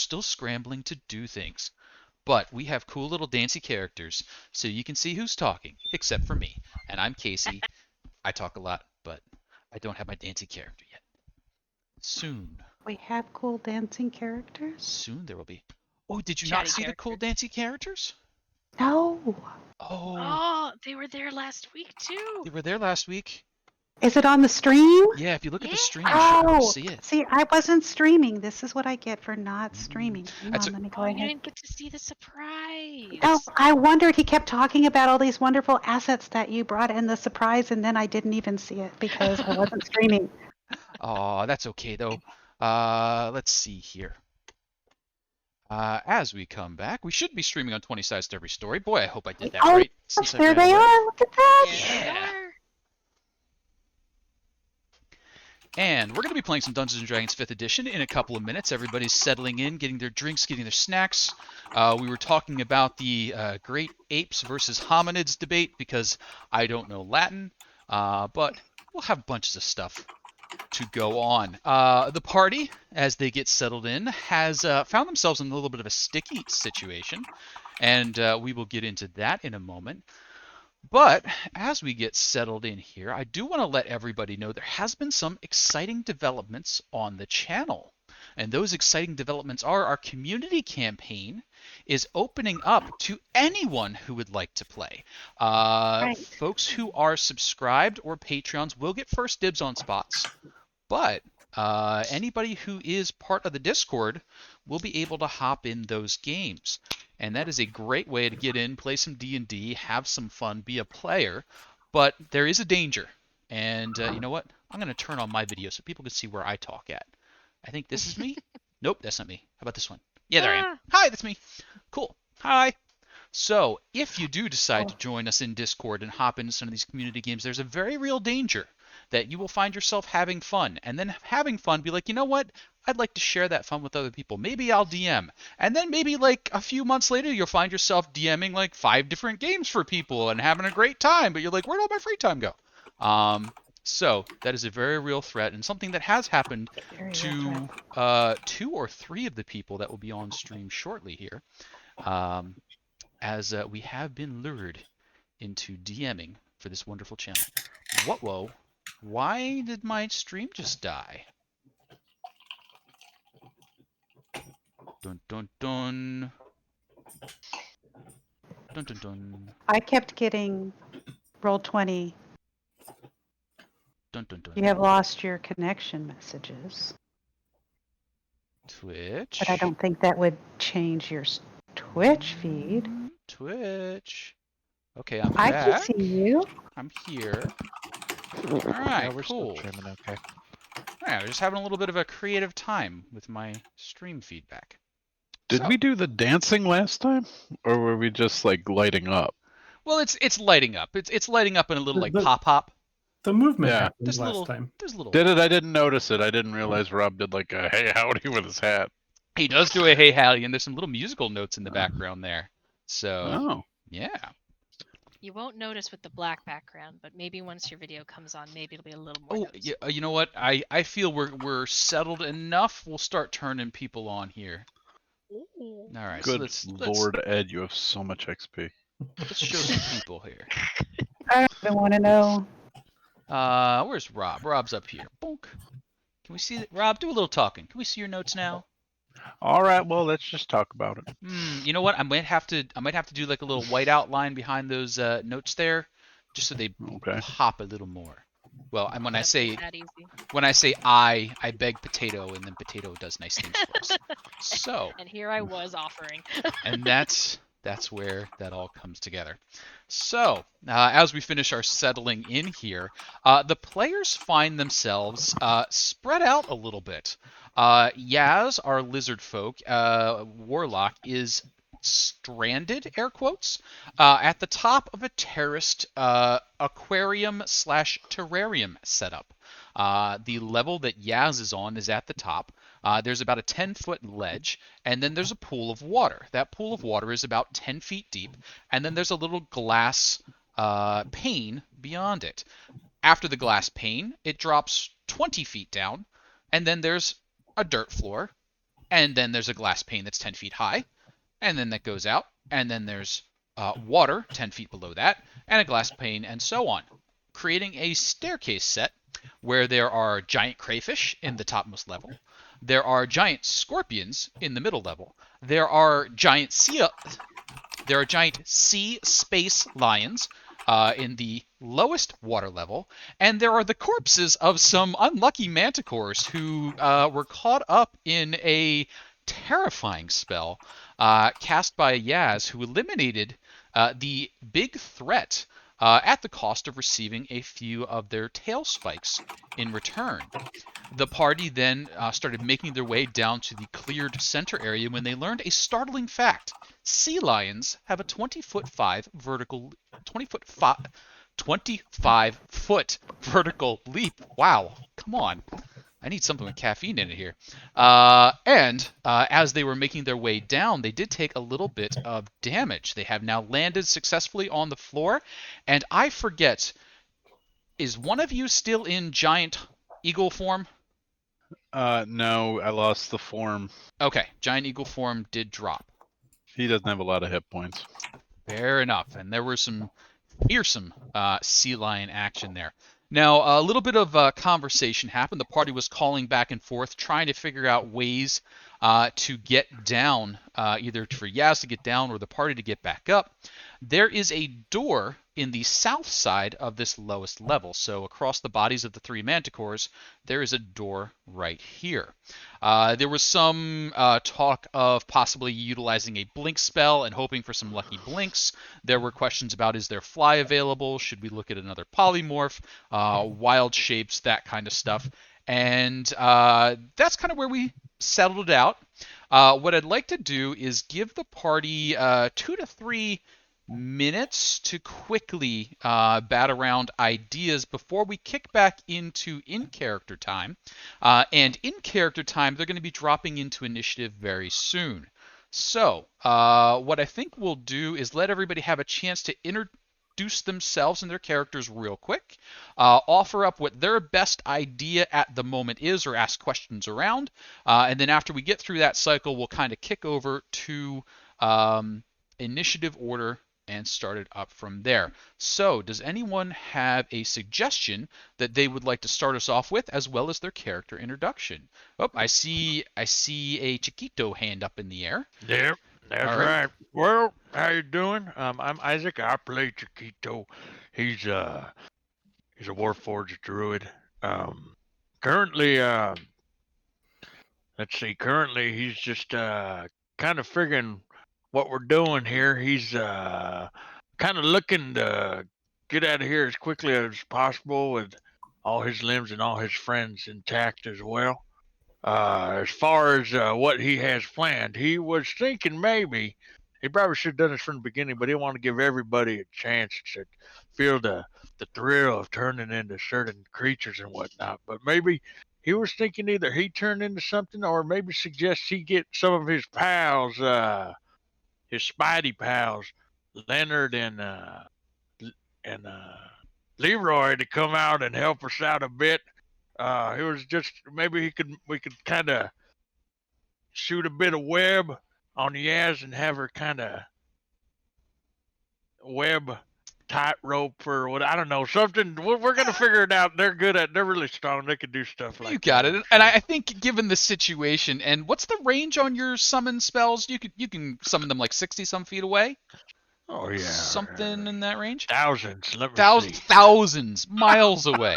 still scrambling to do things. But we have cool little dancy characters, so you can see who's talking, except for me. And I'm Casey. I talk a lot, but I don't have my dancy character yet. Soon. We have cool dancing characters? Soon there will be. Oh, did you not see the cool dancing characters? No. Oh, they were there last week too. They were there last week. Is it on the stream? Yeah, if you look at the stream, you should be able to see it. See, I wasn't streaming. This is what I get for not streaming. That's let me go ahead. You didn't get to see the surprise. No, I wondered. He kept talking about all these wonderful assets that you brought and the surprise, and then I didn't even see it because I wasn't streaming. Oh, that's okay though. Let's see here. As we come back, we should be streaming on 20 Sides to Every Story. Boy, I hope I did that right. Gosh, there they are. Look at that. Yeah. And we're going to be playing some Dungeons & Dragons 5th Edition in a couple of minutes. Everybody's settling in, getting their drinks, getting their snacks. We were talking about the great apes versus hominids debate because I don't know Latin, but we'll have bunches of stuff to go on. The party, as they get settled in, has found themselves in a little bit of a sticky situation, and we will get into that in a moment. But as we get settled in here, I do want to let everybody know there has been some exciting developments on the channel. And those exciting developments are our community campaign is opening up to anyone who would like to play. Folks who are subscribed or Patreons will get first dibs on spots. But anybody who is part of the Discord will be able to hop in those games. And that is a great way to get in, play some D&D, have some fun, be a player. But there is a danger. And you know what? I'm going to turn on my video so people can see where I talk at. I think this is me. Nope, that's not me. How about this one? Yeah, there I am. Hi, that's me. Cool. Hi. So if you do decide to join us in Discord and hop into some of these community games, there's a very real danger that you will find yourself having fun. And then having fun, be like, you know what? I'd like to share that fun with other people. Maybe I'll DM. And then maybe like a few months later, you'll find yourself DMing like 5 different games for people and having a great time. But you're like, where'd all my free time go? So that is a very real threat and something that has happened to 2 or 3 of the people that will be on stream shortly here. As we have been lured into DMing for this wonderful channel. Whoa. Why did my stream just die? Dun dun dun. Dun dun dun. I kept getting Roll20. Dun dun dun. You have lost your connection messages. Twitch. But I don't think that would change your Twitch feed. Twitch. Okay, I'm I back. can see you. I'm here. All right, we're cool. Still streaming, okay. All right, we're just having a little bit of a creative time with my stream feedback. Did we do the dancing last time, or were we just like lighting up? Well, it's lighting up. It's lighting up in a little like pop. The movement Yeah. happened There's a last little. time. There's a little. Did it? I didn't notice it. I didn't realize Rob did like a hey howdy with his hat. He does do a hey howdy, and there's some little musical notes in the background there. So Oh. yeah. You won't notice with the black background, but maybe once your video comes on, maybe it'll be a little more. Oh, yeah, you know what? I feel we're settled enough. We'll start turning people on here. Ooh. All right. Good So Lord, Ed, you have so much XP. let's show some people here. I don't want to know. Where's Rob? Rob's up here. Bonk. Can we see that? Rob, do a little talking. Can we see your notes now? All right, well let's just talk about it. You know what? I might have to do like a little white outline behind those notes there, just so they pop a little more. Well, and when I say I beg potato, and then potato does nice things for us. So. And here I was offering. And that's where that all comes together. So, as we finish our settling in here, the players find themselves spread out a little bit. Yaz, our lizard folk, warlock, is stranded, air quotes, at the top of a terraced aquarium/terrarium setup. The level that Yaz is on is at the top. There's about a 10-foot ledge, and then there's a pool of water. That pool of water is about 10 feet deep, and then there's a little glass pane beyond it. After the glass pane, it drops 20 feet down, and then there's a dirt floor, and then there's a glass pane that's 10 feet high, and then that goes out, and then there's water 10 feet below that, and a glass pane, and so on, creating a staircase set where there are giant crayfish in the topmost level, there are giant scorpions in the middle level, there are giant sea space lions in the lowest water level, and there are the corpses of some unlucky manticores who were caught up in a terrifying spell cast by Yaz, who eliminated the big threat at the cost of receiving a few of their tail spikes in return. The party then started making their way down to the cleared center area when they learned a startling fact. Sea lions have a 25-foot vertical leap. Wow, come on. I need something with caffeine in it here. And as they were making their way down, they did take a little bit of damage. They have now landed successfully on the floor. And I forget, is one of you still in giant eagle form? No, I lost the form. Okay, giant eagle form did drop. He doesn't have a lot of hit points. Fair enough. And there was some fearsome sea lion action there. Now, a little bit of conversation happened. The party was calling back and forth, trying to figure out ways to get down, either for Yaz to get down or the party to get back up. There is a door in the south side of this lowest level. So across the bodies of the three manticores, there is a door right here. There was some talk of possibly utilizing a blink spell and hoping for some lucky blinks. There were questions about, is there fly available? Should we look at another polymorph? Wild shapes, that kind of stuff. And that's kind of where we settled it out. What I'd like to do is give the party 2 to 3 minutes to quickly bat around ideas before we kick back into in-character time. And in-character time, they're going to be dropping into initiative very soon. So what I think we'll do is let everybody have a chance to introduce themselves and their characters real quick, offer up what their best idea at the moment is, or ask questions around, and then after we get through that cycle, we'll kind of kick over to initiative order and start it up from there. So, does anyone have a suggestion that they would like to start us off with, as well as their character introduction? Oh, I see a Chiquito hand up in the air. Yep, that's All right. right. Well, how you doing? I'm Isaac. I play Chiquito. He's a Warforged druid. Currently, let's see. Currently, he's just kind of figuring what we're doing here. He's kind of looking to get out of here as quickly as possible with all his limbs and all his friends intact as well. As far as what he has planned, he was thinking maybe he probably should have done this from the beginning, but he wanted to give everybody a chance to feel the thrill of turning into certain creatures and whatnot. But maybe he was thinking either he turned into something or maybe suggest he get some of his pals, his Spidey pals, Leonard and Leroy, to come out and help us out a bit. It was just maybe we could kind of shoot a bit of web on Yaz and have her kind of web tightrope or what, I don't know, something. We're gonna figure it out. They're good at. They're really strong. They can do stuff like You got that. it. And I think given the situation, and what's the range on your summon spells? You can summon them like 60 some feet away. Oh yeah, Something in that range. thousands. Let me see. Thousands miles away.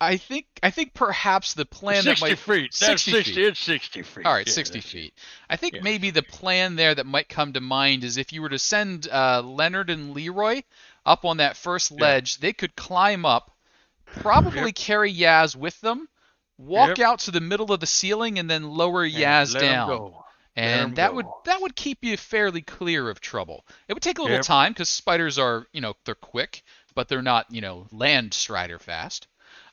I think perhaps the plan 60 that might feet. That's 60 60. feet. It's 60 feet. All right, Yeah, 60 that's it. feet. I think Yeah. maybe the plan there that might come to mind is if you were to send Leonard and Leroy up on that first ledge, they could climb up, probably carry Yaz with them, walk out to the middle of the ceiling, and then lower Yaz Let 'em down. go. And Let 'em go. that would keep you fairly clear of trouble. It would take a little Yep. time because spiders are, they're quick, but they're not, land strider fast.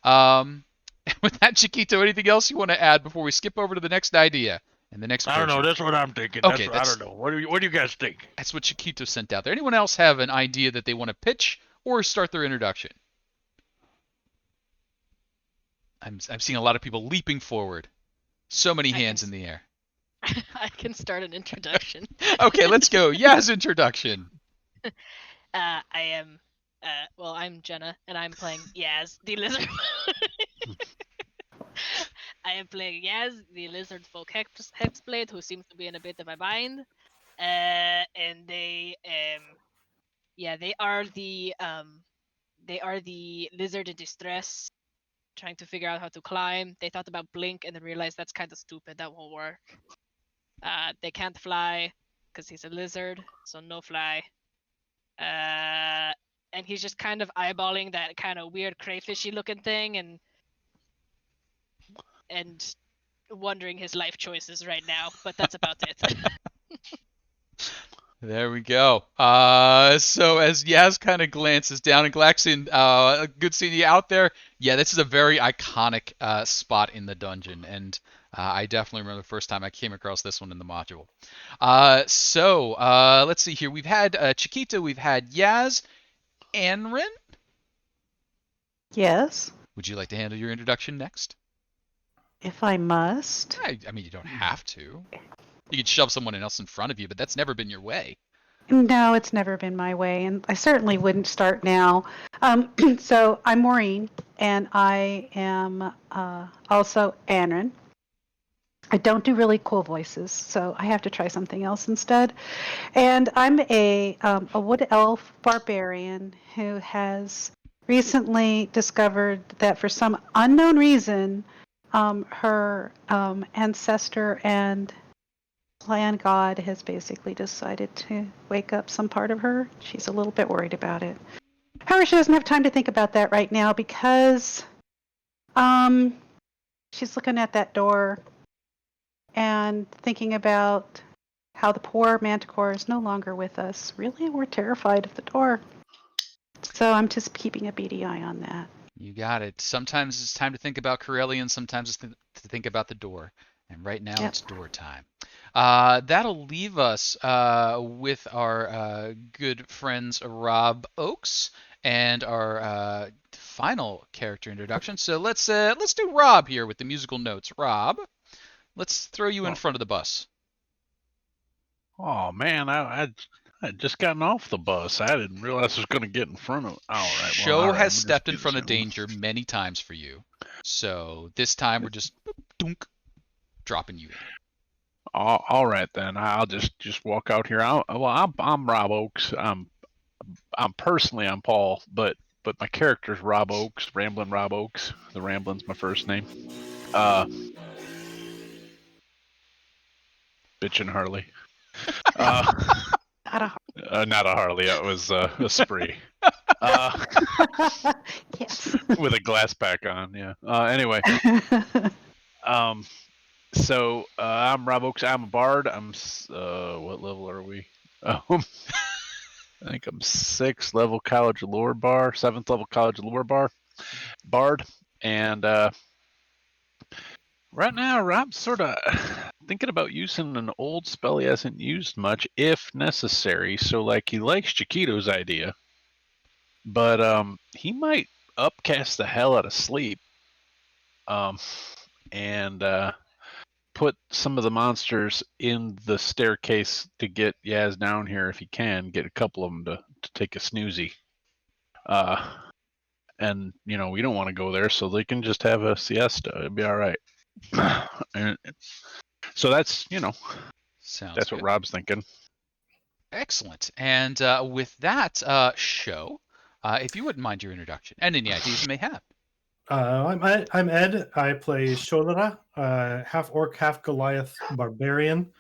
With that, Chiquito, anything else you want to add before we skip over to the next idea and the next I don't know. person? That's what I'm thinking. Okay, I don't know. What do you guys think? That's what Chiquito sent out there. Anyone else have an idea that they want to pitch or start their introduction? I'm seeing a lot of people leaping forward. So many hands in the air. I can start an introduction. Okay, let's go. Yaz introduction. I am, I'm Jenna, and I'm playing Yaz, the lizard. I am playing Yaz, the lizard folk hexblade, who seems to be in a bit of a bind. And they are the lizard in distress, trying to figure out how to climb. They thought about blink and then realized that's kind of stupid. That won't work. They can't fly because he's a lizard, so no fly. And he's just kind of eyeballing that kind of weird crayfishy looking thing and wondering his life choices right now. But that's about it. There we go. So as Yaz kind of glances down, and Glaxon, good seeing you out there. Yeah, this is a very iconic spot in the dungeon, and I definitely remember the first time I came across this one in the module. Let's see here. We've had Chiquita, we've had Yaz, Anrin. Yes, Would you like to handle your introduction next? if I must. I mean, you don't have to. You could shove someone else in front of you, but that's never been your way. No, it's never been my way, and I certainly wouldn't start now. So I'm Maureen, and I am also Anrin. I don't do really cool voices, so I have to try something else instead. And I'm a wood elf barbarian who has recently discovered that for some unknown reason, her ancestor and land god has basically decided to wake up some part of her. She's a little bit worried about it. However, she doesn't have time to think about that right now because she's looking at that door and thinking about how the poor manticore is no longer with us. Really, we're terrified of the door. So I'm just keeping a beady eye on that. You got it. Sometimes it's time to think about Corellian, sometimes it's to think about the door. And right now Yep. it's door time. That'll leave us with our good friends Rob Oakes and our final character introduction. So let's do Rob here with the musical notes. Rob, let's throw you in front of the bus. Oh man, I'd just gotten off the bus. I didn't realize I was going to get in front of. All right. Well, Show all right, has we'll stepped just in do front of this. danger many times for you. So this time we're just dunk, dropping you in. All right then. I'll just walk out here. I'm Rob Oakes. I'm Paul, but my character's Rob Oakes, Ramblin' Rob Oakes. The Ramblin's my first name. Bitchin' Harley. Not a Harley. It was a spree. Yes. With a glass pack on. Yeah. Anyway. So I'm Rob Oakes. I'm a bard. What level are we? I think I'm 6th level college lore bar, 7th level college lore bard, and right now Rob's sort of thinking about using an old spell he hasn't used much, if necessary. So like he likes Chiquito's idea, but he might upcast the hell out of sleep, and put some of the monsters in the staircase to get Yaz down here if he can. Get a couple of them to take a snoozy. And we don't want to go there, so they can just have a siesta. It'd be all right. And so that's Sounds that's good. what Rob's thinking. Excellent. And with that, Show, if you wouldn't mind your introduction and any ideas you may have. I'm Ed. I play Sholra, half orc, half Goliath barbarian.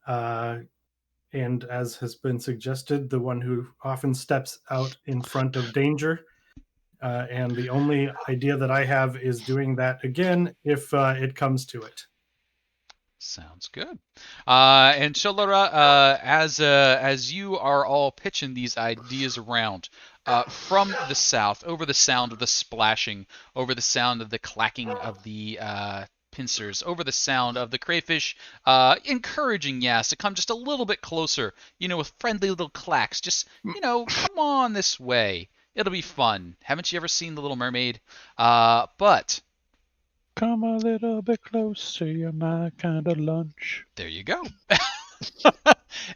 And as has been suggested, the one who often steps out in front of danger. And the only idea that I have is doing that again if it comes to it. Sounds good. And Sholora, as you are all pitching these ideas around, from the south, over the sound of the splashing, over the sound of the clacking of the pincers, over the sound of the crayfish, encouraging Yas to come just a little bit closer, with friendly little clacks. Just, come on this way. It'll be fun. Haven't you ever seen The Little Mermaid? But Come a little bit closer, you're my kind of lunch. There you go.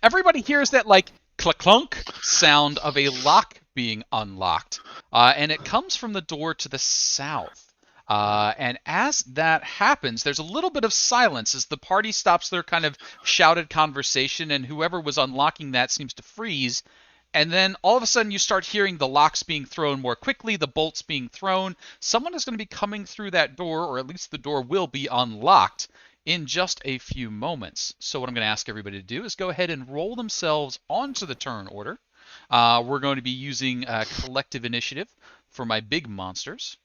Everybody hears that like clunk sound of a lock being unlocked, and it comes from the door to the south. And as that happens, there's a little bit of silence as the party stops their kind of shouted conversation, and whoever was unlocking that seems to freeze. And then all of a sudden, you start hearing the locks being thrown more quickly, the bolts being thrown. Someone is going to be coming through that door, or at least the door will be unlocked in just a few moments. So what I'm going to ask everybody to do is go ahead and roll themselves onto the turn order. We're going to be using collective initiative for my big monsters.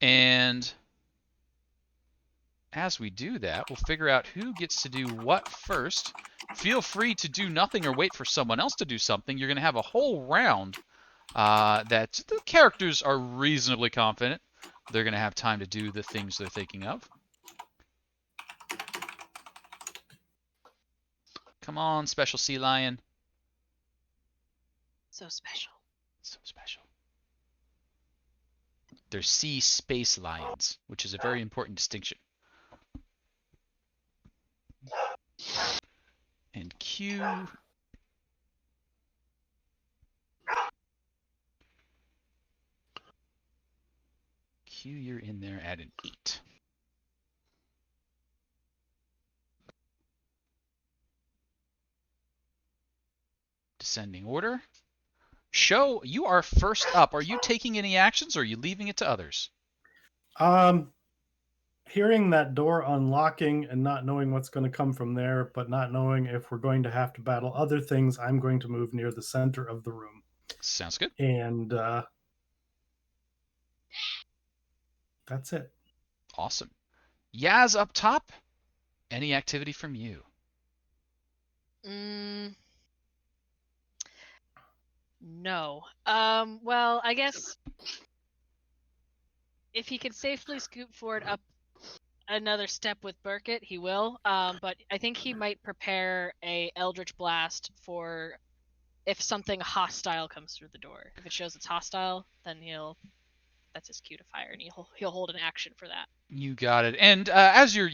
And as we do that, we'll figure out who gets to do what first. Feel free to do nothing or wait for someone else to do something. You're going to have a whole round that the characters are reasonably confident they're going to have time to do the things they're thinking of. Come on, Special Sea Lion. So special. So special. They're sea space lions, which is a very important distinction. And Q. Q, you're in there at an 8. Descending order. Show, you are first up. Are you taking any actions or are you leaving it to others? Hearing that door unlocking and not knowing what's going to come from there, but not knowing if we're going to have to battle other things, I'm going to move near the center of the room. Sounds good. And that's it. Awesome. Yaz up top. Any activity from you? No. Well, I guess if he can safely scoop forward up another step with Burkett, he will. But I think he might prepare a Eldritch Blast for if something hostile comes through the door. If it shows it's hostile, then that's his cue to fire, and he'll hold an action for that. You got it. And as you're,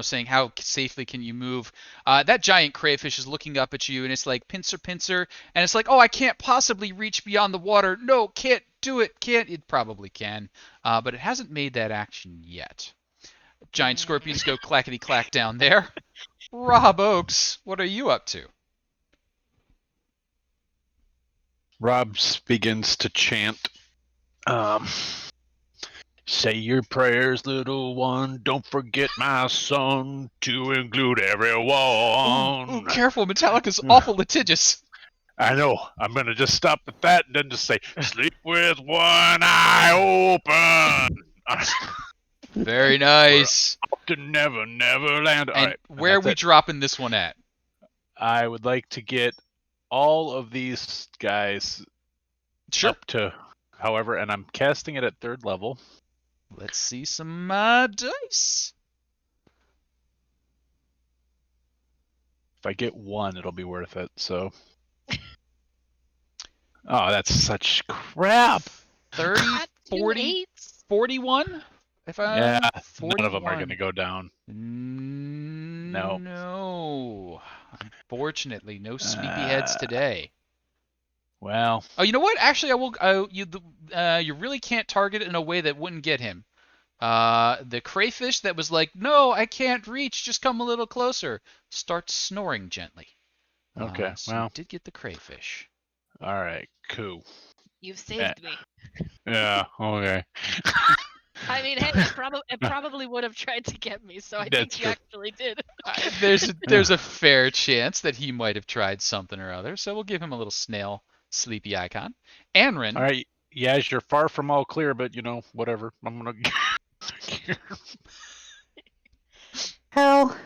saying how safely can you move, that giant crayfish is looking up at you, and it's like pincer, pincer, and it's like, oh, I can't possibly reach beyond the water. No, can't do it. Can't. It probably can, but it hasn't made that action yet. Giant scorpions go clackety clack down there. Rob Oakes, what are you up to? Rob begins to chant. Say your prayers, little one. Don't forget my son to include everyone. Ooh, careful, Metallica's awful litigious. I know. I'm going to just stop at that and then just say, sleep with one eye open. Very nice. To never, never land. And all right. where are we dropping this one at? I would like to get all of these guys up to however, and I'm casting it at 3rd level. Let's see some dice. If I get 1, it'll be worth it, so. Oh, that's such crap. 30, 40, 41? Yeah, 41. none of them are going to go down. No. No. Unfortunately, no sleepyheads today. Well. Oh, you know what? Actually, I will. You really can't target it in a way that wouldn't get him. The crayfish that was like, no, I can't reach. Just come a little closer. Starts snoring gently. Okay. So well. you did get the crayfish. All right. Cool. You've saved me. Yeah. Okay. I mean, hey, it probably would have tried to get me, so I think you actually did. There's a fair chance that he might have tried something or other, so we'll give him a little snail sleepy icon. Anrin. All right. Yes, you're far from all clear, but whatever. I'm gonna. Hell,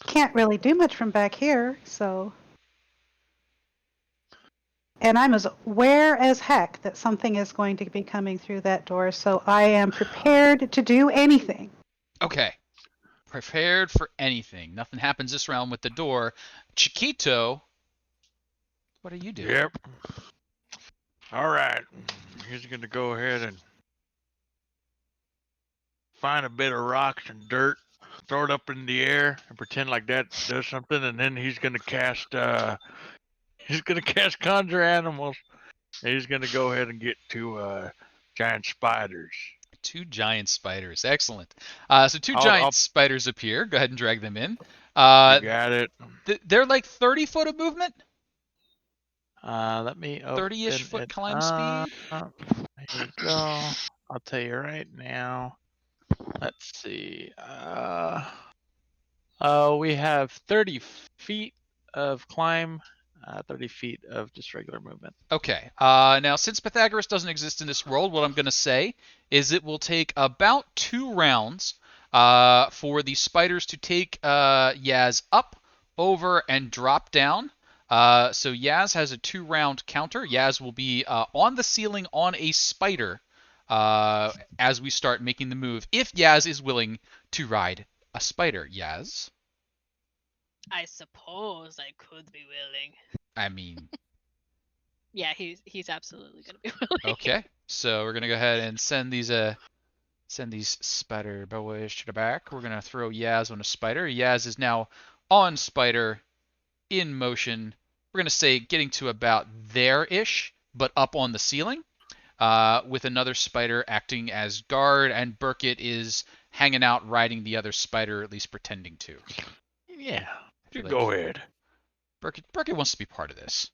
can't really do much from back here, so. And I'm as aware as heck that something is going to be coming through that door, so I am prepared to do anything. Okay. Prepared for anything. Nothing happens this round with the door. Chiquito, what are you doing? Yep. All right. He's going to go ahead and find a bit of rocks and dirt, throw it up in the air, and pretend like that does something, and then he's gonna cast conjure animals. And he's gonna go ahead and get two giant spiders. 2 giant spiders. Excellent. So 2 I'll- giant spiders appear. Go ahead and drag them in. You Uh, got it. they're like 30 foot of movement. Let me 30-ish open foot it climb up. speed. Here we go. I'll tell you right now. Let's see. We have 30 feet of climb, 30 feet of just regular movement. Okay. Now, since Pythagoras doesn't exist in this world, what I'm going to say is it will take about 2 rounds for the spiders to take Yaz up, over, and drop down. So Yaz has a 2-round counter. Yaz will be on the ceiling on a spider as we start making the move, if Yaz is willing to ride a spider. Yaz? I suppose I could be willing. I mean, Yeah, he's absolutely gonna be willing. okay. So we're gonna go ahead and send these spider boys to the back. We're gonna throw Yaz on a spider. Yaz is now on spider, in motion. We're gonna say getting to about there-ish, but up on the ceiling, with another spider acting as guard, and Burkett is hanging out riding the other spider, at least pretending to. Yeah, you like- go ahead. Burkett wants to be part of this.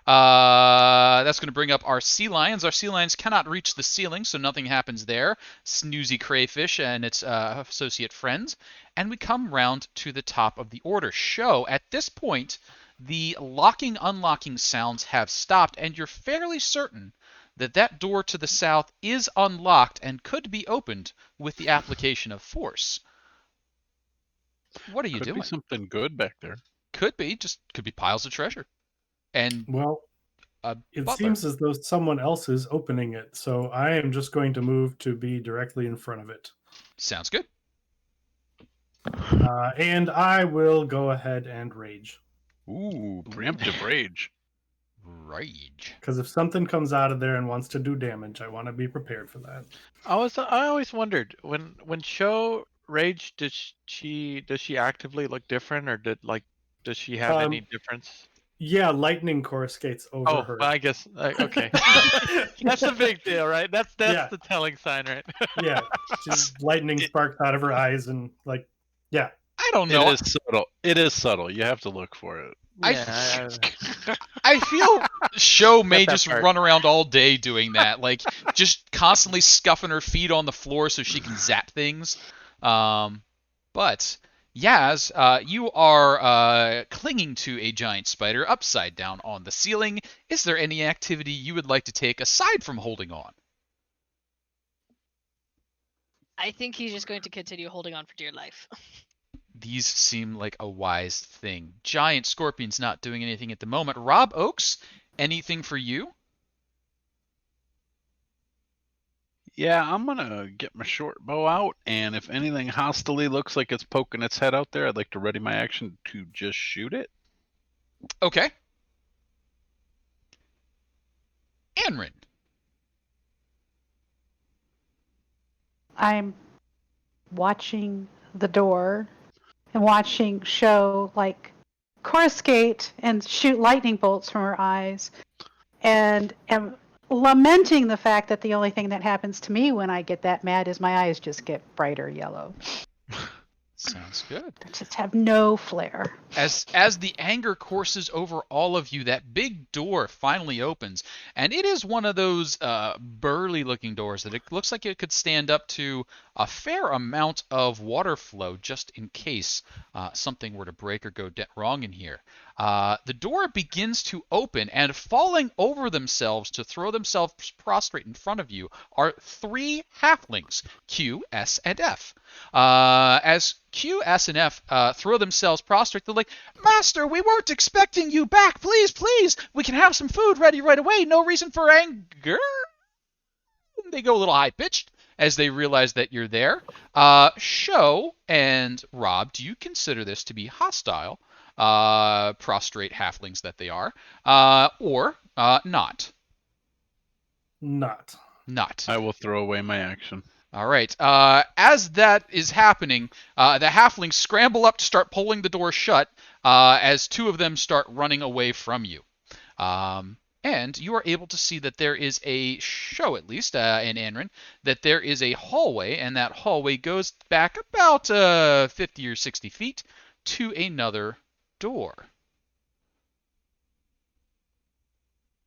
That's going to bring up our sea lions. Our sea lions cannot reach the ceiling, so nothing happens there. Snoozy Crayfish and its associate friends. And we come round to the top of the order. Show, at this point, the locking, unlocking sounds have stopped, and you're fairly certain that that door to the south is unlocked and could be opened with the application of force. What are you Could doing? be something good back there. Could be piles of treasure. And Well, a it butler. seems as though someone else is opening it, so I am just going to move to be directly in front of it. Sounds good. And I will go ahead and rage. Ooh, preemptive rage. Rage. Because if something comes out of there and wants to do damage, I want to be prepared for that. I always wondered when Show rage, does she actively look different, or does she have any difference? Yeah, lightning coruscates over Oh, her. well, I guess okay. That's a big deal, right? That's Yeah. the telling sign, right? Yeah, just lightning sparks out of her eyes and yeah. I don't know. It is subtle. It is subtle. You have to look for it. Yeah, I feel Show may that just part. run around all day doing that, like just constantly scuffing her feet on the floor so she can zap things. But Yaz, you are clinging to a giant spider upside down on the ceiling. Is there any activity you would like to take aside from holding on? I think he's just going to continue holding on for dear life. These seem like a wise thing. Giant scorpion's not doing anything at the moment. Rob Oakes, anything for you? Yeah, I'm gonna get my short bow out, and if anything hostilely looks like it's poking its head out there, I'd like to ready my action to just shoot it. Okay. Anrin. I'm watching the door and watching Show coruscate and shoot lightning bolts from her eyes, and am lamenting the fact that the only thing that happens to me when I get that mad is my eyes just get brighter yellow. Sounds good. I just have no flair. As the anger courses over all of you, that big door finally opens, and it is one of those burly-looking doors that it looks like it could stand up to a fair amount of water flow, just in case something were to break or go wrong in here. The door begins to open, and falling over themselves to throw themselves prostrate in front of you are 3 halflings, Q, S, and F. As Q, S, and F throw themselves prostrate, they're like, "Master, we weren't expecting you back. Please, please, we can have some food ready right away. No reason for anger." They go a little high-pitched as they realize that you're there. Show and Rob, do you consider this to be hostile, prostrate halflings that they are, or not? Not. Not. I will throw away my action. All right. As that is happening, the halflings scramble up to start pulling the door shut as two of them start running away from you. And you are able to see that there is a show, at least, in Anrin, that there is a hallway, and that hallway goes back about 50 or 60 feet to another door.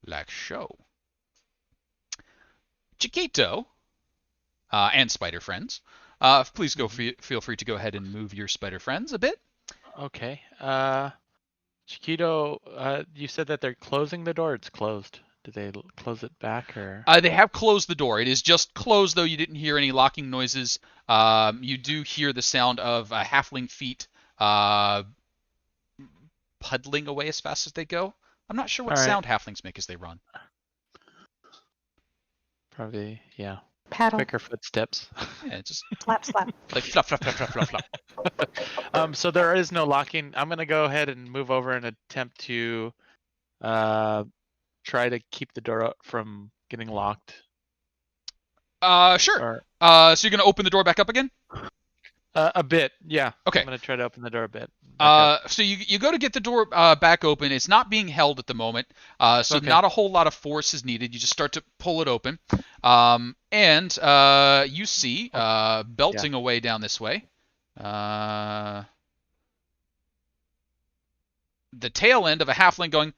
Like show. Chiquito and spider friends, please feel free to go ahead and move your spider friends a bit. Okay. Chiquito, you said that they're closing the door. It's closed. Did they close it back or? They have closed the door. It is just closed, though you didn't hear any locking noises. You do hear the sound of halfling feet puddling away as fast as they go. I'm not sure what All right. sound halflings make as they run. Probably, yeah. Paddle. Quicker footsteps. Yeah, just Slap, slap. like flop, flop, flop, flop, flop, flop. So there is no locking. I'm gonna go ahead and move over and attempt to try to keep the door up from getting locked. Sure. Or, So you're gonna open the door back up again? a bit, yeah. Okay. I'm gonna try to open the door a bit. So you go to get the door back open. It's not being held at the moment, so Okay. not a whole lot of force is needed. You just start to pull it open, and you see belting away down this way. The tail end of a halfling going,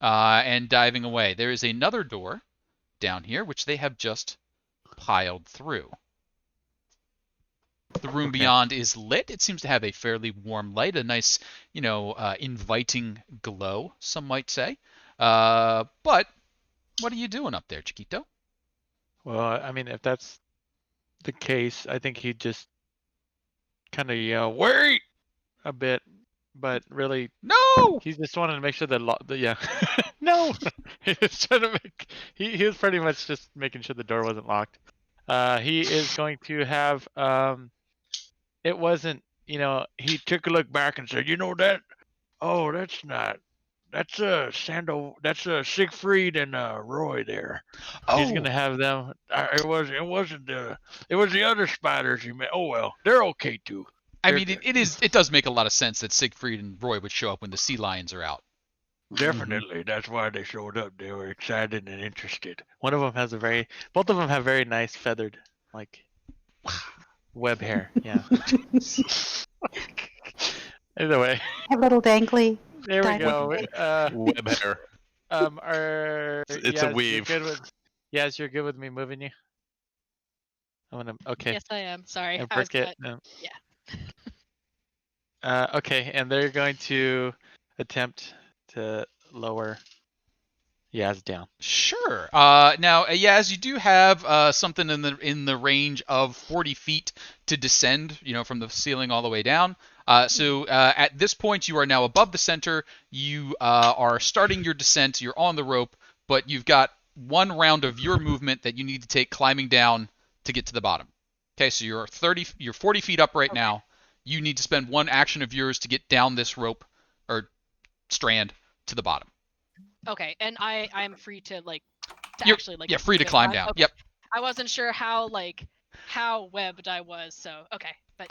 and diving away. There is another door down here which they have just piled through. The room beyond is lit. It seems to have a fairly warm light, a nice, inviting glow, some might say. But what are you doing up there, Chiquito? Well, I mean, if that's the case, I think he'd just kind of yell, "Wait!" a bit, but really, No! he just wanted to make sure that no, he was trying to make. He was pretty much just making sure the door wasn't locked. He is going to have it wasn't, He took a look back and said, "You know that? Oh, that's not. That's Siegfried and Roy there. Oh, he's gonna have them. It wasn't it was the other spiders he met. Oh well, they're okay too. I mean, it does make a lot of sense that Siegfried and Roy would show up when the sea lions are out. Definitely, that's why they showed up. They were excited and interested. One of them has both of them have very nice feathered, like, web hair. Yeah. Either way, A little dangly. there we Diamond go. Web hair. It's a weave. Yes, you're good with me moving you. Okay. Yes, I am. Sorry. And I was Brickett, cut. no. Yeah. Okay, and they're going to attempt to lower Yaz down. Sure. Now, Yaz, you do have something in the range of 40 feet to descend, from the ceiling all the way down. So at this point, you are now above the center. You are starting your descent. You're on the rope, but you've got one round of your movement that you need to take climbing down to get to the bottom. Okay, so you're 40 feet up right now. You need to spend one action of yours to get down this rope or strand to the bottom. Okay, and I'm free to free to climb down. Okay. Yep. I wasn't sure how webbed I was, so okay, but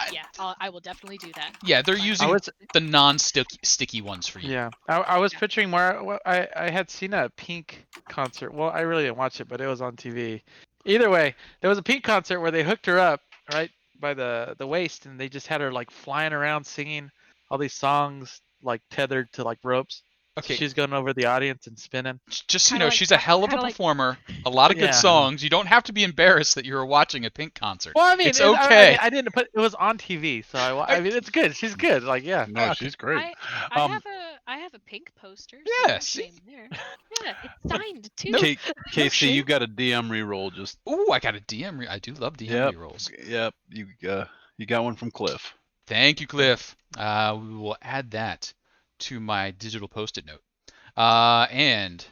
I will definitely do that. Yeah, they're using was- the non-sticky ones for you. Yeah, I was picturing more. Well, I had seen a Pink concert. Well, I really didn't watch it, but it was on TV. Either way, there was a Pink concert where they hooked her up right by the waist, and they just had her like flying around singing all these songs like tethered to like ropes. Okay. She's going over the audience and spinning. Just so you Kinda know, like- she's a hell of a kinda like- performer. A lot of good Yeah. songs. You don't have to be embarrassed that you're watching a Pink concert. Well, I mean, It's okay. I didn't put it was on TV, so I mean, it's good. She's good. Like, yeah. No, she's great. I have a Pink poster. So Yeah, no see? shame there. Yeah, it's signed too. No. Casey, you shame. got a DM reroll. Just Ooh, I got a DM. I do love DM rolls. Yep. You got one from Cliff. Thank you, Cliff. We will add that to my digital post-it note. And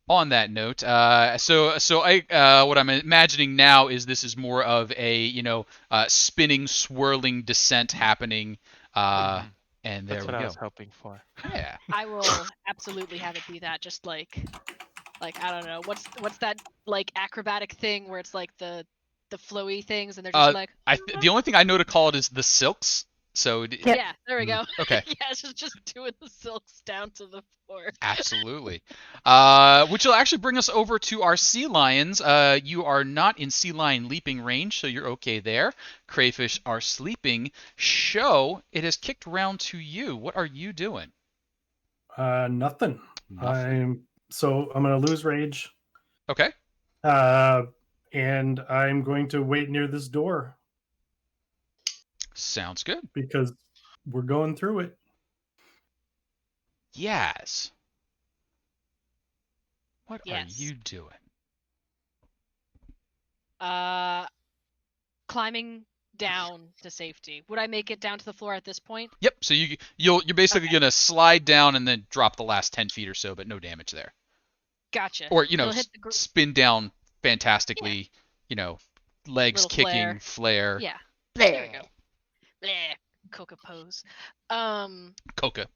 on that note, so I what I'm imagining now is this is more of a spinning, swirling descent happening. And there That's we what go. I was hoping for. Yeah. I will absolutely have it be that, just like Like, I don't know, what's that like acrobatic thing where it's like the flowy things and they're just like The only thing I know to call it is the silks. So Yep. yeah, there we go. Okay. Yeah, it's just doing the silks down to the floor. Absolutely. Which will actually bring us over to our sea lions. You are not in sea lion leaping range, so you're okay there. Crayfish are sleeping. Show, it has kicked round to you. What are you doing? Nothing. I'm gonna lose rage. Okay. And I'm going to wait near this door Sounds good. because we're going through it. Yes. What are Yes. you doing? Climbing down to safety. Would I make it down to the floor at this point? Yep. So you're basically Okay. gonna slide down and then drop the last 10 feet or so, but no damage there. Gotcha. Or It'll hit the spin down fantastically. Legs Little kicking, flare. Yeah. There we go. Bleh. Coca pose. Coca.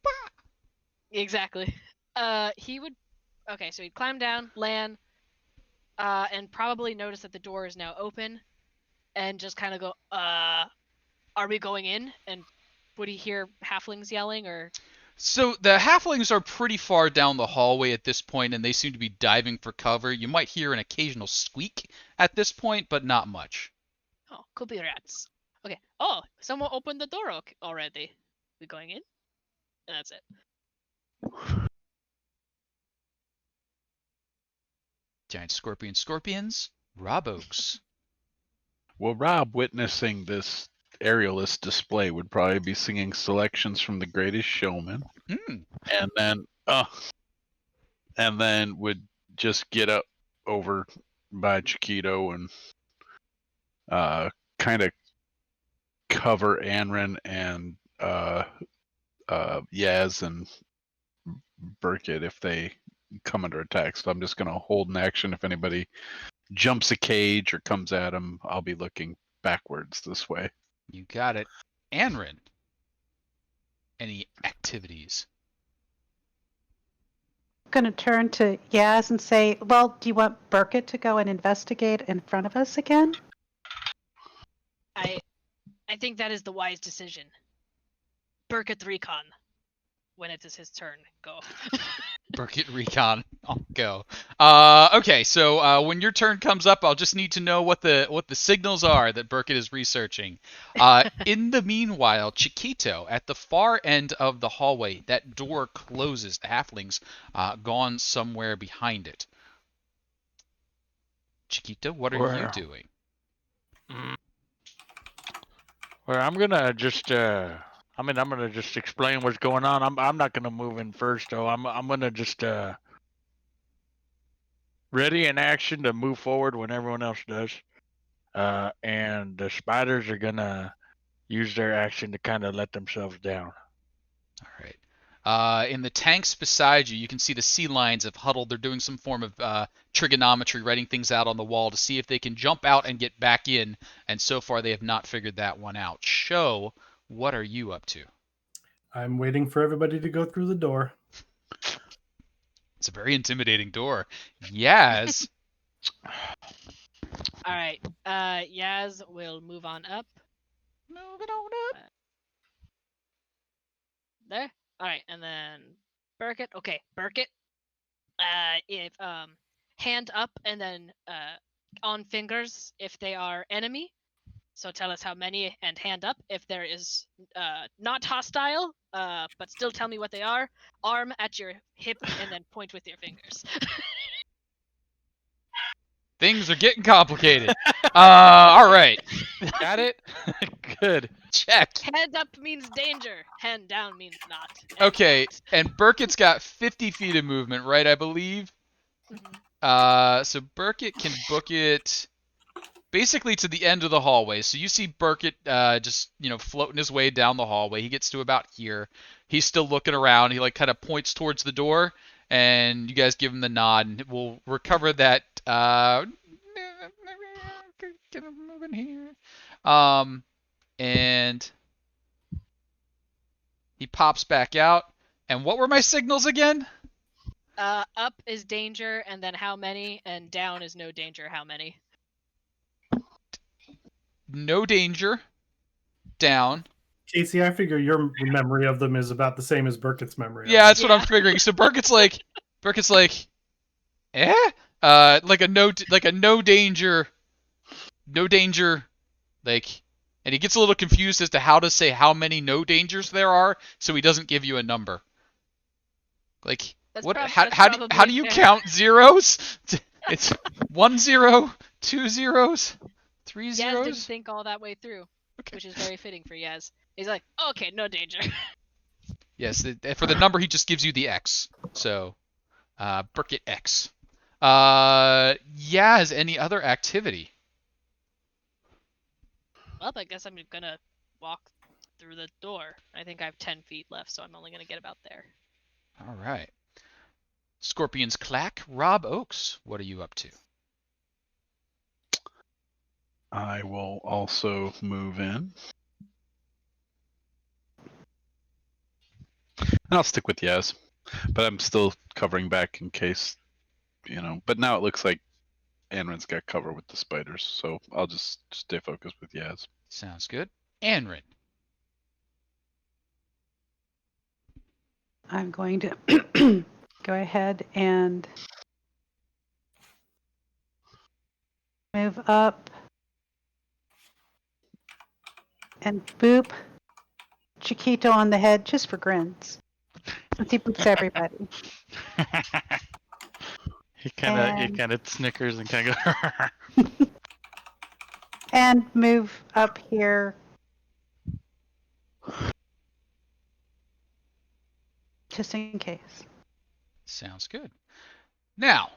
Exactly. He would. Okay, so he'd climb down, land, and probably notice that the door is now open, and just kind of go, are we going in? And would he hear halflings yelling or? So the halflings are pretty far down the hallway at this point, and they seem to be diving for cover. You might hear an occasional squeak at this point, but not much. Oh, could be rats. Okay. Oh, someone opened the door already. We going in? And that's it. Giant scorpions. Rob Oaks. Well, Rob, witnessing this aerialist display, would probably be singing selections from The Greatest Showman, and then would just get up over by Chiquito and kind of cover Anrin and Yaz and Burkett if they come under attack. So I'm just going to hold an action. If anybody jumps a cage or comes at him, I'll be looking backwards this way. You got it. Anrin. Any activities? I'm going to turn to Yaz and say, well, do you want Burkett to go and investigate in front of us again? I think that is the wise decision. Burkett recon. When it is his turn, go. Burkett recon. I'll go. Okay, so when your turn comes up, I'll just need to know what the signals are that Burkett is researching. In the meanwhile, Chiquito, at the far end of the hallway, that door closes. The halfling's gone somewhere behind it. Chiquito, what are you doing? Well, I'm gonna just I'm gonna just explain what's going on. I'm not gonna move in first though. I'm gonna just ready in action to move forward when everyone else does. And the spiders are gonna use their action to kind of let themselves down. All right. In the tanks beside you, you can see the sea lions have huddled. They're doing some form of trigonometry, writing things out on the wall to see if they can jump out and get back in. And so far, they have not figured that one out. Show, what are you up to? I'm waiting for everybody to go through the door. It's a very intimidating door. Yaz. All right. Yaz will move on up. Moving on up. There. All right, and then Burkett. Okay, Burkett. If hand up and then on fingers if they are enemy. So tell us how many and hand up if there is not hostile, but still tell me what they are. Arm at your hip and then point with your fingers. Things are getting complicated. All right. Got it? Good. Check. Hand up means danger. Hand down means not. Okay, and Burkett's got 50 feet of movement, right, I believe? So Burkett can book it basically to the end of the hallway. So you see Burkett just, floating his way down the hallway. He gets to about here. He's still looking around. He kind of points towards the door, and you guys give him the nod, and we'll recover that. Get him moving here. And he pops back out. And what were my signals again? Up is danger, and then how many, and down is no danger, how many. No danger. Down. Casey, I figure your memory of them is about the same as Burkett's memory. Yeah, that's what I'm Yeah. figuring. So Burkett's like, eh? Like a no danger, like, and he gets a little confused as to how to say how many no dangers there are, so he doesn't give you a number. Like, That's what? prob- How that's how do probably you fair. count zeros? It's 1 0, 2 zeros, 3 Yaz didn't zeros. think all that way through, Okay. which is very fitting for Yaz. He's like, okay, no danger. Yes, for the number he just gives you the X. So, Burkett X. Yaz, any other activity? Well, I guess I'm gonna walk through the door. I think I have 10 feet left, so I'm only gonna get about there. All right. Scorpions clack. Rob Oakes, what are you up to? I will also move in. I'll stick with yes, but I'm still covering back in case, But now it looks like Anrin's got cover with the spiders, so I'll just stay focused with yes. Sounds good. Anrin. I'm going to go ahead and move up and boop Chiquito on the head just for grins. Since he boops everybody. He kind of snickers and kind of goes. And move up here. Just in case. Sounds good. Now,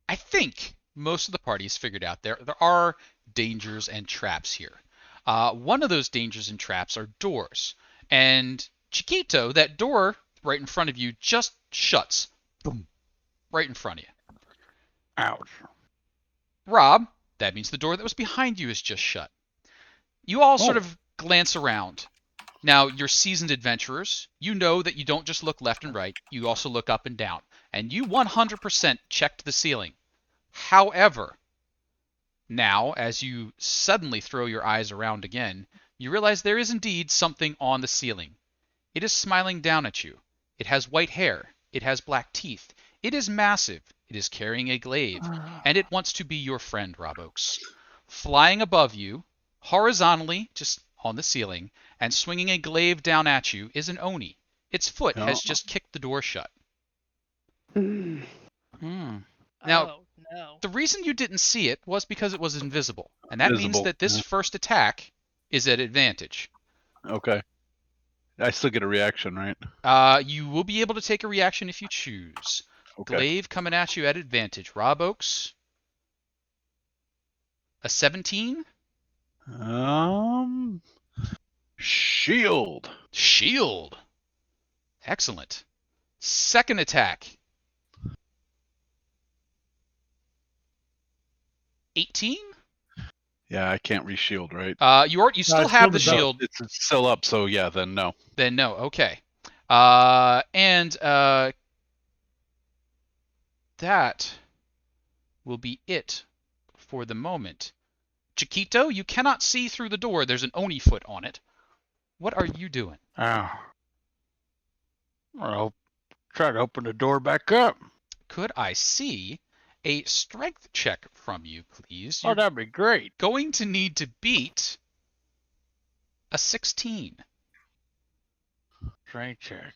I think most of the party has figured out there are dangers and traps here. One of those dangers and traps are doors. And Chiquito, that door right in front of you just shuts. Boom. Right in front of you. Ouch. Rob, that means the door that was behind you is just shut. You all sort of glance around. Now, you're seasoned adventurers. You know that you don't just look left and right. You also look up and down. And you 100% checked the ceiling. However, now, as you suddenly throw your eyes around again, you realize there is indeed something on the ceiling. It is smiling down at you. It has white hair. It has black teeth. It is massive. It is carrying a glaive. And it wants to be your friend, Rob Oakes. Flying above you, horizontally, just on the ceiling, and swinging a glaive down at you is an Oni. Its foot has just kicked the door shut. Mm. Now, oh, no. the reason you didn't see it was because it was invisible. And that means Visible, that this yeah. first attack is at advantage. Okay. I still get a reaction, right? You will be able to take a reaction if you choose. Okay. Glaive coming at you at advantage. Rob Oakes. A 17? Shield. Shield. Excellent. Second attack. 18? Yeah, I can't reshield, right? You still have the shield is up. shield. It's still up, so yeah, then no. Then no. Okay. And that will be it for the moment. Chiquito, you cannot see through the door. There's an Oni foot on it. What are you doing? Oh. Well, try to open the door back up. Could I see a strength check from you, please? Oh, You're that'd be great. going to need to beat a 16. Strength check.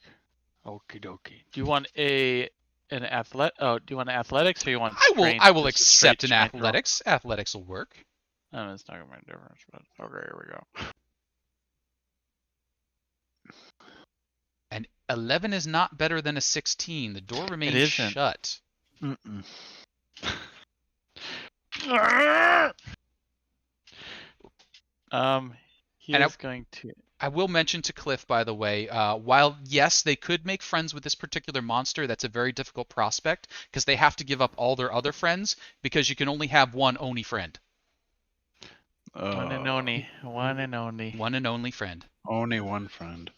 Okie dokie. Do you want an do you want athletics or you want I strength? will Just a straight accept an strength roll? athletics. Athletics will work. Oh, it's not gonna make a difference, but okay, here we go. An 11 is not better than a 16. The door remains isn't. shut. Mm-mm. He And is going to. I will mention to Cliff, by the way, while yes, they could make friends with this particular monster, that's a very difficult prospect because they have to give up all their other friends because you can only have one Oni friend. One and only. One and only. One and only friend. Only one friend.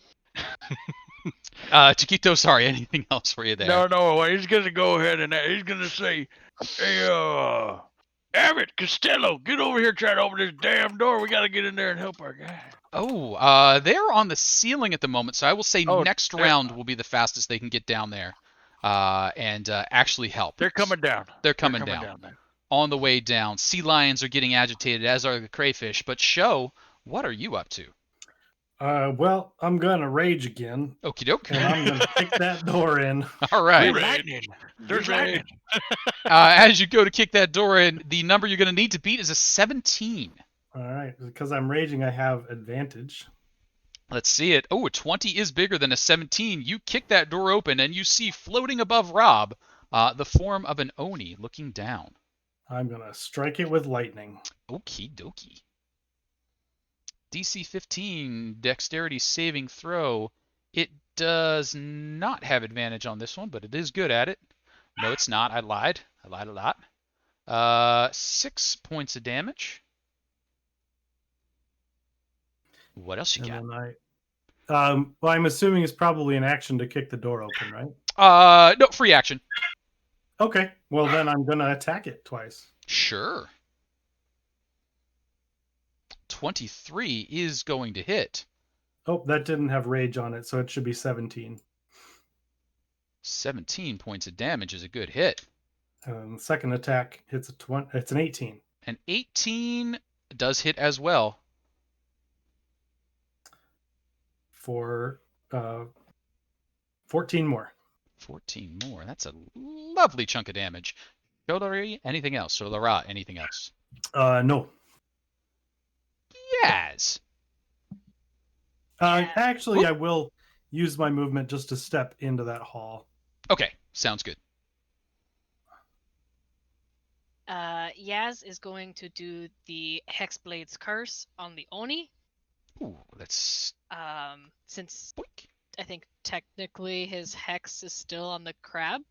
Chiquito, sorry, anything else for you there? No, he's gonna go ahead and he's gonna say, "Hey, Abbott, Costello, get over here, try to open this damn door. We gotta get in there and help our guy." Oh, they're on the ceiling at the moment, so I will say Oh, next round will be the fastest they can get down there, and actually help. They're coming down. They're coming down. there. On the way down, sea lions are getting agitated, as are the crayfish. But Sho, what are you up to? Well, I'm gonna rage again, Okie doke. and I'm gonna kick that door in. All right. There's lightning. There's lightning. As you go to kick that door in, the number you're going to need to beat is a 17. All right, because I'm raging, I have advantage. Let's see it. Oh, a 20 is bigger than a 17. You kick that door open, and you see floating above Rob the form of an Oni looking down. I'm gonna strike it with lightning. Okie dokie. DC 15 dexterity saving throw. It does not have advantage on this one, but it is good at it. No, it's not. I lied a lot. 6 points of damage. What else you got? And then well, I'm assuming it's probably an action to kick the door open, right? No, free action. Okay, well then I'm gonna attack it twice. Sure. 23 is going to hit. Oh, that didn't have rage on it, so it should be 17. 17 points of damage is a good hit. The second attack hits it's an 18. An 18 does hit as well. For 14 more. 14 more. That's a lovely chunk of damage. Shodari, anything else? Or Lara, anything else? No. Yes. Actually, I will use my movement just to step into that hall. Okay, sounds good. Yaz is going to do the Hexblade's Curse on the Oni. Ooh, that's... Since Boink. I think technically his hex is still on the crab.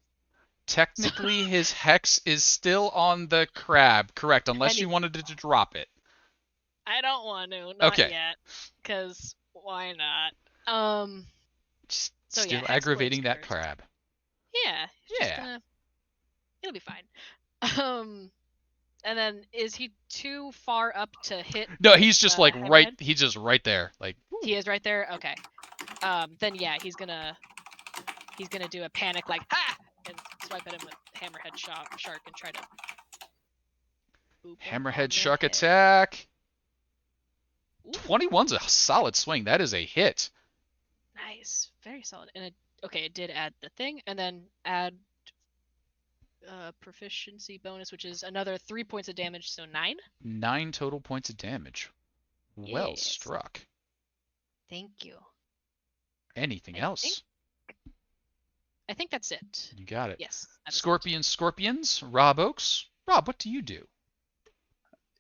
Technically, his hex is still on the crab. Correct, unless you wanted to drop it. I don't want to, not Okay. yet, because why not? Just So, still yeah, aggravating Hexblade's that Curse. crab. Yeah. It'll be fine. And then is he too far up to hit? No, he's just like right. Hammerhead? He's just right there. Like He is right there. Okay. Then yeah, he's gonna do a panic like ha and swipe at him with Hammerhead Shark and try to. boop him on hammerhead the shark head. attack. Ooh, 21's a solid swing. That is a hit. nice, very solid. And it did add the thing, and then add proficiency bonus, which is another 3 points of damage, so 9. 9 total points of damage. Well Yes. struck. Thank you. Anything I else? I think that's it. You got it. Yes. that is it. Scorpions. Rob Oakes. Rob, what do you do?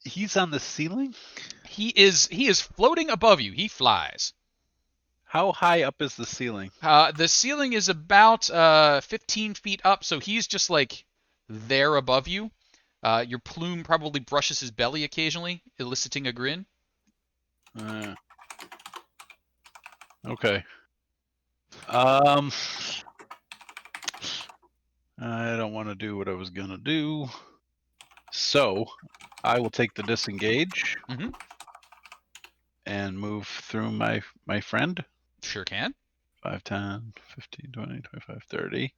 He's on the ceiling? He is floating above you. He flies. How high up is the ceiling? The ceiling is about 15 feet up, so he's just like there above you. Your plume probably brushes his belly occasionally, eliciting a grin. Okay. I don't want to do what I was gonna do. So, I will take the disengage Mhm. and move through my friend. Sure can. 5, 10, 15, 20, 25, 30.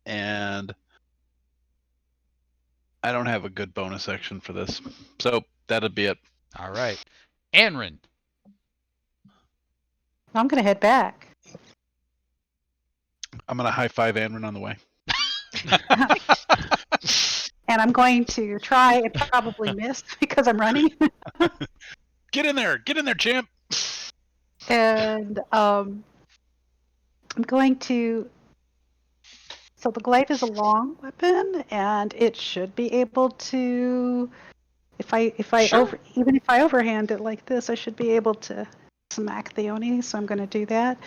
And I don't have a good bonus action for this. So, that'll be it. All right. Anrin. I'm going to head back. I'm going to high five Anrin on the way. And I'm going to try and probably miss because I'm running. Get in there, champ. And I'm going to. So the glaive is a long weapon, and it should be able to. Sure. Even if I overhand it like this, I should be able to smack the Oni. So I'm going to do that.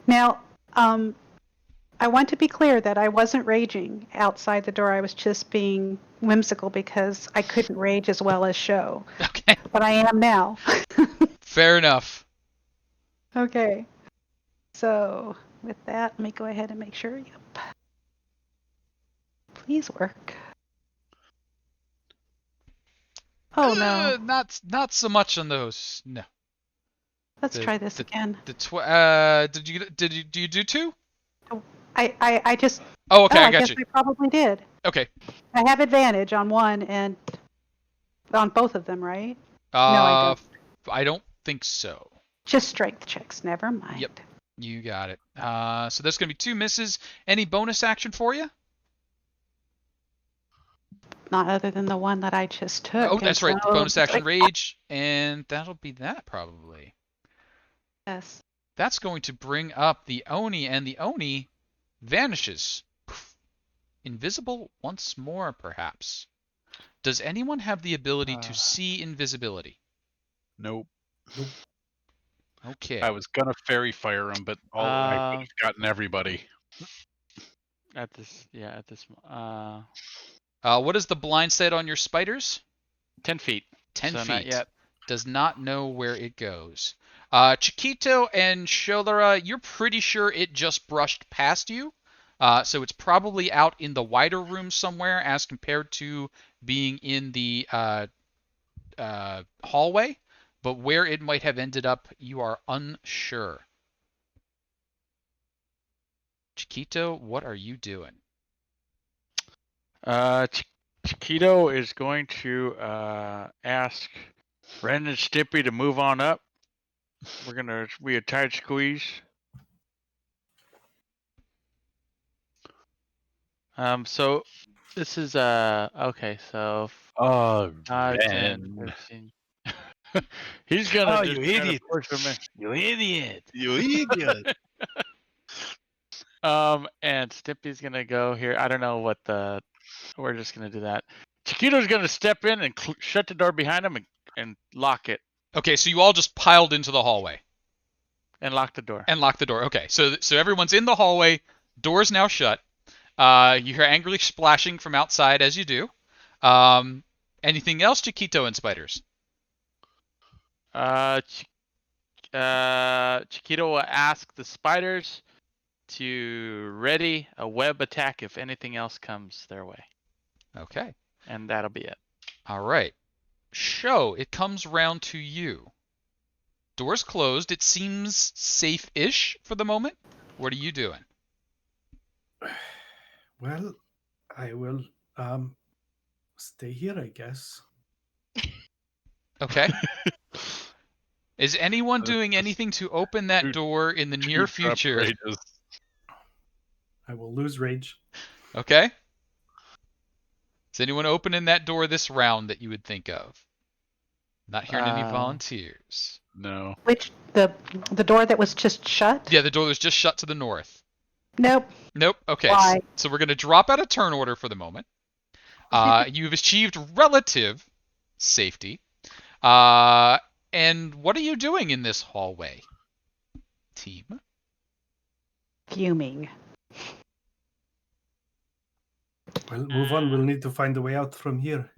Now, I want to be clear that I wasn't raging outside the door. I was just being whimsical because I couldn't rage as well as Show. Okay. But I am now. Fair enough. Okay. So with that, let me go ahead and make sure. Yep. Please work. Oh no. Not so much on those. No. Let's try this again. Do you do 2? I just. Oh, okay, I I got guess you. I probably did. Okay. I have advantage on one and on both of them, right? No, I don't. I don't think so. Just strength checks. Never mind. Yep. You got it. So there's gonna be 2 misses. Any bonus action for you? Not other than the one that I just took. Oh, that's right. So, Bonus action rage, and that'll be that probably. Yes. That's going to bring up the Oni, and the Oni vanishes. Poof. Invisible once more, perhaps. Does anyone have the ability to see invisibility? Nope. Okay. I was gonna fairy fire him, but I would have gotten everybody. At this. What is the blind sight on your spiders? 10 feet. 10 so feet. Not yet. Does not know where it goes. Chiquito and Sholera, you're pretty sure it just brushed past you. So it's probably out in the wider room somewhere as compared to being in the hallway. But where it might have ended up, you are unsure. Chiquito, what are you doing? Chiquito is going to ask Ren and Stippy to move on up. We're gonna be a tight squeeze. So this is okay. So Oh, 5, 10, Ren. 15. He's gonna Oh, just you kinda idiot. push him in. You idiot. You idiot. And Stimpy's gonna go here. I don't know what the. We're just gonna do that. Chiquito's gonna step in and shut the door behind him and lock it. Okay, so you all just piled into the hallway. And lock the door. And lock the door. Okay, so everyone's in the hallway. Door's now shut. You hear angrily splashing from outside as you do. Anything else, Chiquito and spiders? Chiquito will ask the spiders to ready a web attack if anything else comes their way. Okay. And that'll be it. All right. Show, it comes round to you. Door's closed. It seems safe-ish for the moment. What are you doing? Well, I will stay here, I guess. Okay. Is anyone doing anything to open that door in the near future? I will lose rage. Okay. Is anyone opening that door this round that you would think of? Not hearing any volunteers. No. Which the door that was just shut? Yeah, the door was just shut to the north. Nope. Nope. Okay. Why? So we're going to drop out of turn order for the moment. You've achieved relative safety. And what are you doing in this hallway, team? Fuming. Well, move on. We'll need to find a way out from here.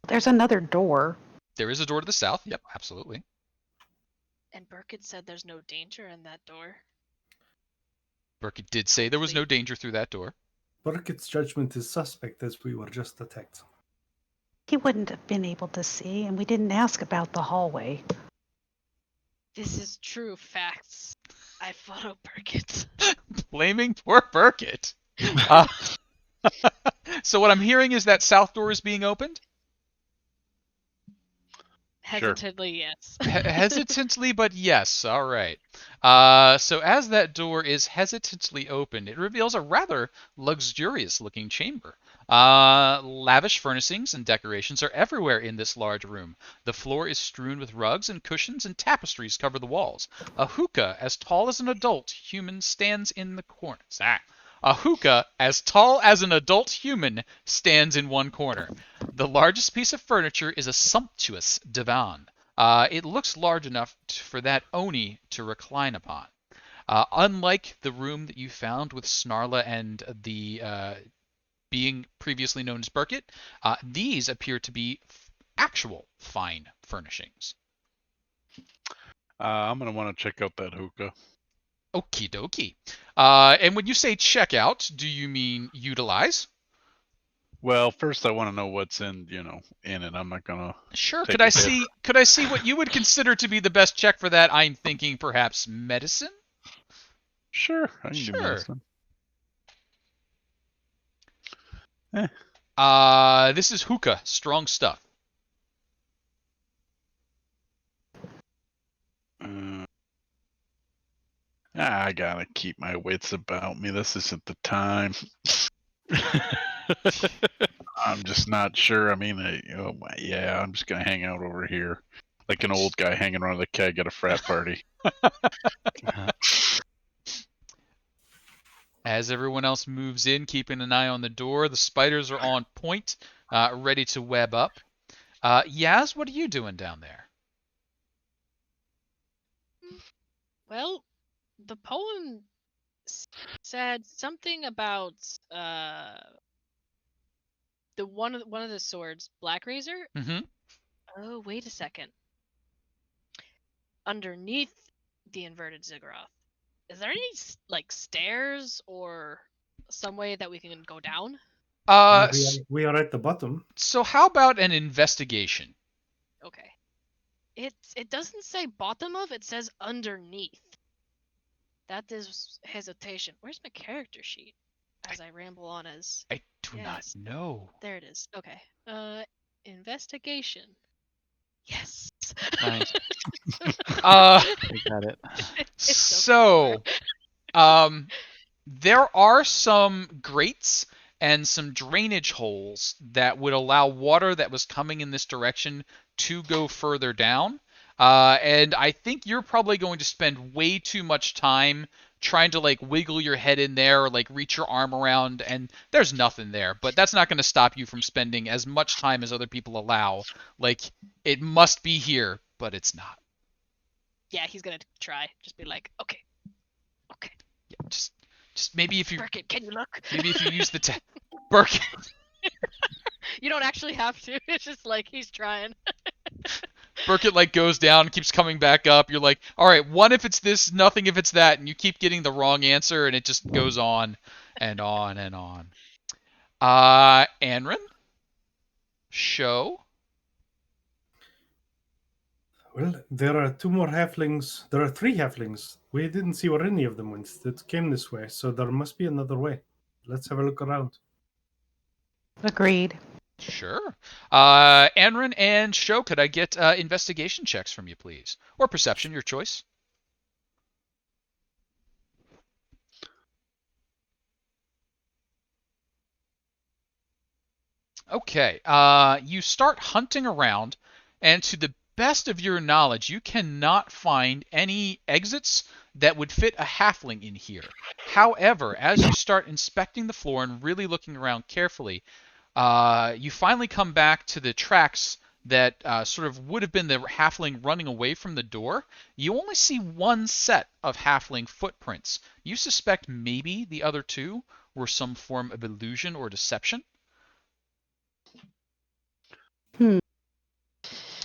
There's another door. There is a door to the south. Yep, absolutely. And Burkett said there's no danger in that door. Burkett did say there was no danger through that door. Burkett's judgment is suspect, as we were just attacked. He wouldn't have been able to see, and we didn't ask about the hallway. This is true facts. I follow Burkett. Blaming poor Burkett. So what I'm hearing is that south door is being opened? Hesitantly, yes. Hesitantly, but yes. All right. So as that door is hesitantly opened, it reveals a rather luxurious-looking chamber. Lavish furnishings and decorations are everywhere in this large room. The floor is strewn with rugs and cushions, and tapestries cover the walls. A hookah as tall as an adult human stands in the corner. A hookah as tall as an adult human stands in one corner. The largest piece of furniture is a sumptuous divan. It looks large enough for that Oni to recline upon. Unlike the room that you found with Snarla and the being previously known as Burkett, these appear to be actual fine furnishings. I'm going to want to check out that hookah. Okie dokie. And when you say check out, do you mean utilize? Well, first I want to know what's in it. I'm not gonna. Sure. Take Could I a hit. see? Could I see what you would consider to be the best check for that? I'm thinking perhaps medicine. Sure, I can do Sure. medicine. This is hookah, strong stuff. I gotta keep my wits about me. This isn't the time. I'm just not sure. I mean, yeah, I'm just gonna hang out over here, like an old guy hanging around the keg at a frat party. As everyone else moves in, keeping an eye on the door, the spiders are on point, ready to web up. Yaz, what are you doing down there? Well, the poem said something about the one of the swords, Black Razor. Mm-hmm. Oh, wait a second. Underneath the inverted ziggurat, is there any like stairs or some way that we can go down? We are at the bottom. So how about an investigation? Okay. It doesn't say bottom of, it says underneath. That is hesitation. Where's my character sheet? As I ramble on as I do not Yes. know. There it is. Okay. Investigation. Yes. Nice. Uh, We got it. It's so, there are some grates and some drainage holes that would allow water that was coming in this direction to go further down. And I think you're probably going to spend way too much time trying to like wiggle your head in there or like reach your arm around, and there's nothing there. But that's not going to stop you from spending as much time as other people allow. Like, it must be here, but it's not. Yeah, he's gonna try. Just be like, okay, Yeah, just maybe if you Birkin, can you look? maybe if you use the Birkin. You don't actually have to. It's just like he's trying. Burkett like goes down, keeps coming back up. You're like, all right, one if it's this, nothing if it's that, and you keep getting the wrong answer, and it just goes on and on and on. Anrin, show. Well, there are two more halflings. There are three halflings. We didn't see where any of them went. It came this way, so there must be another way. Let's have a look around. Agreed. Sure. Anrin and show, could I get investigation checks from you, please, or perception, your choice? Okay. You start hunting around, and to the best of your knowledge, you cannot find any exits that would fit a halfling in here. However, as you start inspecting the floor and really looking around carefully, you finally come back to the tracks that sort of would have been the halfling running away from the door. You only see one set of halfling footprints. You suspect maybe the other two were some form of illusion or deception.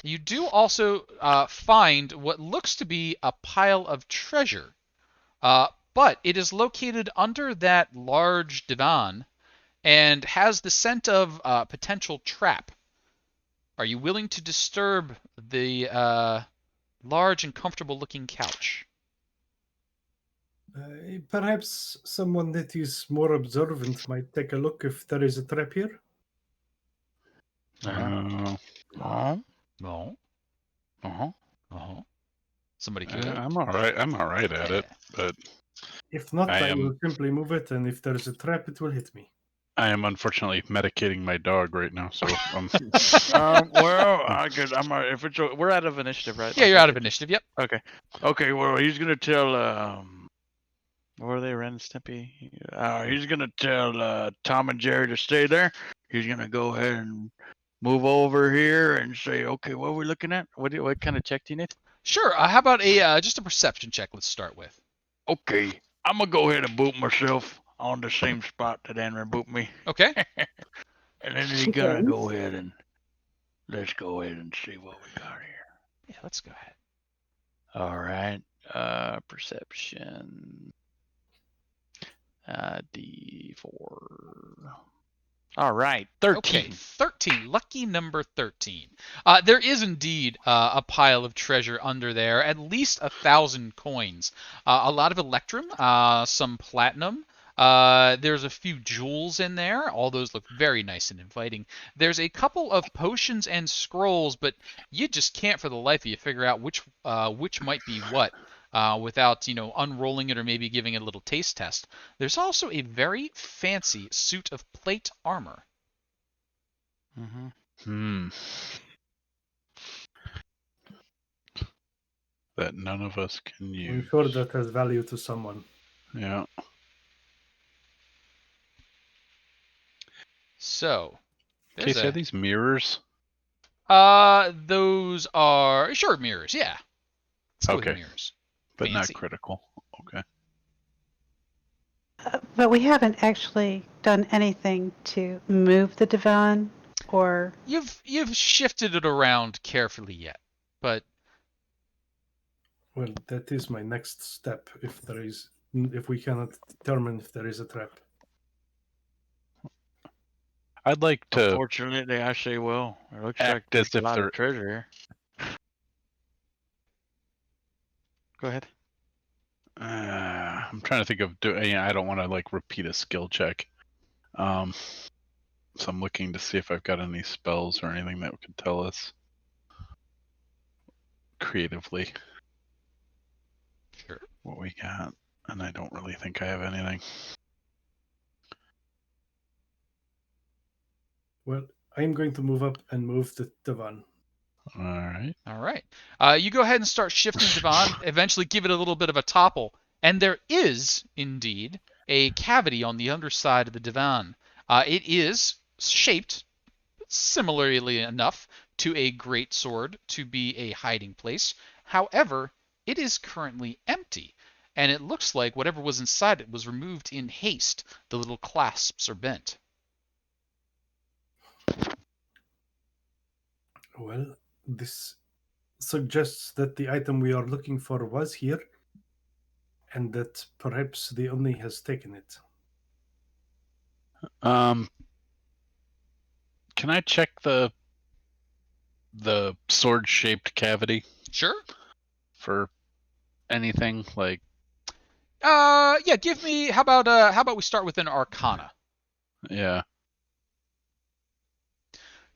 You do also find what looks to be a pile of treasure, but it is located under that large divan and has the scent of potential trap. Are you willing to disturb the large and comfortable-looking couch? Perhaps someone that is more observant might take a look if there is a trap here. Uh, No. uh-huh. Uh-huh. Somebody could. I'm all right. I'm all right at it, but If not, I I am- will simply move it, and if there is a trap, it will hit me. I am unfortunately medicating my dog right now. So Well, I guess I'm if it's We're out of initiative, right? Yeah, you're out of initiative. Yep. okay. Well, he's gonna tell What were they, Ren and Stimpy? he's gonna tell Tom and Jerry to stay there. He's gonna go ahead and move over here and say, okay, what are we looking at? What kind of check do you need? Sure. How about a just a perception check? Let's start with. Okay, I'm gonna go ahead and boot myself on the same spot that Andrew booped me. Okay. And then he's gonna go ahead and let's go ahead and see what we got here. Yeah, let's go ahead. All right. Perception. D4. All right, 13. Okay, 13. Lucky number 13. There is indeed a pile of treasure under there, at least 1,000 coins. A lot of electrum, some platinum. There's a few jewels in there. All those look very nice and inviting. There's a couple of potions and scrolls, but you just can't for the life of you figure out which might be what. Without unrolling it or maybe giving it a little taste test. There's also a very fancy suit of plate armor. Mm-hmm. That none of us can I'm use. sure that has value to someone. Yeah. So, Casey, are these mirrors? those are sure mirrors. Yeah, let's go with Okay. mirrors. But Fancy. not critical. Okay. But we haven't actually done anything to move the divan, or You've shifted it around carefully yet, but Well, that is my next step. If we cannot determine if there is a trap. I'd like to Unfortunately, I say, well, it looks act like there's as a if lot there. of treasure here. Go ahead. I'm trying to think of I don't want to like repeat a skill check. So I'm looking to see if I've got any spells or anything that could tell us creatively sure. what we got, and I don't really think I have anything. Well, I'm going to move up and move the divan. All right. All right. You go ahead and start shifting the divan. Eventually, give it a little bit of a topple, and there is indeed a cavity on the underside of the divan. It is shaped similarly enough to a great sword to be a hiding place. However, it is currently empty, and it looks like whatever was inside it was removed in haste. The little clasps are bent. Well, this suggests that the item we are looking for was here, and that perhaps the Oni has taken it. Can I check the sword-shaped cavity Sure. for anything like? Yeah. Give me. How about we start with an Arcana? Yeah.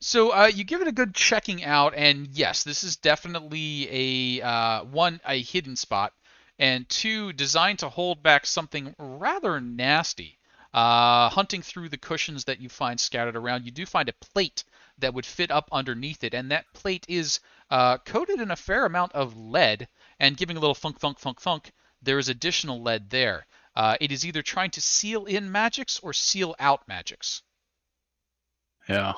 So you give it a good checking out, and yes, this is definitely a hidden spot, and two, designed to hold back something rather nasty. Hunting through the cushions that you find scattered around, you do find a plate that would fit up underneath it, and that plate is coated in a fair amount of lead, and giving a little funk, funk, funk, funk, there is additional lead there. It is either trying to seal in magics or seal out magics. Yeah.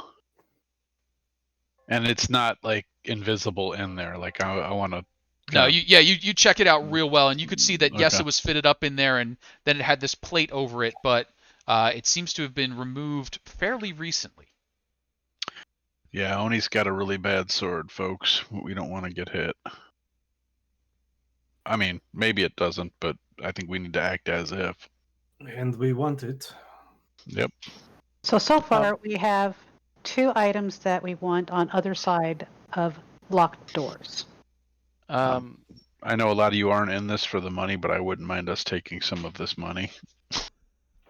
And it's not like invisible in there. Like I want to. No, you check it out real well, and you could see that yes, Okay. it was fitted up in there, and then it had this plate over it, but it seems to have been removed fairly recently. Yeah, Oni's got a really bad sword, folks. We don't want to get hit. I mean, maybe it doesn't, but I think we need to act as if. And we want it. Yep. so far we have 2 items that we want on other side of locked doors. I know a lot of you aren't in this for the money, but I wouldn't mind us taking some of this money.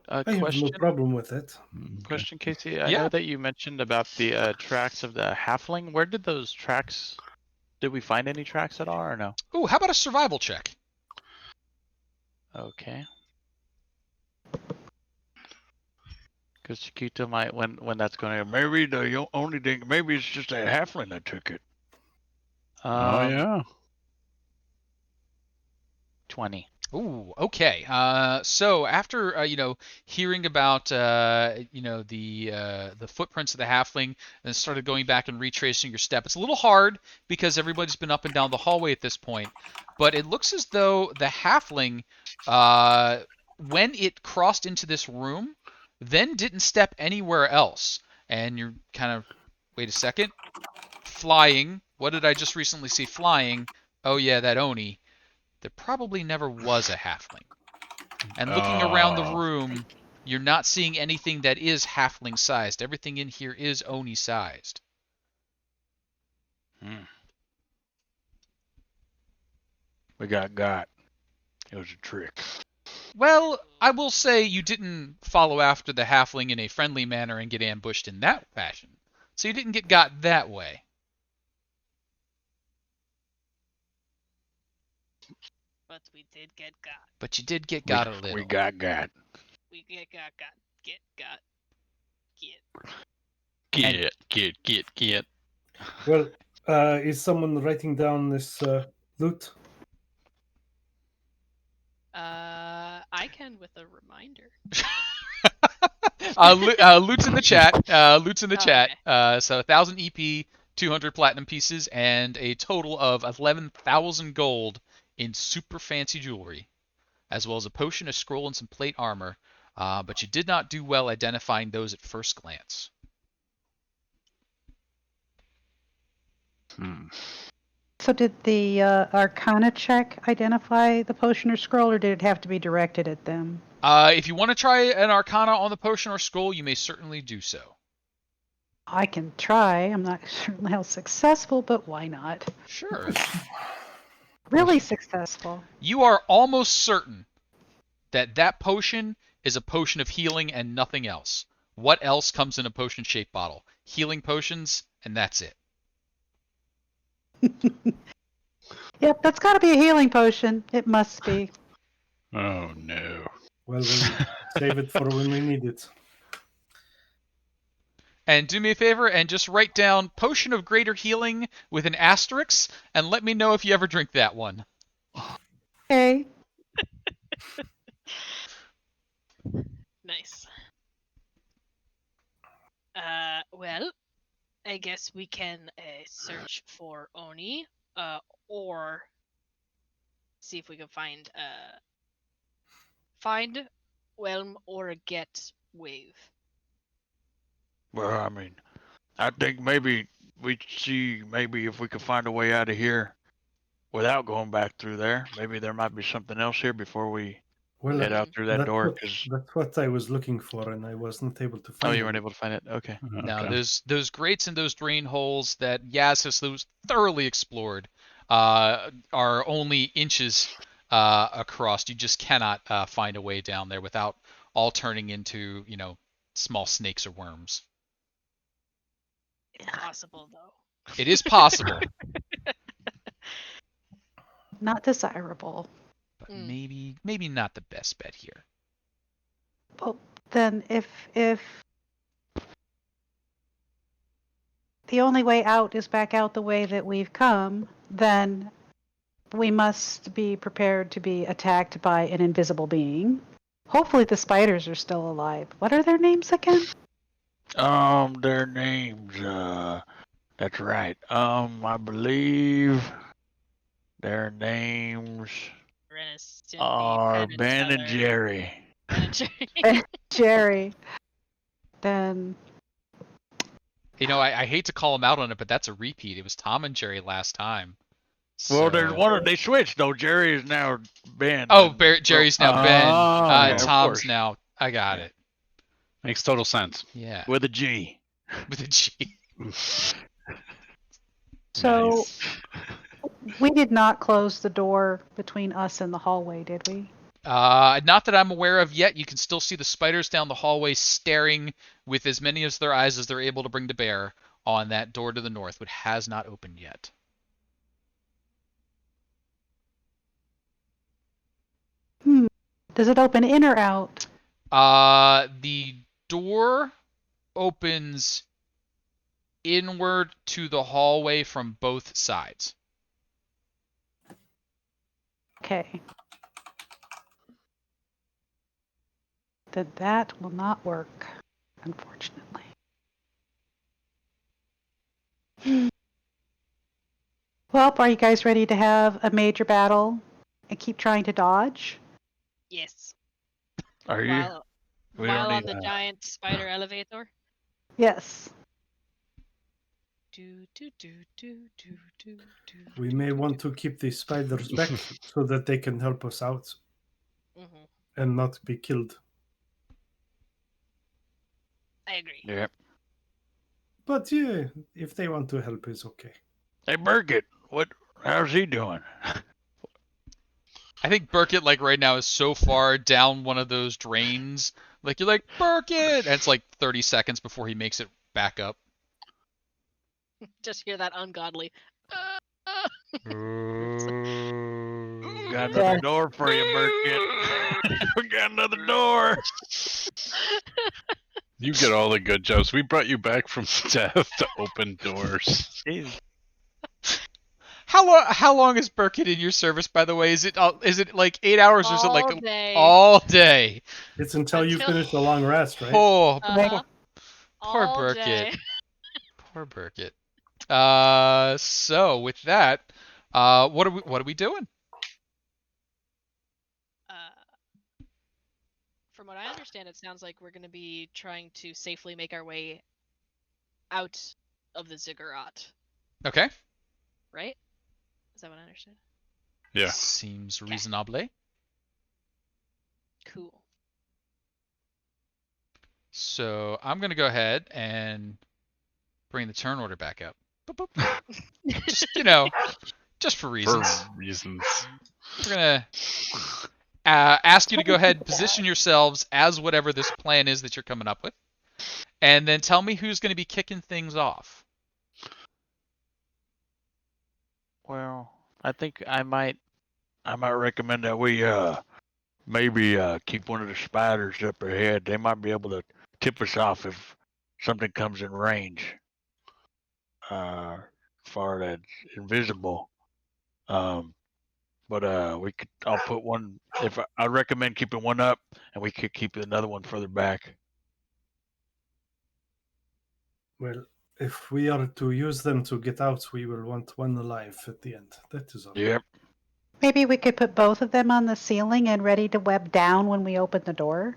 I have Question. no problem with it. Okay. Question, Casey. I Yeah. know that you mentioned about the tracks of the halfling. Where did those tracks? Did we find any tracks at all, or no? Ooh, how about a survival check? Okay. Because Chiquito might when that's going to. Maybe the only thing, maybe it's just a halfling that took it. Oh yeah. 20. Ooh, okay. So after hearing about the footprints of the halfling, and started going back and retracing your step, it's a little hard because everybody's been up and down the hallway at this point. But it looks as though the halfling, when it crossed into this room, then didn't step anywhere else. And you're kind of, wait a second, flying. What did I just recently see flying? Oh yeah, that Oni. there probably never was a halfling. And looking around the Oh. room, you're not seeing anything that is halfling sized. Everything in here is Oni sized. We got. It was a trick. Well, I will say you didn't follow after the halfling in a friendly manner and get ambushed in that fashion. So you didn't get got that way. But we did get got. But you did get got a little. We got. We get got. Get got. Get. Well, is someone writing down this loot? I can with a reminder. Loot's in the chat. Loot's in the Oh, chat. okay. So 1,000 EP, 200 platinum pieces, and a total of 11,000 gold in super fancy jewelry, as well as a potion, a scroll, and some plate armor. But you did not do well identifying those at first glance. So did the Arcana check identify the potion or scroll, or did it have to be directed at them? If you want to try an Arcana on the potion or scroll, you may certainly do so. I can try. I'm not certain how successful, but why not? Sure. Really successful. You are almost certain that that potion is a potion of healing and nothing else. What else comes in a potion-shaped bottle? Healing potions, and that's it. Yep, that's got to be a healing potion. It must be. Oh no. Well, we'll save it for when we need it. And do me a favor and just write down potion of greater healing with an asterisk, and let me know if you ever drink that one. Okay. Nice. Well, I guess we can search for Oni, or see if we can find Whelm or get Wave. Well, I mean, I think maybe we'd see if we could find a way out of here without going back through there. Maybe there might be something else here before we Well, head out through that that's door. what- 'Cause That's what I was looking for, and I wasn't able to find Oh, it. you weren't able to find it? Okay. Now, Okay. those grates and those drain holes that Yaz has thoroughly explored are only inches across. You just cannot find a way down there without all turning into, small snakes or worms. Impossible though. It is possible, Not desirable. but Mm. maybe not the best bet here. Well, then if the only way out is back out the way that we've come, then we must be prepared to be attacked by an invisible being. Hopefully the spiders are still alive. What are their names again? their names, that's right. I believe their names Ren and Stimpy, are Penn Ben and Teller, Jerry. Ben and Jerry. Jerry. Then I hate to call him out on it, but that's a repeat. It was Tom and Jerry last time. Well, there's So- one. They switched though. Jerry is now Ben. Oh, Jerry's now Ben. Oh, yeah, of Tom's course. now. I got it. Makes total sense. Yeah, with a G. with a G. so Nice. we did not close the door between us and the hallway, did we? Not that I'm aware of yet. You can still see the spiders down the hallway staring with as many of their eyes as they're able to bring to bear on that door to the north, which has not opened yet. Does it open in or out? The door opens inward to the hallway from both sides. Okay. Then that will not work, unfortunately. Well, are you guys ready to have a major battle and keep trying to dodge? Yes. Are you? While, We don't while on need the giant spider elevator. Yes. We may want to keep the spiders back so that they can help us out Mm-hmm. and not be killed. I agree. Yep. But yeah, if they want to help, it's okay. Hey, Burkett, how's he doing? I think Burkett, like right now, is so far down one of those drains. Like you're like Burkett, and it's like 30 seconds before he makes it back up. Just hear that ungodly. Got another door for you, Burkett. We got another door. You get all the good jobs. We brought you back from death to open doors. Jeez. How long is Burkett in your service, by the way? Is it like 8 hours or is it like All day. all day? It's until you Until- finish the long rest, right? Oh, Uh-huh. poor All Burkett. day. Poor Burkett. So with that, what are we doing? From what I understand, it sounds like we're going to be trying to safely make our way out of the ziggurat, Okay. right? Is that what I understood? Yeah. Seems reasonable. Cool. So I'm gonna go ahead and bring the turn order back up. Boop, boop. Just just for reasons. For reasons. We're gonna ask you to go ahead and position yourselves as whatever this plan is that you're coming up with, and then tell me who's going to be kicking things off. Well, I think I might. I might recommend that we maybe keep one of the spiders up ahead. They might be able to tip us off if something comes in range. Far that's invisible. But we could. I'll put one. I recommend keeping one up, and we could keep another one further back. Well, if we are to use them to get out, we will want one alive at the end. That is all. Yep. Maybe we could put both of them on the ceiling and ready to web down when we open the door.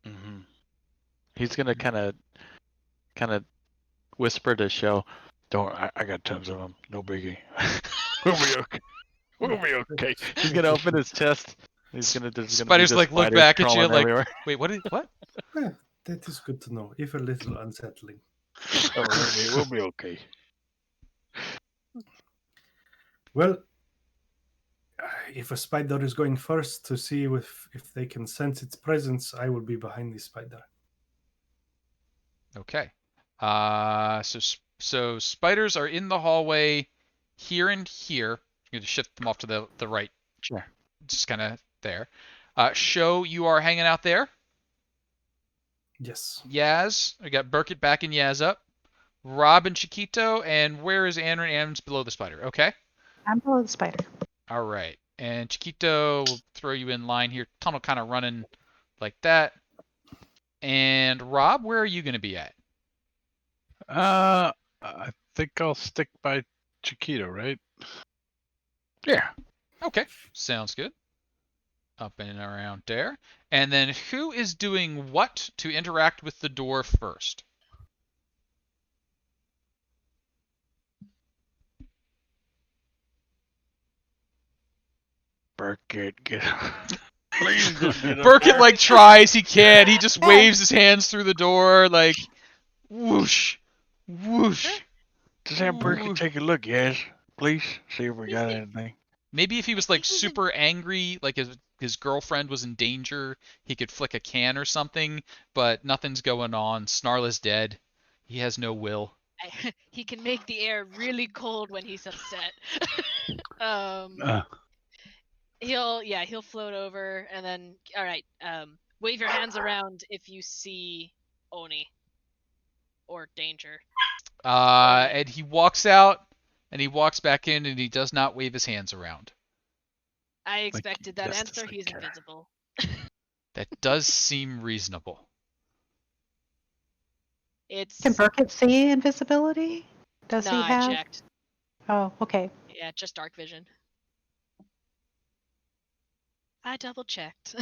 Mm-hmm. He's gonna kind of whisper to Shell. Don't. I got tons of them. No biggie. We'll be okay. We'll be okay. He's gonna open his chest. He's gonna Spiders like look back at you like, everywhere. wait, what? That is good to know, if a little unsettling. Oh, we'll be okay. Well, if a spider is going first to see if they can sense its presence, I will be behind the spider. Okay. So spiders are in the hallway here and here. I'm going to shift them off to the right. Sure. Just kind of there. Show, you are hanging out there. Yes. Yaz, we got Burkett backing Yaz up. Rob and Chiquito, and where is Aaron? Aaron's below the spider. Okay. I'm below the spider. All right. And Chiquito, will throw you in line here. Tunnel kind of running like that. And Rob, where are you going to be at? I think I'll stick by Chiquito, right? Yeah. Okay. Sounds good. Up and around there. And then who is doing what to interact with the door first? Burkett, get. Please just get up Burkett there. like tries, he can't. He just waves his hands through the door like whoosh, whoosh. Just have Burkett Ooh. take a look, yes, please. See if we got anything. Maybe if he was like super angry, like his girlfriend was in danger, he could flick a can or something, but nothing's going on. Snarl is dead. He has no will. He can make the air really cold when he's upset. He'll float over and then all right, wave your hands around if you see Oni or danger. And he walks out and he walks back in and he does not wave his hands around. I expected that yes, answer. I He's care. invisible. That does seem reasonable. It's Can Burkett see invisibility? Does he I have? checked. Oh, okay. Yeah, just dark vision. I double checked.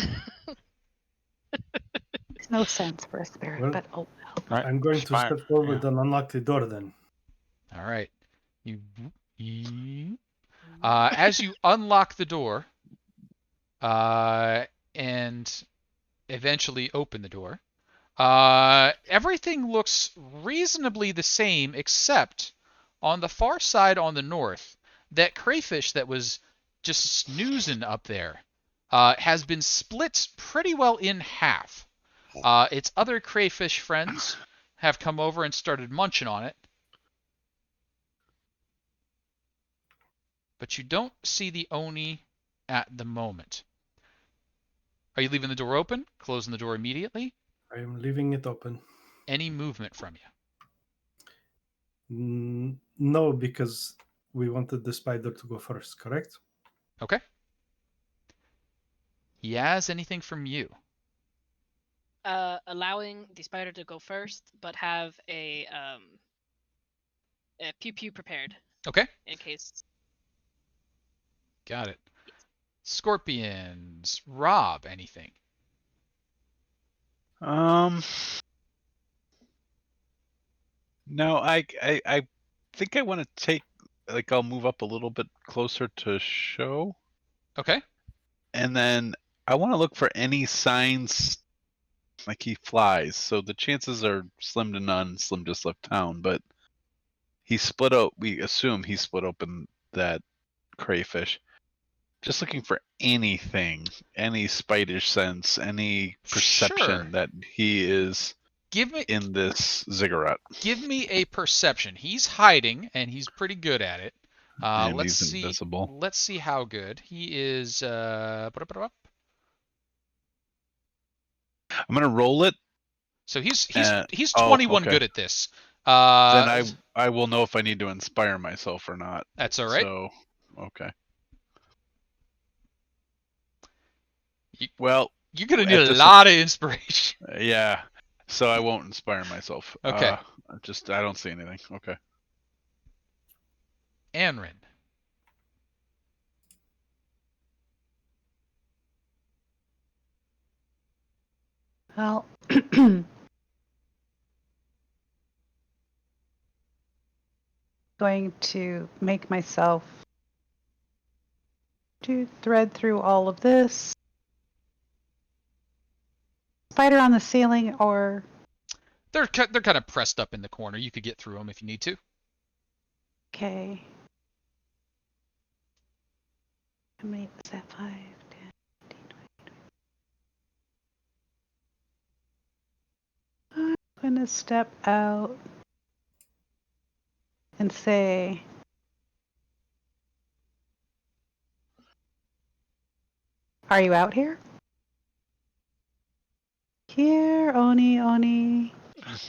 makes no sense for a spirit, Well, but oh well. Right. I'm going It's to fine. step forward Yeah. and unlock the door then. All right. As you unlock the door, and eventually open the door, everything looks reasonably the same, except on the far side on the north, that crayfish that was just snoozing up there has been split pretty well in half. Its other crayfish friends have come over and started munching on it. But you don't see the Oni at the moment. Are you leaving the door open? Closing the door immediately? I am leaving it open. Any movement from you? No, because we wanted the spider to go first, correct? Okay. Yaz, anything from you? Allowing the spider to go first, but have a pew pew prepared Okay. in case. Got it. Scorpions. Rob, anything? No, I think I want to take, like, I'll move up a little bit closer to show, Okay. and then I want to look for any signs like he flies. So the chances are slim to none. Slim just left town, but he split out. We assume he split open that crayfish. Just looking for anything, any spider sense, any perception Sure. that he is Give me in this ziggurat. give me a perception. He's hiding and he's pretty good at it. And Let's he's see. invisible. Let's see how good he is. I'm gonna roll it. So he's Uh, 21 okay. good at this. Then I will know if I need to inspire myself or not. That's all right. So, okay. You- Well, You're gonna at need a this- lot of inspiration. yeah. So I won't inspire myself. Okay. I don't see anything. Okay. Anrin. Well, going to make myself to thread through all of this. Spider on the ceiling, or They're kind of pressed up in the corner. You could get through them if you need to. okay. How many was that? 5, 10, 15, 20. I'm gonna step out and say, "Are you out here? Here, Oni, Oni."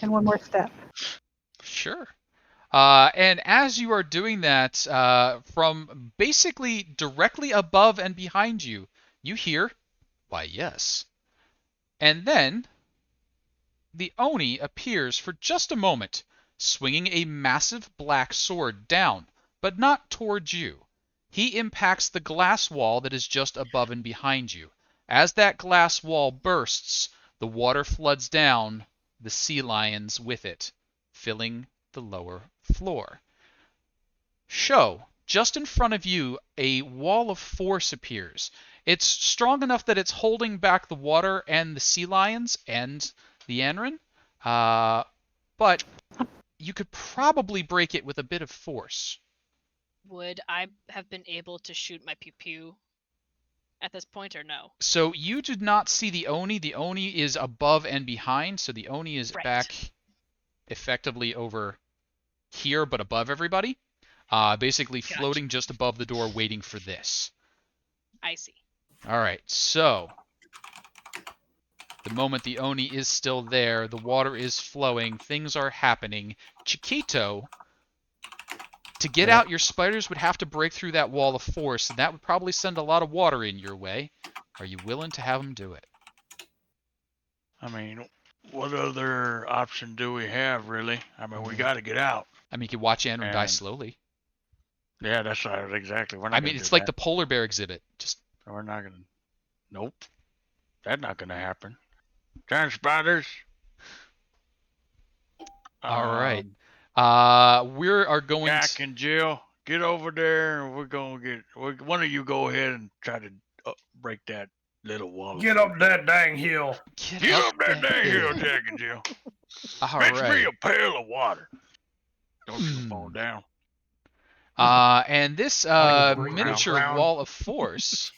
And one more step. Sure. And as you are doing that, from basically directly above and behind you, you hear, "Why, yes." And then the Oni appears for just a moment, swinging a massive black sword down, but not towards you. He impacts the glass wall that is just above and behind you. As that glass wall bursts, the water floods down, the sea lions with it, filling the lower floor. Show, just in front of you, a wall of force appears. It's strong enough that it's holding back the water and the sea lions and the Anrin, but you could probably break it with a bit of force. Would I have been able to shoot my pew pew at this point, or no? So you did not see the Oni. The Oni is above and behind, so the Oni is Right. back effectively over here, but above everybody. Basically Gotcha. floating just above the door, waiting for this. I see. All right, so the moment the Oni is still there, the water is flowing, things are happening. Chiquito, to get Yeah. out your spiders would have to break through that wall of force, and that would probably send a lot of water in your way. Are you willing to have them do it? I mean, what other option do we have, really? I mean, we got to get out. I mean, you could watch Andrew die And- slowly. Yeah, that's not exactly. We're not. I gonna mean, it's do like that. the polar bear exhibit. Just We're not gonna. Nope. That's not gonna happen. Giant spiders. All right. We are going Jack to... and Jill, get over there, and we're gonna get. One of you go ahead and try to break that little wall. Get up that dang hill. Get up that dang hill, Jack and Jill. All Fetch me right. a pail of water. Don't you fall down. And this Wanna go miniature round? wall of force,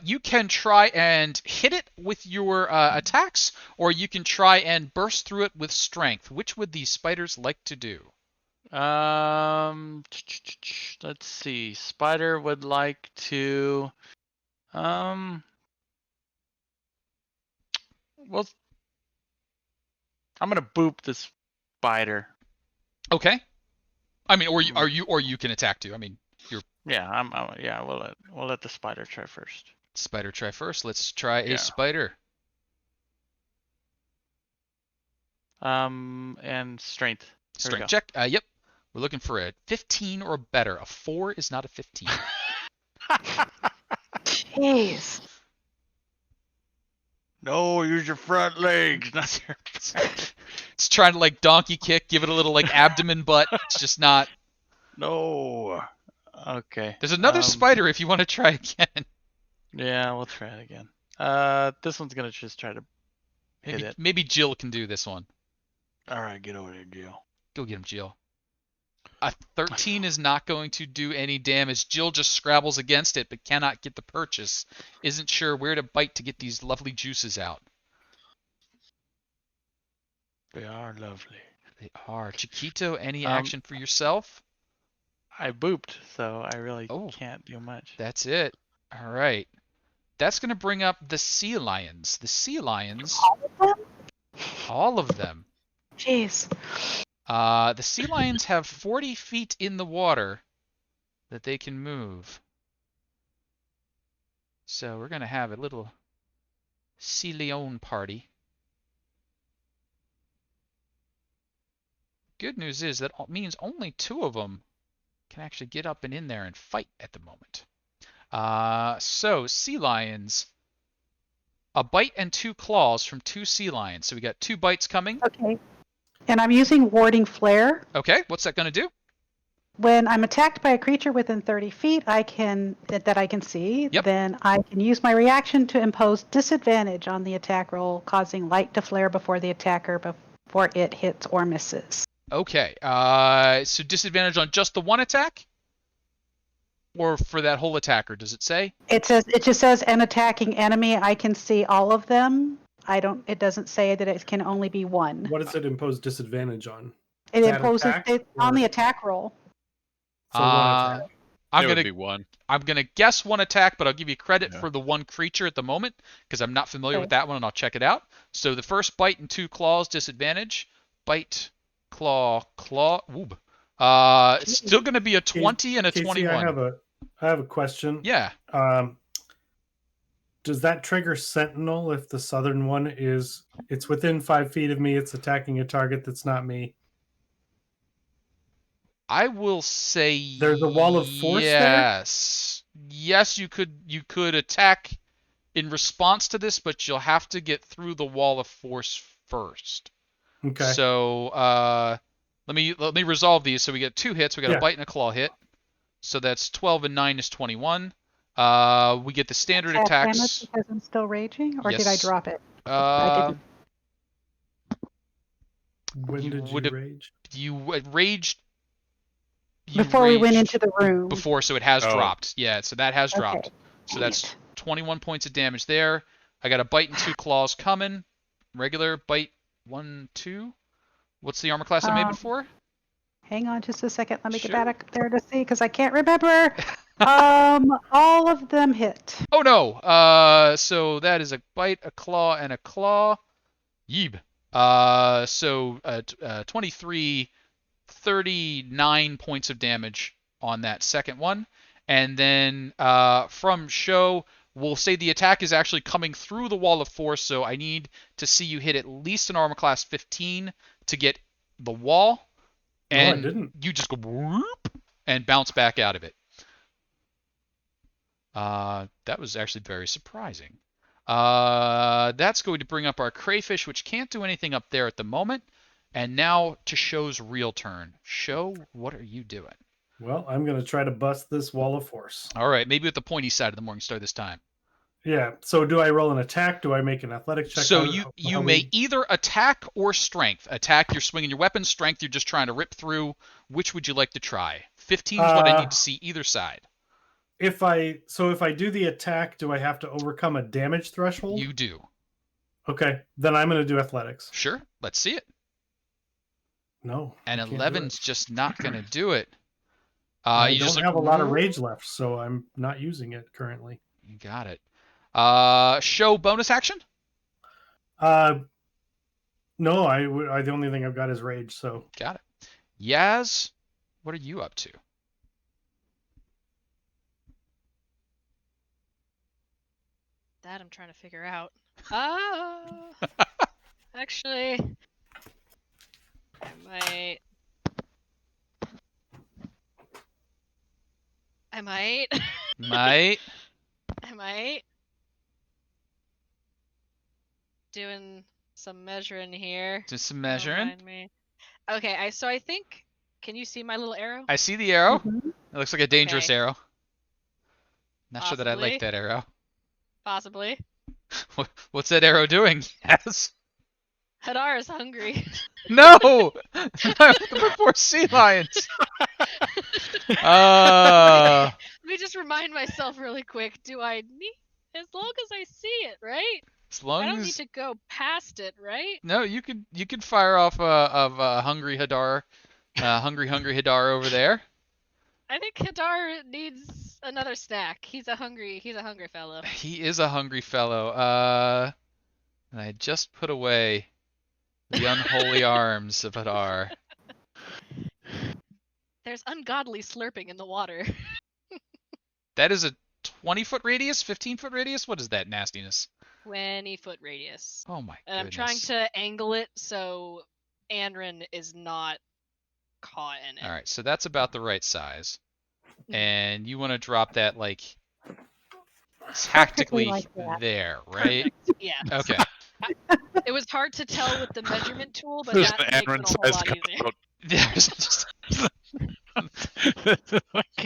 you can try and hit it with your attacks, or you can try and burst through it with strength. Which would the spiders like to do? Let's see. Spider would like to. Well, I'm gonna boop this spider. Okay. I mean, or you can attack too. I mean, Yeah, yeah. We'll let the spider try first. spider try first. Let's try a Yeah. spider. And strength. There we Strength go. check. Yep. We're looking for a 15 or better. A 4 is not a 15. Jeez. No, use your front legs, not your. It's trying to like donkey kick, give it a little like abdomen butt. It's just not. No. Okay. There's another spider if you want to try again. Yeah, we'll try it again. This one's gonna just try to hit it. Maybe Jill can do this one. All right, get over there, Jill. Go get him, Jill. A 13 is not going to do any damage. Jill just scrabbles against it, but cannot get the purchase. Isn't sure where to bite to get these lovely juices out. They are lovely. They are. Chiquito, any action for yourself? I booped, so I really Oh. can't do much. That's it. All right. That's going to bring up the sea lions. The sea lions, All of them? all of them. Jeez. The sea lions have 40 feet in the water that they can move. So we're going to have a little sea lion party. Good news is that means only 2 of them can actually get up and in there and fight at the moment. So sea lions, a bite and 2 claws from 2 sea lions. So we got 2 bites coming. Okay. And I'm using Warting Flare. Okay, what's that going to do? When I'm attacked by a creature within 30 feet, that I can see, Yep. then I can use my reaction to impose disadvantage on the attack roll, causing light to flare before the attacker before it hits or misses. Okay, so disadvantage on just the one attack? Or for that whole attacker, does it say? It just says an attacking enemy. I can see all of them. It doesn't say that it can only be one. What does it impose disadvantage on? It That imposes attack it on or- the attack roll. So one attack. I'm It would gonna be one. I'm gonna guess one attack, but I'll give you credit Yeah. for the one creature at the moment because I'm not familiar Okay. with that one, and I'll check it out. So the first bite and 2 claws, disadvantage. Bite, claw. Ooh. It's still gonna be a 20 and a Casey, 21. I have a question. Yeah. Does that trigger Sentinel if the southern one it's within 5 feet of me, it's attacking a target that's not me? I will say There's a wall of force there? yes. Yes, you could attack in response to this, but you'll have to get through the wall of force first. Okay. So let me resolve these. So we get 2 hits. We got a Yeah. bite and a claw hit. So that's 12 and 9 is 21. We get the standard Attack damage attacks. because I'm still raging, or did I Yes. drop it? Uh, When you did you would've- rage? you raged you Before we went raged into the room. before, so it has Oh. dropped. Yeah, so that has dropped. Okay. So that's Neat. 21 points of damage there. I got a bite and 2 claws coming. Regular bite 1, 2. What's the armor class I made Um, before? Hang on just a second. Let me Sure. get back up there to see because I can't remember. All of them hit. Oh no. So that is a bite, a claw, and a claw. Yeeb. 23, 39 points of damage on that second one. And then from show, we'll say the attack is actually coming through the wall of force, so I need to see you hit at least an armor class 15 to get the wall. No, I And didn't. you just go whoop and bounce back out of it. That was actually very surprising. That's going to bring up our crayfish, which can't do anything up there at the moment. And now to Show's real turn. Show, what are you doing? Well, I'm going to try to bust this wall of force. All right, maybe with the pointy side of the Morningstar this time. Yeah. So do I roll an attack? Do I make an athletics check? So you may either attack or strength. Attack, you're swinging your weapon. Strength, you're just trying to rip through. Which would you like to try? 15 is what I need to see either side. If I do the attack, do I have to overcome a damage threshold? You do. Okay, then I'm going to do athletics. Sure, let's see it. No. And I can't do 11's it. just not going to do it. I You don't just have a lot of rage left, so I'm not using it currently. You got it. Show bonus action? No, the only thing I've got is rage, so. Got it. Yaz, what are you up to? That I'm trying to figure out. Actually, I might. Might. I might. Doing some measuring here. Just some Don't measuring. mind me. Okay, I think. Can you see my little arrow? I see the arrow. Mhm. It looks like a dangerous Okay. arrow. Not sure that I like Possibly. that arrow. Possibly. What's that arrow doing? Yes. Hadar is hungry. No! The poor sea lions. Let me just remind myself really quick. Do I need? As long as I see it, right? As I long don't need as to go past it, right? no, you could fire off of hungry Hadar, hungry Hadar over there. I think Hadar needs another snack. He's a hungry fellow. He is a hungry fellow. And I just put away the unholy arms of Hadar. There's ungodly slurping in the water. That is a 20-foot radius, 15-foot radius. What is that nastiness? 20-foot radius. Oh my And I'm goodness. trying to angle it so Anrin is not caught in it. All right, so that's about the right size, and you want to drop that like tactically like that. there, right? Yeah. Okay. It was hard to tell with the measurement tool, but There's that an makes it Adron a whole size lot easier. cutout. There's just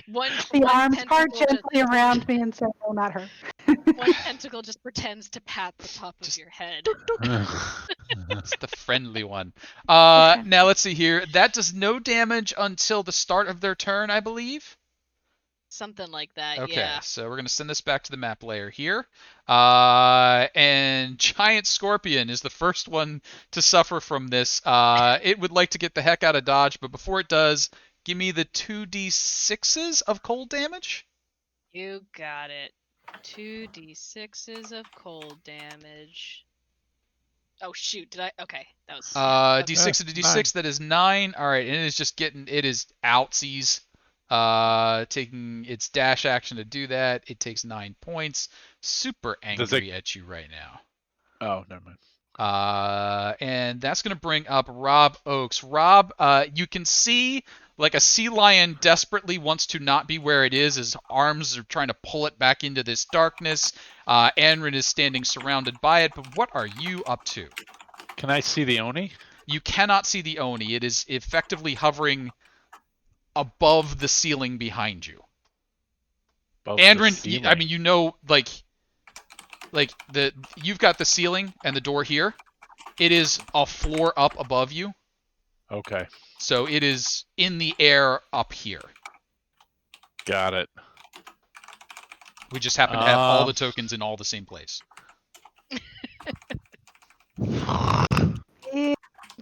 One The arms tentacle part just- gently around me and say, "No, not her." One tentacle just pretends to pat the top of your head. it's the friendly one. Now let's see here. That does no damage until the start of their turn, I believe. Something like that, Okay, yeah. so we're going to send this back to the map layer here. And Giant Scorpion is the first one to suffer from this. It would like to get the heck out of dodge, but before it does, give me the 2d6s of cold damage. You got it. 2d6s of cold damage. Oh shoot, did I? Okay, that was. D6 to D6, that is 9. All right, and it is just it is outsies. Taking its dash action to do that. It takes 9 points. Super angry at you right now. Oh, never mind. And that's going to bring up Rob Oakes. Rob, you can see like a sea lion desperately wants to not be where it is. His arms are trying to pull it back into this darkness. Anrin is standing surrounded by it. But what are you up to? Can I see the Oni? You cannot see the Oni. It is effectively hovering above the ceiling behind you. Above the Anrin, ceiling. I mean, you know, like you've got the ceiling and the door here. It is a floor up above you, Okay, so it is in the air up here. got it. We just happen to have all the tokens in all the same place.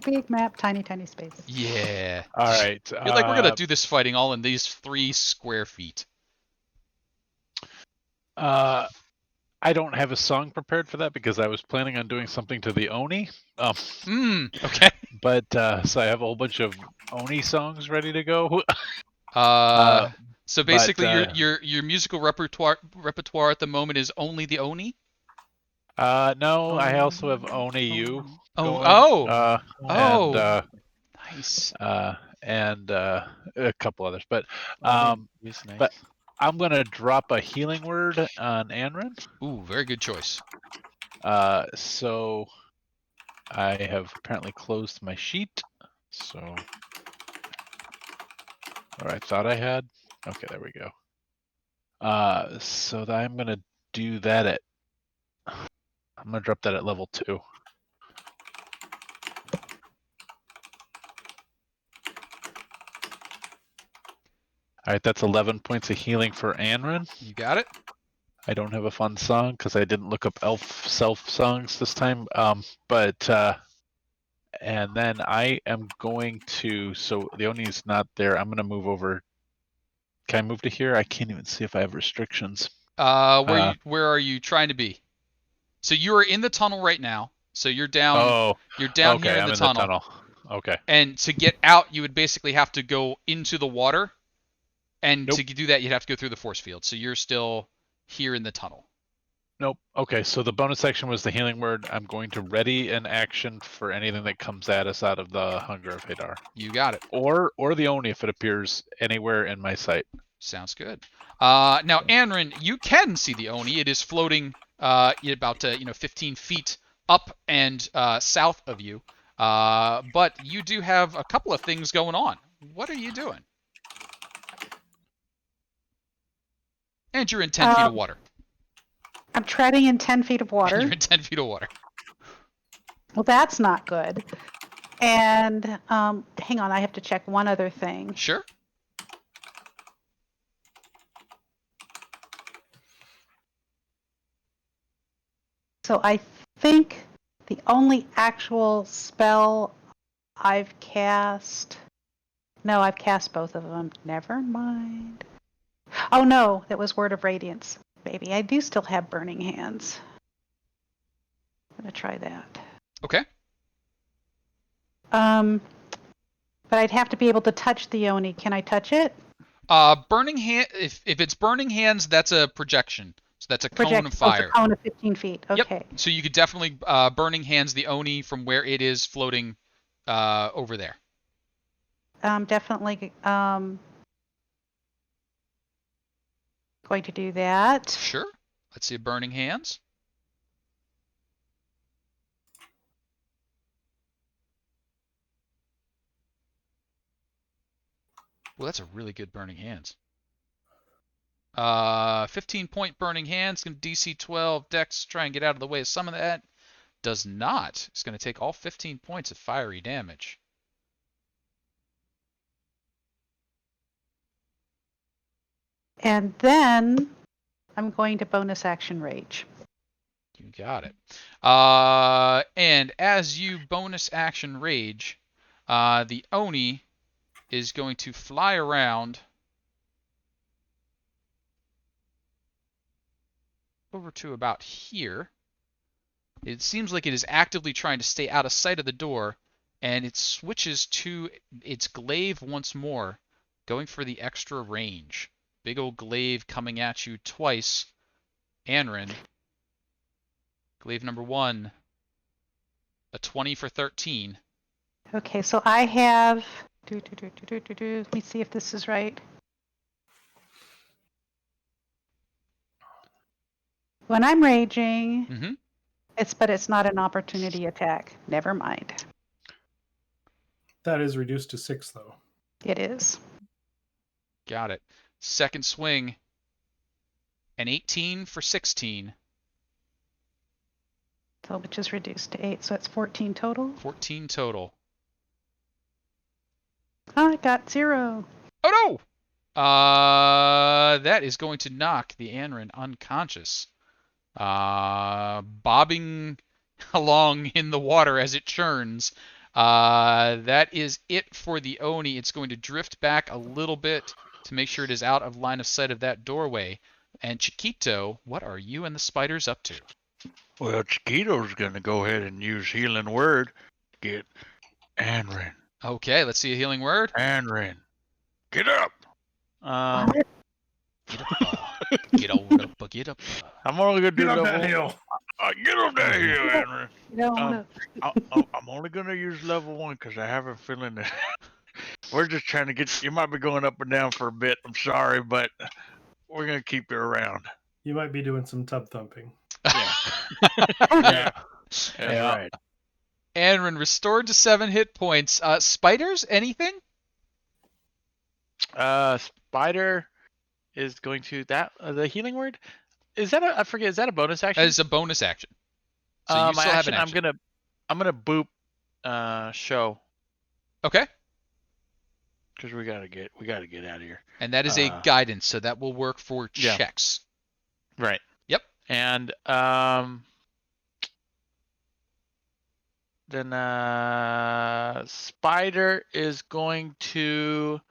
Big map, tiny space. Yeah. All right. You're like, we're gonna do this fighting all in these 3 square feet. I don't have a song prepared for that because I was planning on doing something to the Oni. Okay. But so I have a whole bunch of Oni songs ready to go. So basically, but, your musical repertoire at the moment is only the Oni. No, I also have Oni U. Nice. And a couple others, but but I'm gonna drop a healing word on Anrin. Ooh, very good choice. So I have apparently closed my sheet. So, or I thought I had. Okay, there we go. So I'm gonna do that at. I'm gonna drop that at level 2. All right, that's 11 points of healing for Anrin. You got it. I don't have a fun song because I didn't look up elf self songs this time. And then I am going to. So the Oni's not there. I'm gonna move over. Can I move to here? I can't even see if I have restrictions. Where are you trying to be? So you are in the tunnel right now. So you're down. Oh, You're down okay. here in I'm the in tunnel. the tunnel. Okay. And to get out, you would basically have to go into the water. And Nope. to do that, you'd have to go through the force field. So you're still here in the tunnel. Nope. Okay, so the bonus action was the healing word. I'm going to ready an action for anything that comes at us out of the Hunger of Hadar. You got it. Or the Oni if it appears anywhere in my sight. Sounds good. Now, Anrin, you can see the Oni. It is floating about 15 feet up and south of you. But you do have a couple of things going on. What are you doing? And you're in 10 feet of water. I'm treading in 10 feet of water. You're in 10 feet of water. Well, that's not good. And hang on, I have to check one other thing. Sure. So I think the only actual spell I've cast. No, I've cast both of them. Never mind. Oh no, that was Word of Radiance. Baby, I do still have Burning Hands. I'm gonna try that. Okay. But I'd have to be able to touch the Oni. Can I touch it? Burning hand. If it's burning hands, that's a projection. So that's a cone of Oh, fire. it's a cone of 15 feet. Okay. Yep. So you could definitely burning hands the Oni from where it is floating over there. Definitely going to do that. Sure. Let's see burning hands. Well, that's a really good burning hands. 15-point burning hands, going to DC 12, Dex, try and get out of the way of some of that. Does not. It's going to take all 15 points of fiery damage. And then I'm going to bonus action rage. You got it. And as you bonus action rage, the Oni is going to fly around over to about here. It seems like it is actively trying to stay out of sight of the door, and it switches to its glaive once more, going for the extra range. Big old glaive coming at you twice. Anrin. Glaive number 1. A 20 for 13. Okay, so I have. Let me see if this is right. When I'm raging, but it's not an opportunity attack. Never mind. That is reduced to 6, though. It is. Got it. Second swing. An 18 for 16. So which is reduced to 8, so it's 14 total. 14 total. I got 0. Oh no! That is going to knock the Anrin unconscious. Bobbing along in the water as it churns. That is it for the Oni. It's going to drift back a little bit to make sure it is out of line of sight of that doorway. And Chiquito, what are you and the spiders up to? Well, Chiquito's going to go ahead and use Healing Word. Get Anrin. Okay, let's see a healing word. Anrin. Get up. Get up. Get on up. Get up. I'm only going to do Get up level. that hill. Get up that hill, Anrin. You don't wanna... I'm only going to use level 1 because I have a feeling that we're just trying to get. You might be going up and down for a bit. I'm sorry, but we're going to keep you around. You might be doing some tub thumping. Yeah. Yeah. That's Yeah. right. Anrin restored to 7 hit points. Spiders, anything? Spider is going to that the healing word. Is that I forget? Is that a bonus action? As a bonus action. So you My still have an action. action. I'm gonna boop. Show. Okay. Because we gotta get out of here. And that is a guidance, so that will work for Yeah. checks. Right. Yep. And then Spider is going to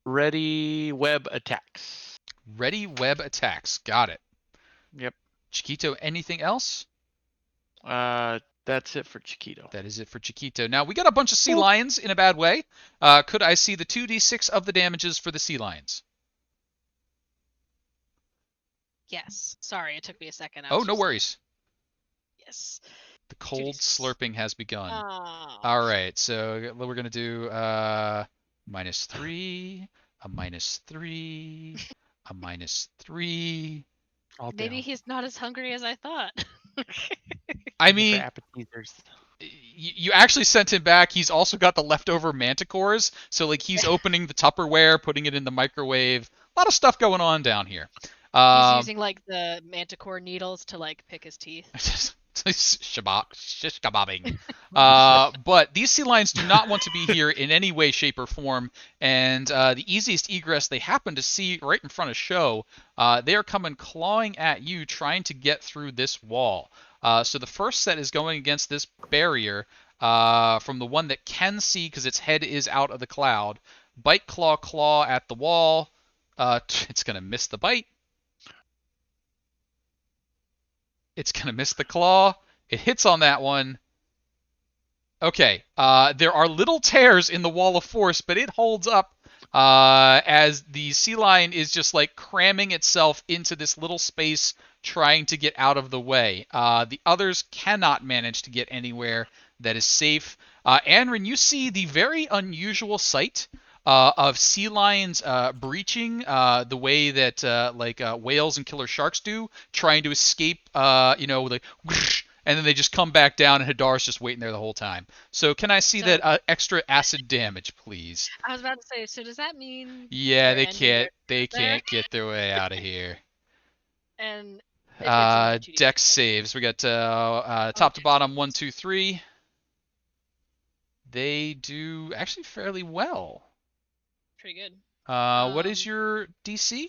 ready web attacks. Ready web attacks. Got it. Yep. Chiquito, anything else? That's it for Chiquito. That is it for Chiquito. Now, we got a bunch of sea lions in a bad way. Could I see the 2d6 of the damages for the sea lions? Yes. Sorry, it took me a second. I Oh, was no just- worries. Yes. The cold 2d6. slurping has begun. Oh. All right, so we're going to do -3, a -3, a -3. All Maybe down. he's not as hungry as I thought. I For mean, appetizers. you actually sent him back. He's also got the leftover manticores, so like he's opening the Tupperware, putting it in the microwave. A lot of stuff going on down here. He's using like the manticore needles to like pick his teeth. Shish kebabbing. But these sea lions do not want to be here in any way, shape, or form. And the easiest egress they happen to see right in front of Show, they are coming clawing at you, trying to get through this wall. So the first set is going against this barrier from the one that can see because its head is out of the cloud. Bite, claw, claw at the wall. It's going to miss the bite. It's going to miss the claw. It hits on that one. Okay. There are little tears in the wall of force, but it holds up as the sea lion is just like cramming itself into this little space trying to get out of the way. The others cannot manage to get anywhere that is safe. Anrin, you see the very unusual sight of sea lions breaching the way that whales and killer sharks do, trying to escape, like whoosh, and then they just come back down, and Hadar's just waiting there the whole time. So can I see that extra acid damage, please? I was about to say, so does that mean? Yeah, they're they ending can't. their They turn there? can't get their way out of here. And it's only 2d6. Dex saves. We got top to bottom 1, 2, 3. They do actually fairly well. Pretty good. What is your DC?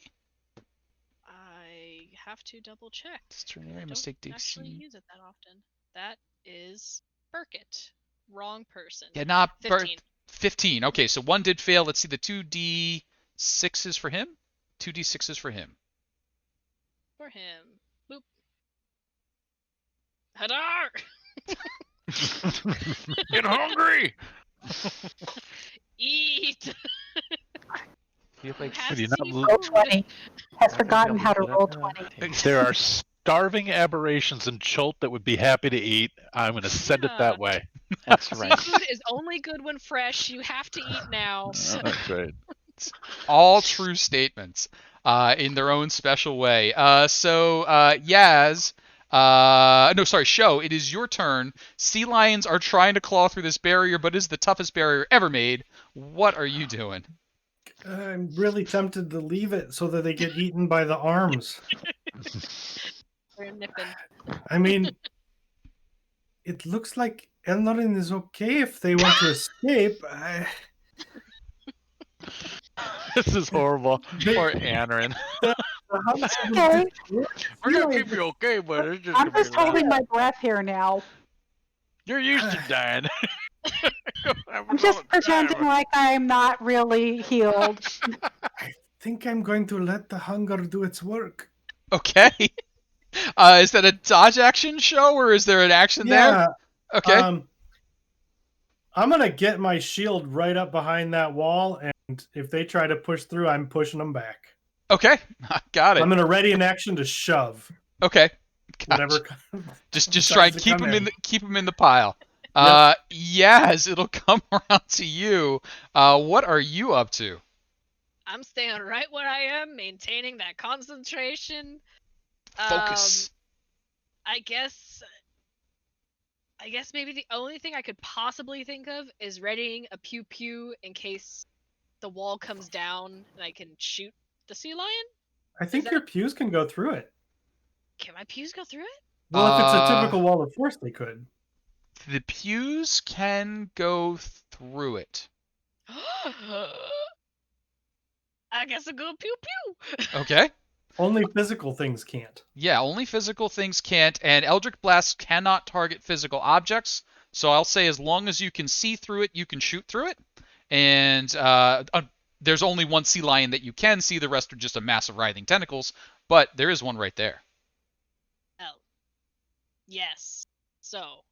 I have to double check. Extraordinary I mistake don't actually DC. use it that often. That is Burkett. Wrong person. Yeah, not 15. 15. Okay, so one did fail. Let's see the 2d6s for him. 2d6s for him. For him. Boop. Hadar! Get hungry. Eat! You have, like, Have Could you not seafood. Roll 20. Has I'll forgotten be how to able roll do 20. that. There are starving aberrations in Cholt that would be happy to eat. I'm going to send it that way. That's right. Seafood is only good when fresh. You have to eat now. That's right. All true statements in their own special way. Yaz. Show. It is your turn. Sea lions are trying to claw through this barrier, but it is the toughest barrier ever made. What are you doing? I'm really tempted to leave it so that they get eaten by the arms. We're nipping. I mean, it looks like Elnorin is okay if they want to escape. This is horrible. Poor Anrin. Okay. We're gonna keep you okay, but it's just I'm gonna just be loud. holding my breath here now. You're used to dying. I'm just pretending like I'm not really healed. I think I'm going to let the hunger do its work. Okay. Is that a dodge action show or is there an action there? Okay. I'm going to get my shield right up behind that wall, and if they try to push through, I'm pushing them back. Okay. Got it. I'm going to ready an action to shove. Okay. Whatever. Just try and decides to keep come him in. keep him in the pile. Yes, it'll come around to you. What are you up to? I'm staying right where I am, maintaining that concentration. Focus. I guess maybe the only thing I could possibly think of is readying a pew pew in case the wall comes down and I can shoot the sea lion. I think that- your pews can go through it. Can my pews go through it? Well, if it's a typical wall of force, they could. The pews can go through it. I guess I'll go pew pew. Okay. Only physical things can't. Yeah, only physical things can't, and Eldritch Blast cannot target physical objects. So I'll say as long as you can see through it, you can shoot through it. And there's only one sea lion that you can see. The rest are just a mass of writhing tentacles. But there is one right there. Oh. Yes. So,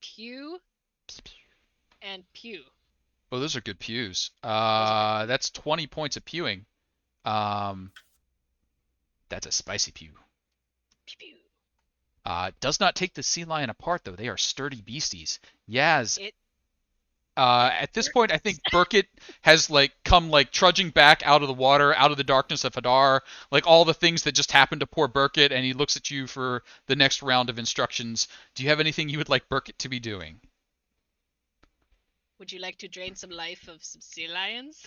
pew and pew. Oh, those are good pews. are That's 20 points of pewing. That's a spicy pew. Pew pew. Does not take the sea lion apart though. They are sturdy beasties. Yaz. It- At this point, I think Burkett has come trudging back out of the water, out of the darkness of Hadar, like all the things that just happened to poor Burkett, and he looks at you for the next round of instructions. Do you have anything you would like Burkett to be doing? Would you like to drain some life of some sea lions?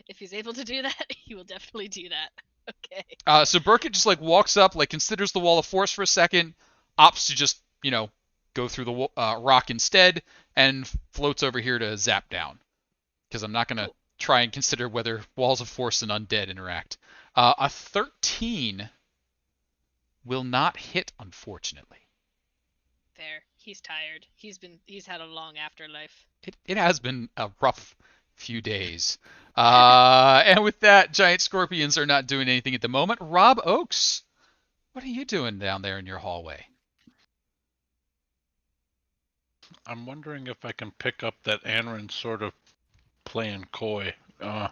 if he's able to do that, he will definitely do that. Okay. So Burkett just walks up, considers the wall of force for a second, opts to just go through the rock instead, and floats over here to zap down. Because I'm not gonna try and consider whether walls of force and undead interact. A 13 will not hit, unfortunately. Fair. He's tired. He's had a long afterlife. It has been a rough few days. And with that, giant scorpions are not doing anything at the moment. Rob Oakes, what are you doing down there in your hallway? I'm wondering if I can pick up that Anrin sort of playing coy. And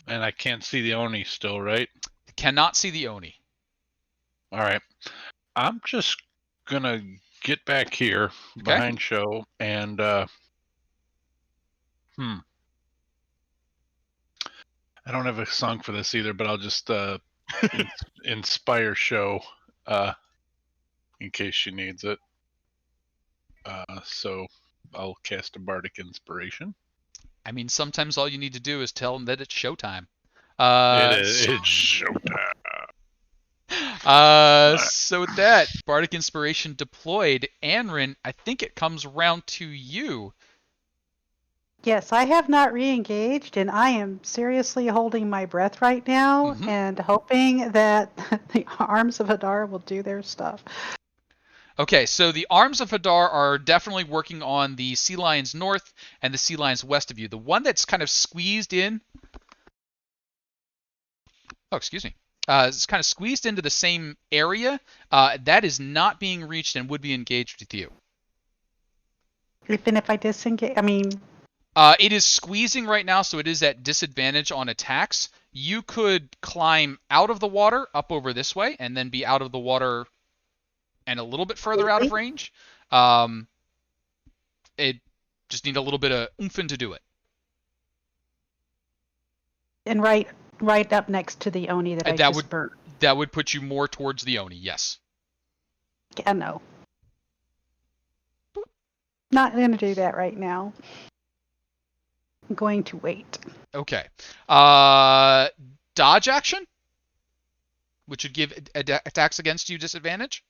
I can't see the Oni still, right? Cannot see the Oni. All right. I'm just gonna get back here behind Show and I don't have a song for this either, but I'll just inspire Show in case she needs it. So I'll cast a bardic inspiration. I mean, sometimes all you need to do is tell them that it's showtime. It's showtime. So with that, bardic inspiration deployed. Anrin, I think it comes round to you. Yes, I have not re-engaged, and I am seriously holding my breath right now and hoping that the arms of Hadar will do their stuff. Okay, so the arms of Hadar are definitely working on the sea lions north and the sea lions west of you. The one that's kind of squeezed in. Oh, excuse me. It's kind of squeezed into the same area. That is not being reached and would be engaged with you. Even if I disengage, I mean. It is squeezing right now, so it is at disadvantage on attacks. You could climb out of the water up over this way and then be out of the water and a little bit further out of range. It just need a little bit of oomphin to do it. And right up next to the Oni that I just burnt. That would put you more towards the Oni, yes. Yeah, no. Not going to do that right now. I'm going to wait. Okay. Dodge action? Which would give attacks against you disadvantage?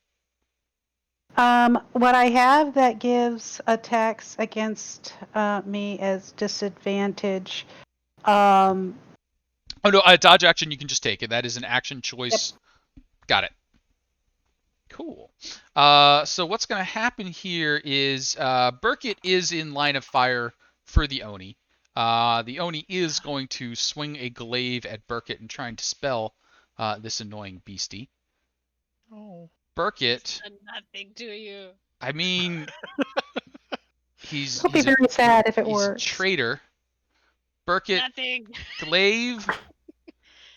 What I have that gives attacks against me as disadvantage. Oh no, dodge action you can just take it. That is an action choice. Yep. Got it. Cool. So what's going to happen here is Burkett is in line of fire for the Oni. The Oni is going to swing a glaive at Burkett and try and dispel this annoying beastie. Oh. Burkett. Nothing to you. I mean, he's be very sad if it works. He's a traitor. Burkett. Nothing. Glaive.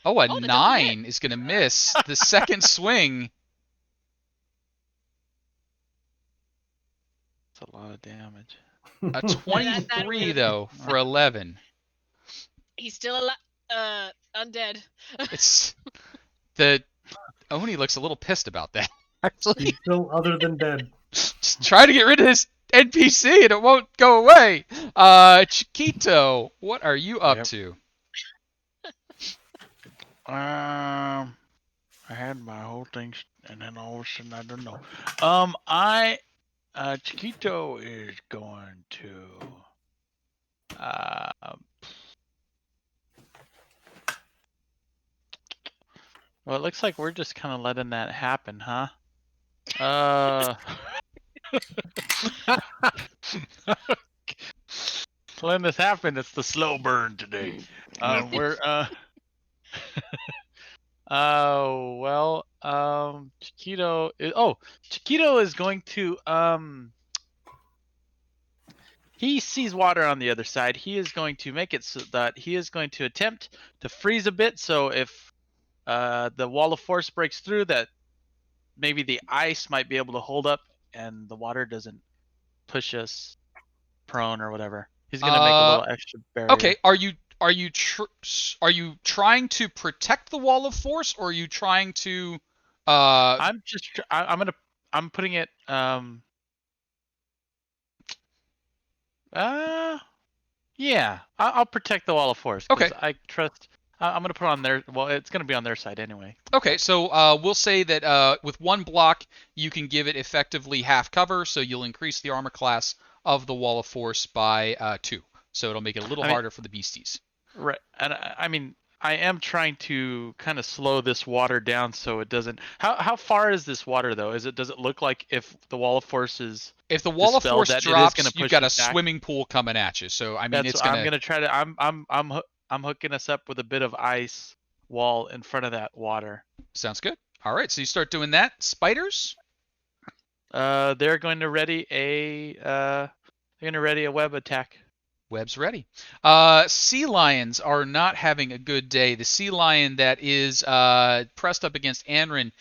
Oh, a 9 is going to miss. The second swing. That's a lot of damage. A 23 though for 11. He's still alive. Undead. It's the Oni looks a little pissed about that. Actually, He's still other than dead. just trying to get rid of this NPC and it won't go away. Chiquito, what are you up Yep. to? I had my whole thing, and then all of a sudden, I don't know. Chiquito is going to. Well, it looks like we're just kind of letting that happen, huh? Letting this happen. It's the slow burn today. We're Oh well, Chiquito is. Oh, Chiquito is going to. He sees water on the other side. He is going to make it so that he is going to attempt to freeze a bit. So if the wall of force breaks through, that maybe the ice might be able to hold up, and the water doesn't push us prone or whatever. He's gonna make a little extra barrier. Okay, are you trying to protect the wall of force, or are you trying to? I'm putting it. Yeah, I'll protect the wall of force. 'Cause Okay. I trust. I'm gonna put on their. Well, it's gonna be on their side anyway. Okay, so we'll say that with one block you can give it effectively half cover, so you'll increase the armor class of the wall of force by 2. So it'll make it a little harder for the beasties. Right, and I mean, I am trying to kind of slow this water down so it doesn't. How far is this water though? Does it look like if the wall of force is? If the wall of dispel force that, it is drops, gonna you've push got a us back? swimming pool coming at you. So I mean, That's. it's gonna. I'm gonna try to. I'm hooking us up with a bit of ice wall in front of that water. Sounds good. All right, so you start doing that. Spiders. They're going to ready a web attack. Web's ready. Sea lions are not having a good day. The sea lion that is pressed up against Anrin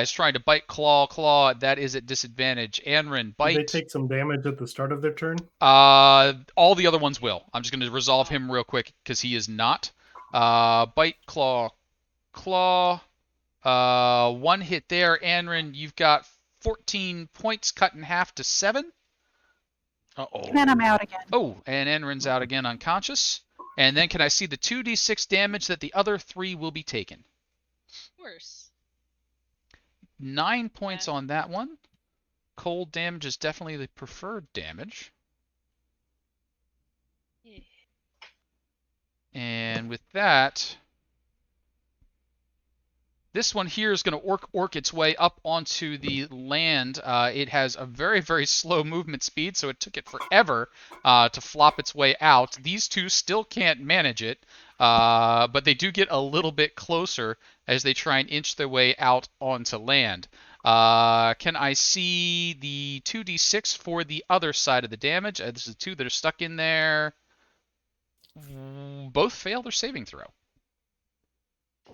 is trying to bite claw. That is at disadvantage. Anrin, bite. Did they take some damage at the start of their turn? All the other ones will. I'm just going to resolve him real quick because he is not. Bite, claw. One hit there. Anrin, you've got 14 points cut in half to 7. Uh-oh. And I'm out again. Oh, and Enrin's out again unconscious. And then can I see the 2d6 damage that the other 3 will be taken? Worse. 9 points on that one. Cold damage is definitely the preferred damage. Yeah. And with that, this one here is going to orc its way up onto the land. It has a very, very slow movement speed, so it took it forever to flop its way out. These two still can't manage it, but they do get a little bit closer as they try and inch their way out onto land. Can I see the 2d6 for the other side of the damage? This is 2 that are stuck in there. Both fail their saving throw.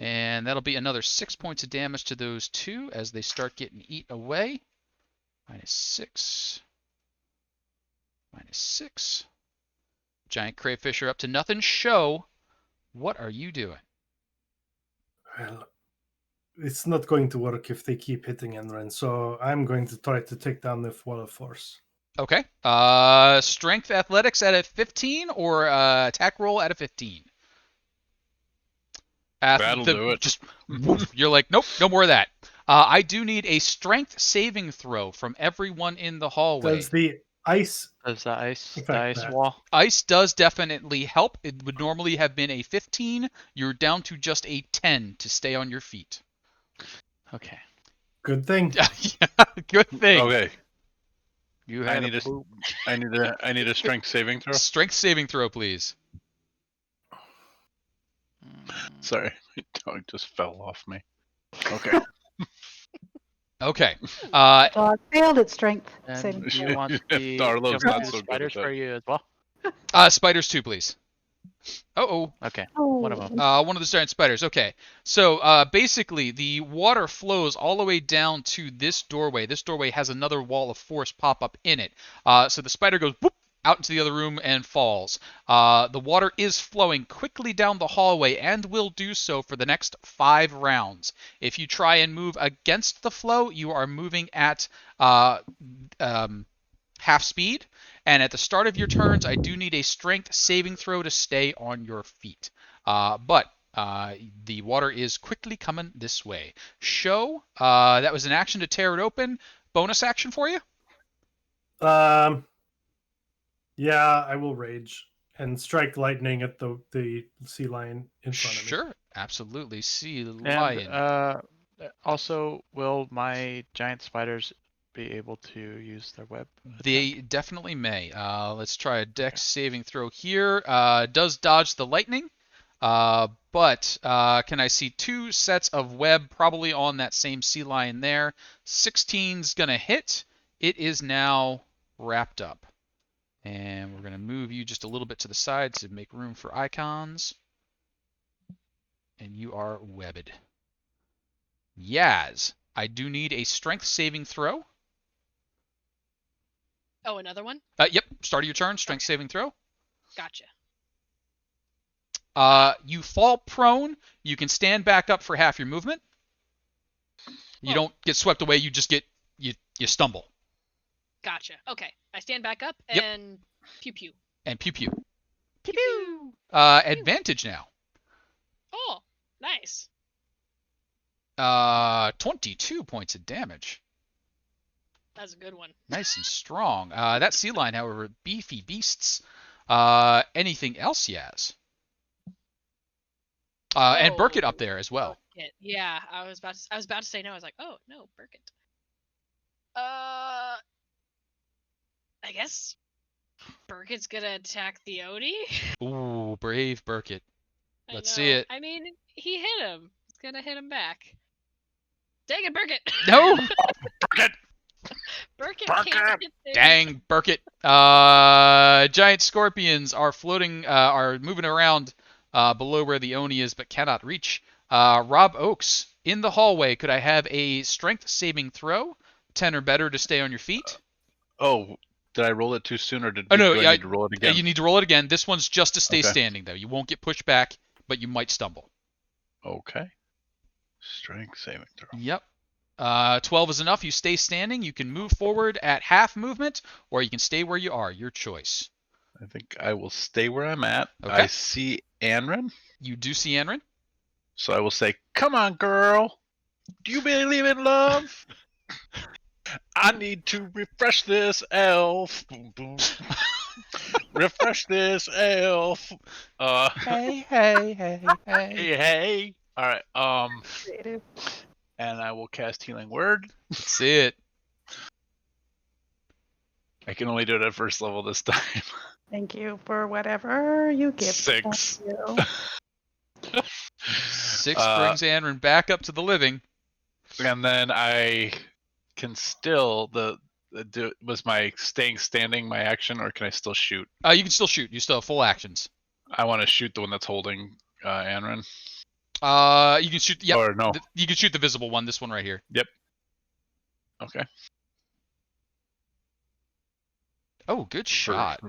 And that'll be another 6 points of damage to those 2 as they start getting eaten away. -6. -6. Giant crayfish are up to nothing. Show, what are you doing? Well, it's not going to work if they keep hitting Enron, so I'm going to try to take down the wall of force. Okay. Strength athletics at a 15 or attack roll at a 15? That'll do it. Just woof, you're like, nope, no more of that. I do need a strength saving throw from everyone in the hallway. Does the ice Does the ice affect that? wall? Ice does definitely help. It would normally have been a 15. You're down to just a 10 to stay on your feet. Okay. Good thing. Yeah, good thing. Okay. You I had need a a, poop. I need a strength saving throw. Strength saving throw, please. Sorry, my dog just fell off me. Okay. Okay. Dog failed its strength And saving do throw. you want the Darlo's jump not to the so good spiders at for that. you as well? Spiders 2, please. Uh-oh. Okay. Oh, One of them. One of the giant spiders. Okay. So basically, the water flows all the way down to this doorway. This doorway has another wall of force pop up in it. So the spider goes whoop, out into the other room and falls. The water is flowing quickly down the hallway and will do so for the next 5 rounds. If you try and move against the flow, you are moving at half speed. And at the start of your turns, I do need a strength saving throw to stay on your feet. But the water is quickly coming this way. Show, that was an action to tear it open. Bonus action for you? Yeah, I will rage and strike lightning at the sea lion in front of me. Sure, absolutely. Sea And lion. also, will my giant spiders be able to use their web? They definitely may. Let's try a dex saving throw here. Does dodge the lightning, but can I see 2 sets of web probably on that same sea lion there? 16's gonna hit. It is now wrapped up. And we're going to move you just a little bit to the side to make room for icons. And you are webbed. Yaz, I do need a strength saving throw. Oh, another one? Yep, start of your turn, strength saving throw. Gotcha. You fall prone. You can stand back up for half your movement. You don't get swept away, you just get, you stumble. Gotcha. Okay. I stand back up Yep. and pew pew. And pew pew. Pew pew. Advantage now. Oh, nice. 22 points of damage. That's a good one. Nice and strong. That sea lion, however, beefy beasts. Anything else, Yaz? And Burkett up there as well. Burkett. Yeah, I was about to say no. I was like, oh no, Burkett. I guess Burkett's gonna attack the Oni. Ooh, brave Burkett. I Let's know. see it. I mean, he hit him. He's gonna hit him back. Dang it, Burkett! No! Burkett can't hit things. Dang, Burkett. Giant scorpions are floating, are moving around below where the Oni is, but cannot reach. Rob Oakes, in the hallway, could I have a strength saving throw? 10 or better to stay on your feet? Oh, did I roll it too soon, or do no, I need to roll it again? You need to roll it again. This one's just to stay Okay. standing, though. You won't get pushed back, but you might stumble. Okay. Strength saving throw. Yep. 12 is enough. You stay standing. You can move forward at half movement, or you can stay where you are. Your choice. I think I will stay where I'm at. Okay. I see Anrin, You do see Anrin. so I will say, "Come on, girl. Do you believe in love? I need to refresh this elf. Boom, boom. Refresh this elf. Hey. Hey. All right. Creative. And I will cast Healing Word. Let's see it. I can only do it at first level this time. Thank you for whatever you give. 6. Thank you. 6 brings Anrin back up to the living. And then I can still was my staying standing my action, or can I still shoot? You can still shoot. You still have full actions. I want to shoot the one that's holding Anrin. You can shoot. Yep. Or no. You can shoot the visible one. This one right here. Okay. Oh, good shot.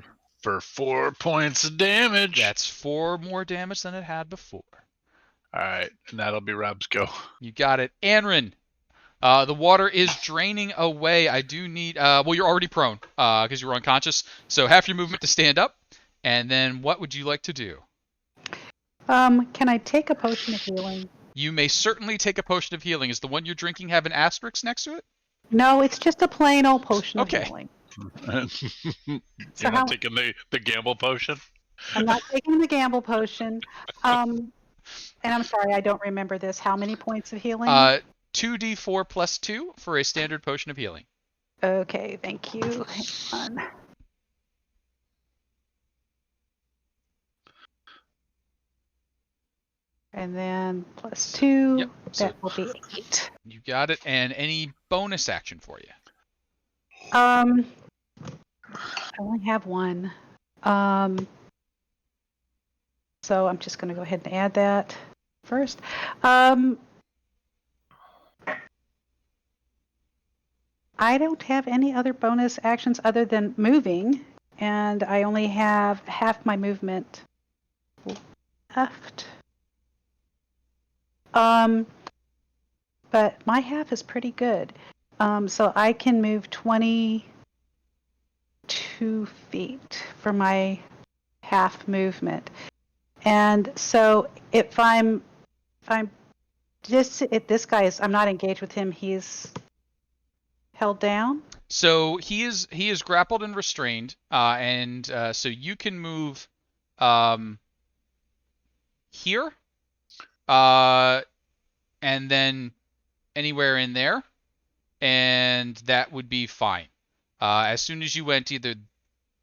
For 4 points of damage. That's 4 more damage than it had before. All right, and that'll be Rob's go. You got it, Anrin. The water is draining away. I do need. Well, you're already prone because you were unconscious. So half your movement to stand up, and then what would you like to do? Can I take a potion of healing? You may certainly take a potion of healing. Is the one you're drinking have an asterisk next to it? No, it's just a plain old potion Okay. of healing. You're So not how- taking the gamble potion? I'm not taking the gamble potion. And I'm sorry, I don't remember this. How many points of healing? 2d4 plus 2 for a standard potion of healing. Okay, thank you. Hang on. And then plus 2, Yep, so- that will be 8. You got it. And any bonus action for you? I only have 1. So I'm just going to go ahead and add that first. I don't have any other bonus actions other than moving. and I only have half my movement left. But my half is pretty good. So I can move 22 feet for my half movement. And so if I'm if this guy is, I'm not engaged with him, he's held down. So he is grappled and restrained, and so you can move here, and then anywhere in there, and that would be fine. As soon as you went either,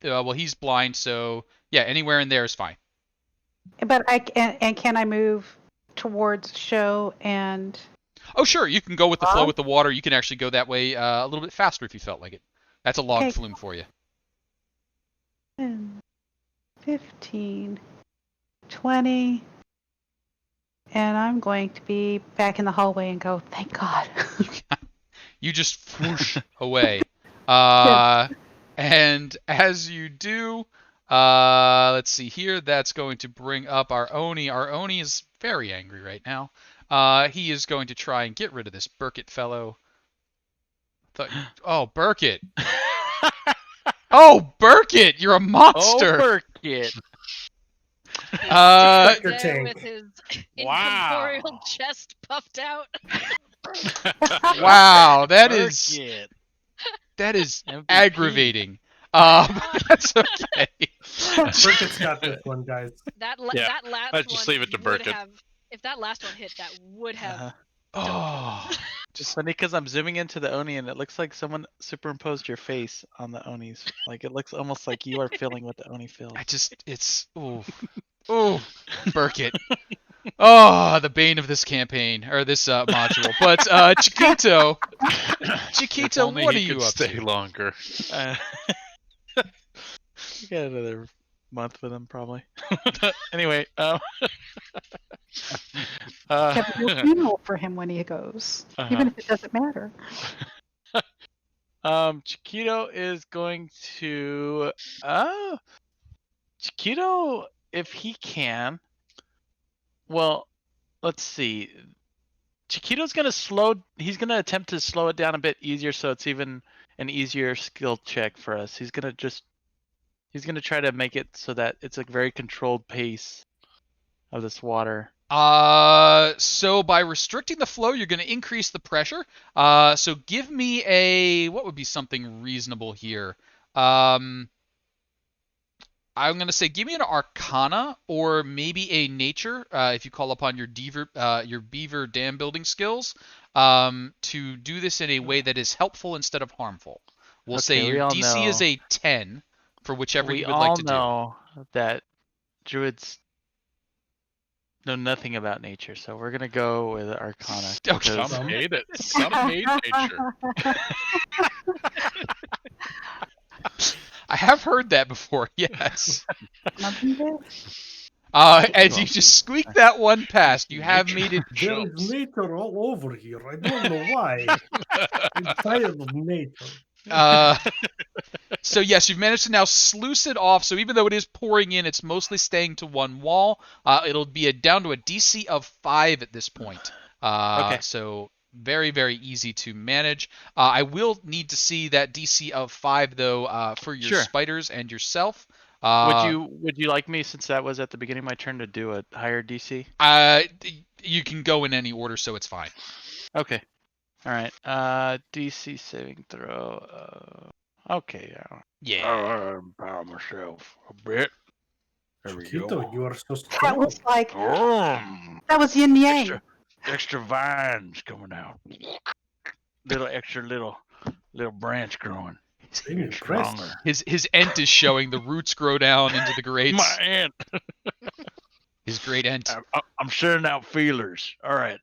well, he's blind, so yeah, anywhere in there is fine. But can I move towards Show and? Oh, sure, you can go with the flow with the water. You can actually go that way a little bit faster if you felt like it. That's a log flume for you. 10, 15, 20, and I'm going to be back in the hallway and go, thank God. You just whoosh away. And as you do, let's see here, that's going to bring up our Oni. Our Oni is very angry right now. He is going to try and get rid of this Burkett fellow. Oh, Burkett. Oh, Burkett, you're a monster. Oh, Burkett. Spectre There tank. with his Wow. incorporeal chest puffed out. Wow, that is MVP. aggravating. That's okay. Burkett's got this one, guys. That Yeah, that last I'd just one leave it to would Burkett. have- if that last one hit, that would have. Oh, Just funny because I'm zooming into the Oni and it looks like someone superimposed your face on the Onis. Like it looks almost like you are feeling what the Oni feels. it's ooh, Burkett. Oh, the bane of this campaign or this module. But Chiquito, If only what are he you could up stay to? longer. We got another month with him probably. Anyway, Have no funeral for him when he goes, even if it doesn't matter. Chiquito is going to Chiquito, if he can. Well, let's see. Chiquito's he's gonna attempt to slow it down a bit easier so it's even an easier skill check for us. He's gonna try to make it so that it's a very controlled pace of this water. So by restricting the flow, you're going to increase the pressure. So give me what would be something reasonable here? I'm going to say give me an Arcana or maybe a Nature, if you call upon your Beaver dam building skills, to do this in a way that is helpful instead of harmful. We'll say we your all DC is know- a 10 for whichever we you would all like to do. know that druids know nothing about nature, so we're gonna go with Arcana. Okay. because- Some hate it. Some hate nature. I have heard that before, yes. Nothing good. As you just squeak that one past, you have made it. There is nature all over here. I don't know why. I'm tired of nature. So yes, you've managed to now sluice it off. So even though it is pouring in, it's mostly staying to one wall. It'll be down to a DC of 5 at this point. Okay. So very, very easy to manage. I will need to see that DC of 5 though for your Sure. spiders and yourself. Would you like me, since that was at the beginning of my turn, to do a higher DC? You can go in any order, so it's fine. Okay. All right. DC saving throw. Okay. Yeah. I'll empower myself a bit. There we Chiquito, go. you are so That strong. was like, Oh, that was yin yang. extra vines coming out. Little branch growing. I'm Getting impressed. stronger. His ent is showing. The roots grow down into the grates. My aunt. His great ent. I'm sending out feelers. All right.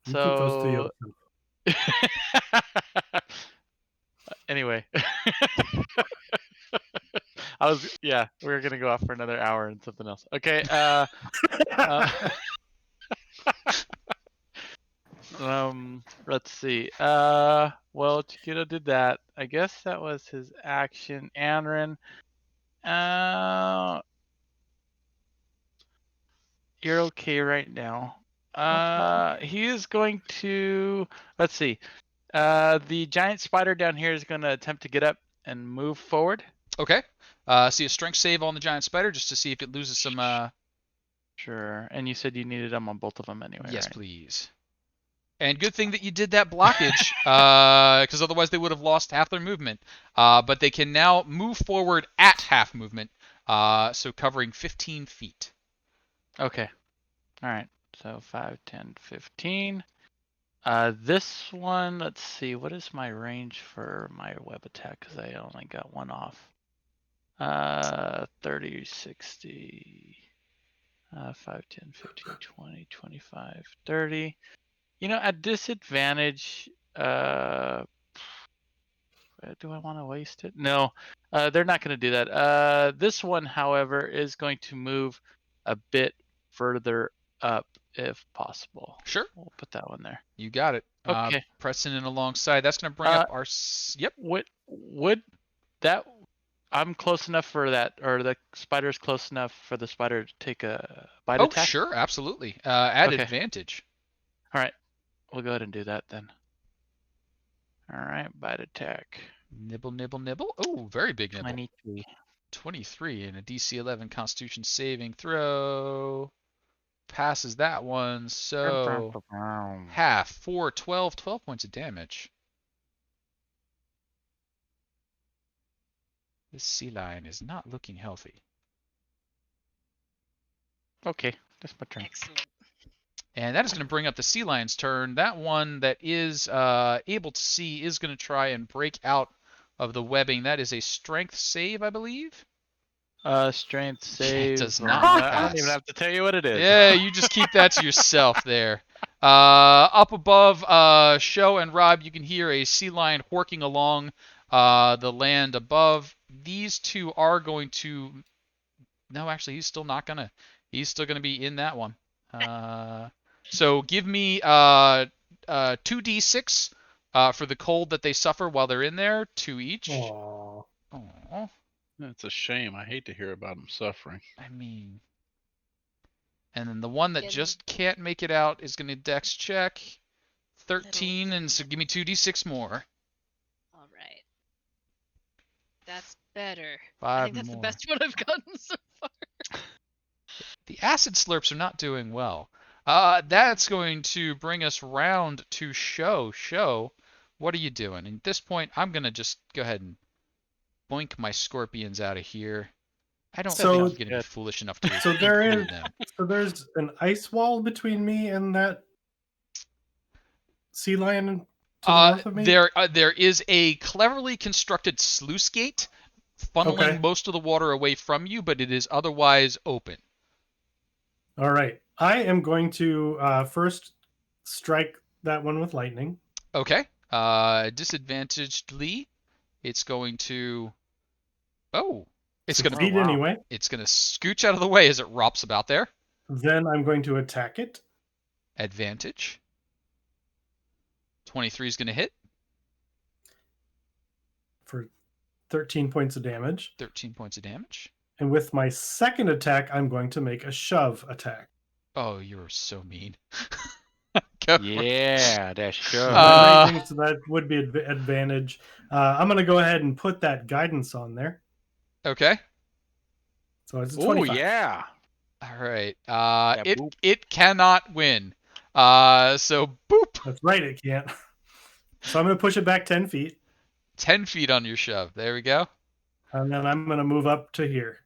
You keep those to So yourself. anyway, we're gonna go off for another hour and something else. Okay. Let's see. Well, Chiquito did that. I guess that was his action. Anrin. You're okay right now. He is going to. Let's see. The giant spider down here is going to attempt to get up and move forward. Okay. See a strength save on the giant spider just to see if it loses some. Sure. And you said you needed them on both of them anyway. Yes, right? please. And good thing that you did that blockage, because otherwise they would have lost half their movement. But they can now move forward at half movement, so covering 15 feet. Okay. All right. So 5, 10, 15. This one, let's see. What is my range for my web attack? Because I only got one off. 30, 60. 5, 10, 15, 20, 25, 30. At disadvantage, do I want to waste it? No, they're not going to do that. This one, however, is going to move a bit further up if possible. Sure. We'll put that one there. You got it. Okay. Pressing in alongside. That's going to bring up our. Yep. Would that? I'm close enough for that, or the spider's close enough for the spider to take a bite attack? Oh, sure, absolutely. At Okay. advantage. All right. We'll go ahead and do that then. All right, bite attack. Nibble, nibble, nibble. Oh, very big nibble. 23. 23 and a DC 11 Constitution saving throw. Passes that one, so half, 4, 12 points of damage. This sea lion is not looking healthy. Okay, that's my turn. Excellent. And that is going to bring up the sea lion's turn. That one that is able to see is going to try and break out of the webbing. That is a strength save, I believe. Strength save. It does not I pass. don't even have to tell you what it is. Yeah, you just keep that to yourself there. Up above Sho and Rob, you can hear a sea lion horking along the land above. These two are going to... No, actually, he's still not going to... He's still going to be in that one. So give me 2d6 for the cold that they suffer while they're in there. 2 each. Aww. Aww. That's a shame. I hate to hear about him suffering. I mean... And then the one that Yeah, just can't make it out is going to dex check. 13, and so give me 2d6 more. All right. That's better. 5 I think that's more. the best one I've gotten so far. The acid slurps are not doing well. That's going to bring us round to Sho. Sho, what are you doing? And at this point, I'm going to just go ahead and boink my scorpions out of here. I don't think I'm going to be foolish enough to So there include is- them. So there's an ice wall between me and that sea lion to the north of me? There is a cleverly constructed sluice gate funneling Okay. most of the water away from you, but it is otherwise open. All right. I am going to first strike that one with lightning. Okay. Disadvantagedly, it's going to... Oh. It's going to Succeed anyway. It's going to scooch out of the way as it romps about there. Then I'm going to attack it. Advantage. 23 is going to hit. For 13 points of damage. 13 points of damage. And with my second attack, I'm going to make a shove attack. Oh, you're so mean. Go for it. Yeah, that's sure. So that would be advantage. I'm going to go ahead and put that guidance on there. Okay. So it's a Oh 25. yeah. All right. boop. It cannot win. So boop. That's right, it can't. So I'm going to push it back 10 feet. 10 feet on your shove. There we go. And then I'm going to move up to here.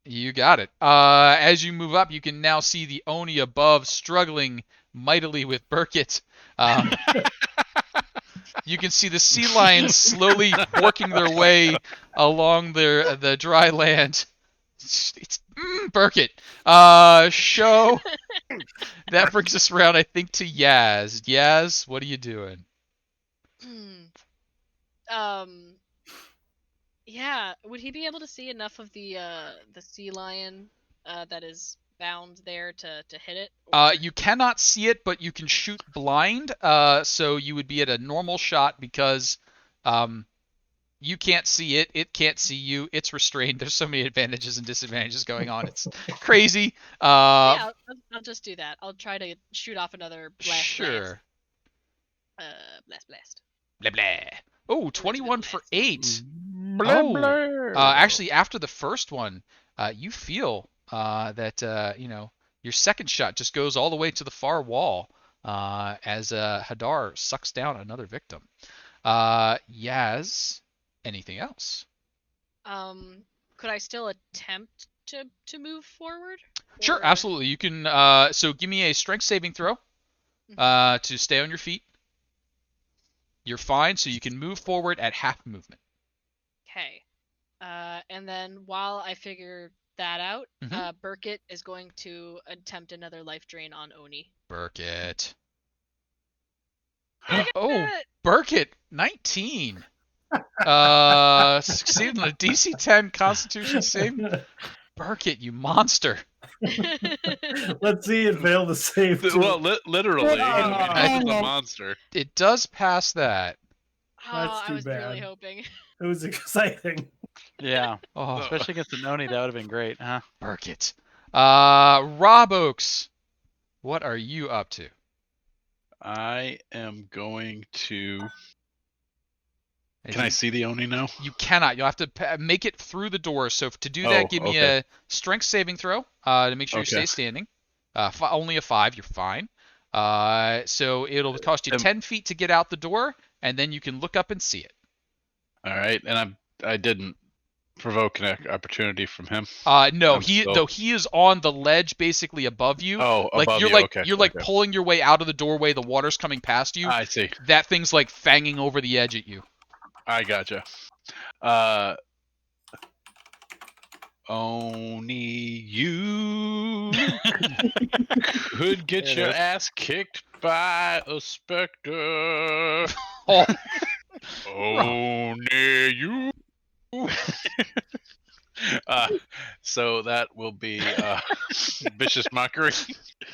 You got it. As you move up, you can now see the Oni above struggling mightily with Burkett. You can see the sea lions slowly working their way along the dry land. Burkett. Sho. That brings us around, I think, to Yaz. Yaz, what are you doing? Yeah. Would he be able to see enough of the sea lion that is bound there to hit it? Or... You cannot see it, but you can shoot blind. So you would be at a normal shot because you can't see it. It can't see you. It's restrained. There's so many advantages and disadvantages going on. It's crazy. Yeah, I'll just do that. I'll try to shoot off another blast. Sure. Blast. Blah blah. Oh, 21 for 8. Blah, Oh, blah. actually, after the first one, you feel that your second shot just goes all the way to the far wall as Hadar sucks down another victim. Yaz, anything else? Could I still attempt to move forward? Sure, Or- absolutely. You can. So give me a strength saving throw to stay on your feet. You're fine, so you can move forward at half movement. Okay. And then while I figure that out, Mhm. Burkett is going to attempt another life drain on Oni. Burkett. Look at Oh, that! Burkett, 19. Succeeded on a DC 10 Constitution save. Burkett, you monster. Let's see it fail the save. Too. Well, literally, I mean, Dang he's a it. monster. It does pass that. That's I too was really bad. hoping. It was exciting. Yeah. Oh, Especially against the Noni, that would have been great, huh? Burkett. Rob Oakes, what are you up to? I am going to. As Can I you- see the Oni now? You cannot. You'll have to make it through the door. So to do that, Oh, give me okay. a strength saving throw to make sure you Okay. stay standing. Only a 5. You're fine. So it'll cost you 10 feet to get out the door, and then you can look up and see it. All right, and I didn't provoke an opportunity from him. No, I'm still- though he is on the ledge, basically above you. Oh, Like above you're you. like Okay. you're like okay. pulling your way out of the doorway. The water's coming past you. I see. That thing's like fanging over the edge at you. I gotcha. Only you could get There it your is. ass kicked by a specter. Oh, Only you. So that will be vicious mockery.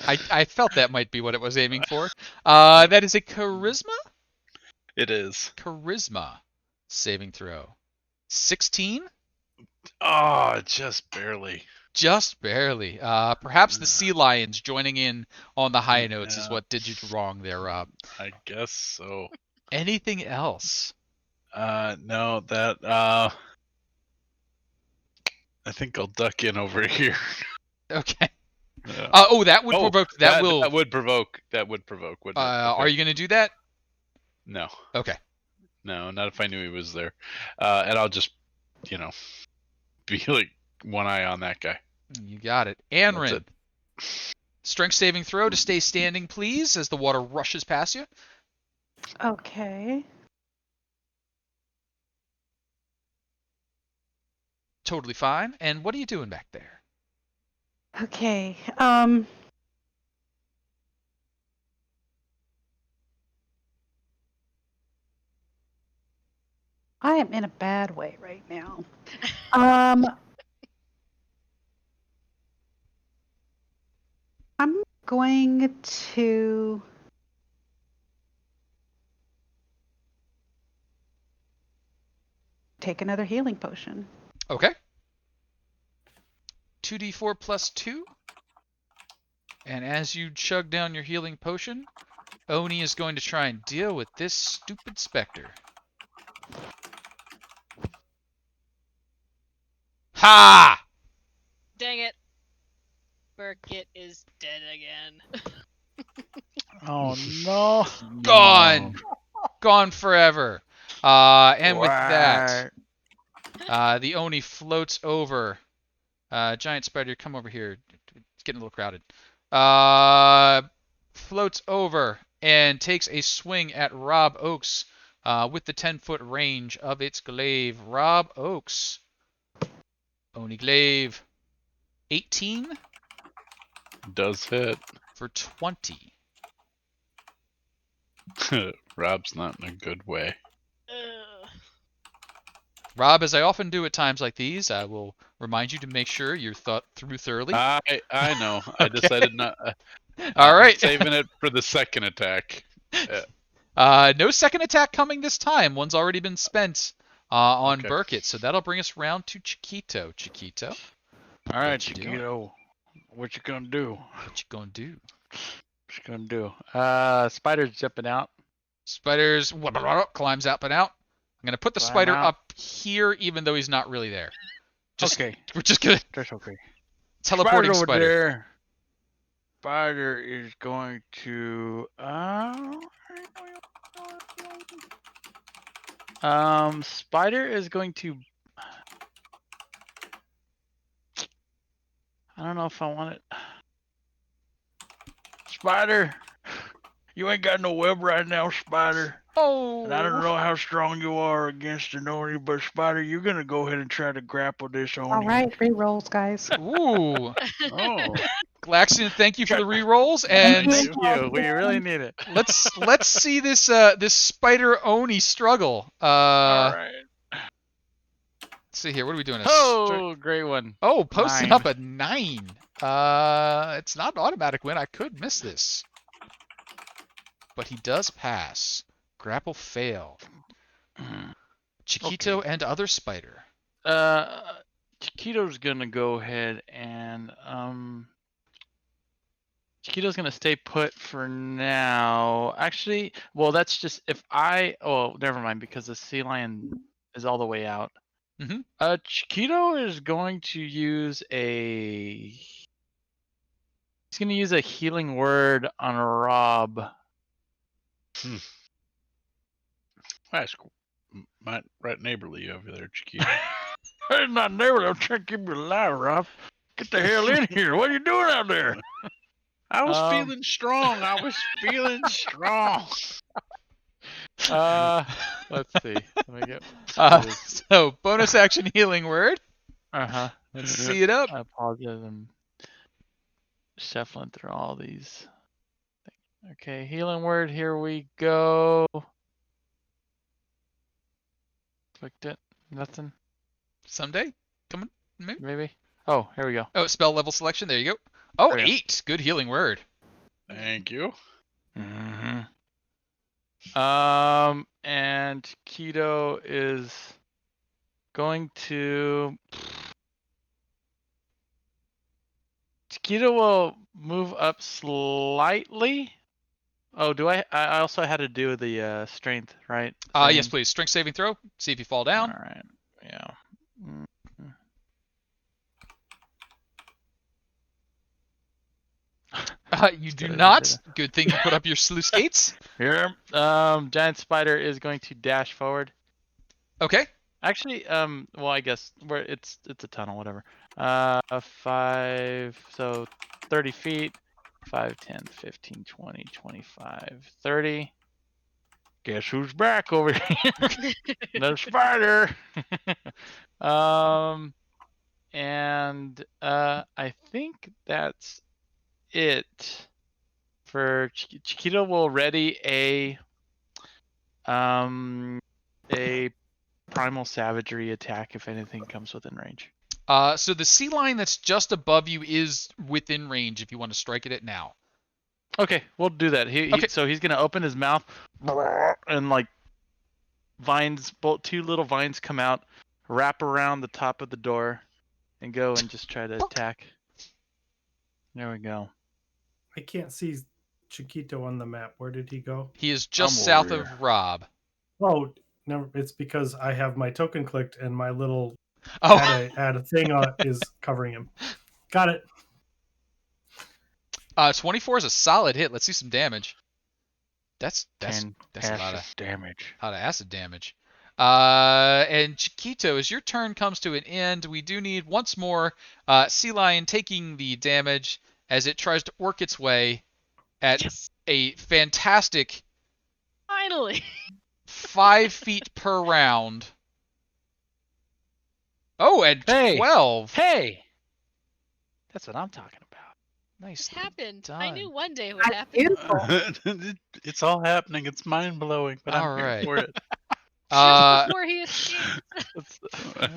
I felt that might be what it was aiming for. That is a charisma It is. saving throw. 16? Oh, just barely. Just barely. Perhaps the sea lions joining in on the high notes is Yeah. what did you wrong there, Rob. I guess so. Anything else? No, that I think I'll duck in over here. Okay. Yeah. That would provoke. That will. That would provoke. That would provoke. Wouldn't it? Okay. Are you going to do that? No. Okay. No, not if I knew he was there. And I'll just, be like one eye on that guy. You got it. That's Anrin. it. Strength saving throw to stay standing, please, as the water rushes past you. Okay. Totally fine. And what are you doing back there? Okay. I am in a bad way right now. I'm going to take another healing potion. Okay. 2d4 plus 2. And as you chug down your healing potion, Oni is going to try and deal with this stupid specter. Ha! Dang it. Burkett is dead again. Oh no. Gone! Gone forever. And with that, the Oni floats over. Giant spider, come over here. It's getting a little crowded. Floats over and takes a swing at Rob Oakes with the 10-foot range of its glaive. Rob Oakes. Oni glaive. 18 Does hit. for 20. Rob's not in a good way. Ugh. Rob, as I often do at times like these, I will remind you to make sure you're thought through thoroughly. I know. I Okay. decided not. All I'm right. saving it for the second attack. No second attack coming this time. One's already been spent on Okay. Burkett, so that'll bring us round to Chiquito. Chiquito, All right, What you doing? Chiquito. What you gonna do? what you gonna do? What you gonna do? Spider's jumping out. Spiders climbs up and out. I'm gonna put the Climb spider out. up here, even though he's not really there. Just, Okay, We're just gonna that's okay. teleporting Spider's over spider. there. Spider is going to. Spider is going to. I don't know if I want it. Spider, you ain't got no web right now, Spider. Oh. And I don't know how strong you are against an Oni, but Spider, you're gonna go ahead and try to grapple this Oni. All right, re-rolls, guys. Ooh. Oh, Glaxian, thank you for the rerolls, and Thank you. We really need it. let's see this this spider Oni struggle. all right. Let's see here. What are we doing? Oh, great one. Oh, posting 9. up a 9. It's not an automatic win. I could miss this, but he does pass. Grapple fail. Chiquito and other spider. Chiquito's gonna go ahead and Chiquito's gonna stay put for now. Actually, well, that's just if I. Oh, never mind, because the sea lion is all the way out. Mhm. Chiquito is going to use a. He's gonna use a healing word on Rob. That's right neighborly over there, Chiquito. It's not never. I'm trying to keep you alive, Rob. Get the hell in here. What are you doing out there? I was Um, feeling strong. I was feeling strong. Let's see. Let me get. what is- So bonus action healing word. Uh-huh. Let's see it up. I apologize. I'm shuffling through all these. Okay, healing word. Here we go. Clicked it. Nothing. Someday, coming maybe. Maybe. Oh, here we go. Oh, spell level selection. There you go. Oh, There you go. 8. Good healing word. Thank you. Mm-hmm. And Keto is going to. Keto will move up slightly. Oh, do I? I also had to do the strength, right? Yes, Thing. please. Strength saving throw. See if you fall All down. right. Yeah. You do Good, not. good. Good thing you put up your sluice gates. Here. Giant spider is going to dash forward. Okay. Actually, well, I guess where it's a tunnel, whatever. 5, so 30 feet. 5, 10, 15, 20, 25, 30. Guess who's back over here? Another spider. And I think that's it. For Chiquito will ready a primal savagery attack if anything comes within range. So the sea lion that's just above you is within range if you want to strike at it now. Okay, we'll do that. Okay. So he's gonna open his mouth, and like vines, two little vines come out, wrap around the top of the door, and go and just try to attack. There we go. I can't see Chiquito on the map. Where did he go? He is just I'm south over of Rob. Oh, no, it's because I have my token clicked and my little Oh, add a thing is covering him. Got it. 24 is a solid hit. Let's see some damage. That's a lot of damage. acid damage. And Chiquito, as your turn comes to an end, we do need once more sea lion taking the damage as it tries to work its way at Yes. a fantastic Finally. 5 feet per round. Oh, and Hey! 12. Hey, that's what I'm talking about. Nice. It happened. I done. knew one day it would That's happen. beautiful. It's all happening. It's mind blowing, but All I'm here right. for it. Uh, Before he escaped.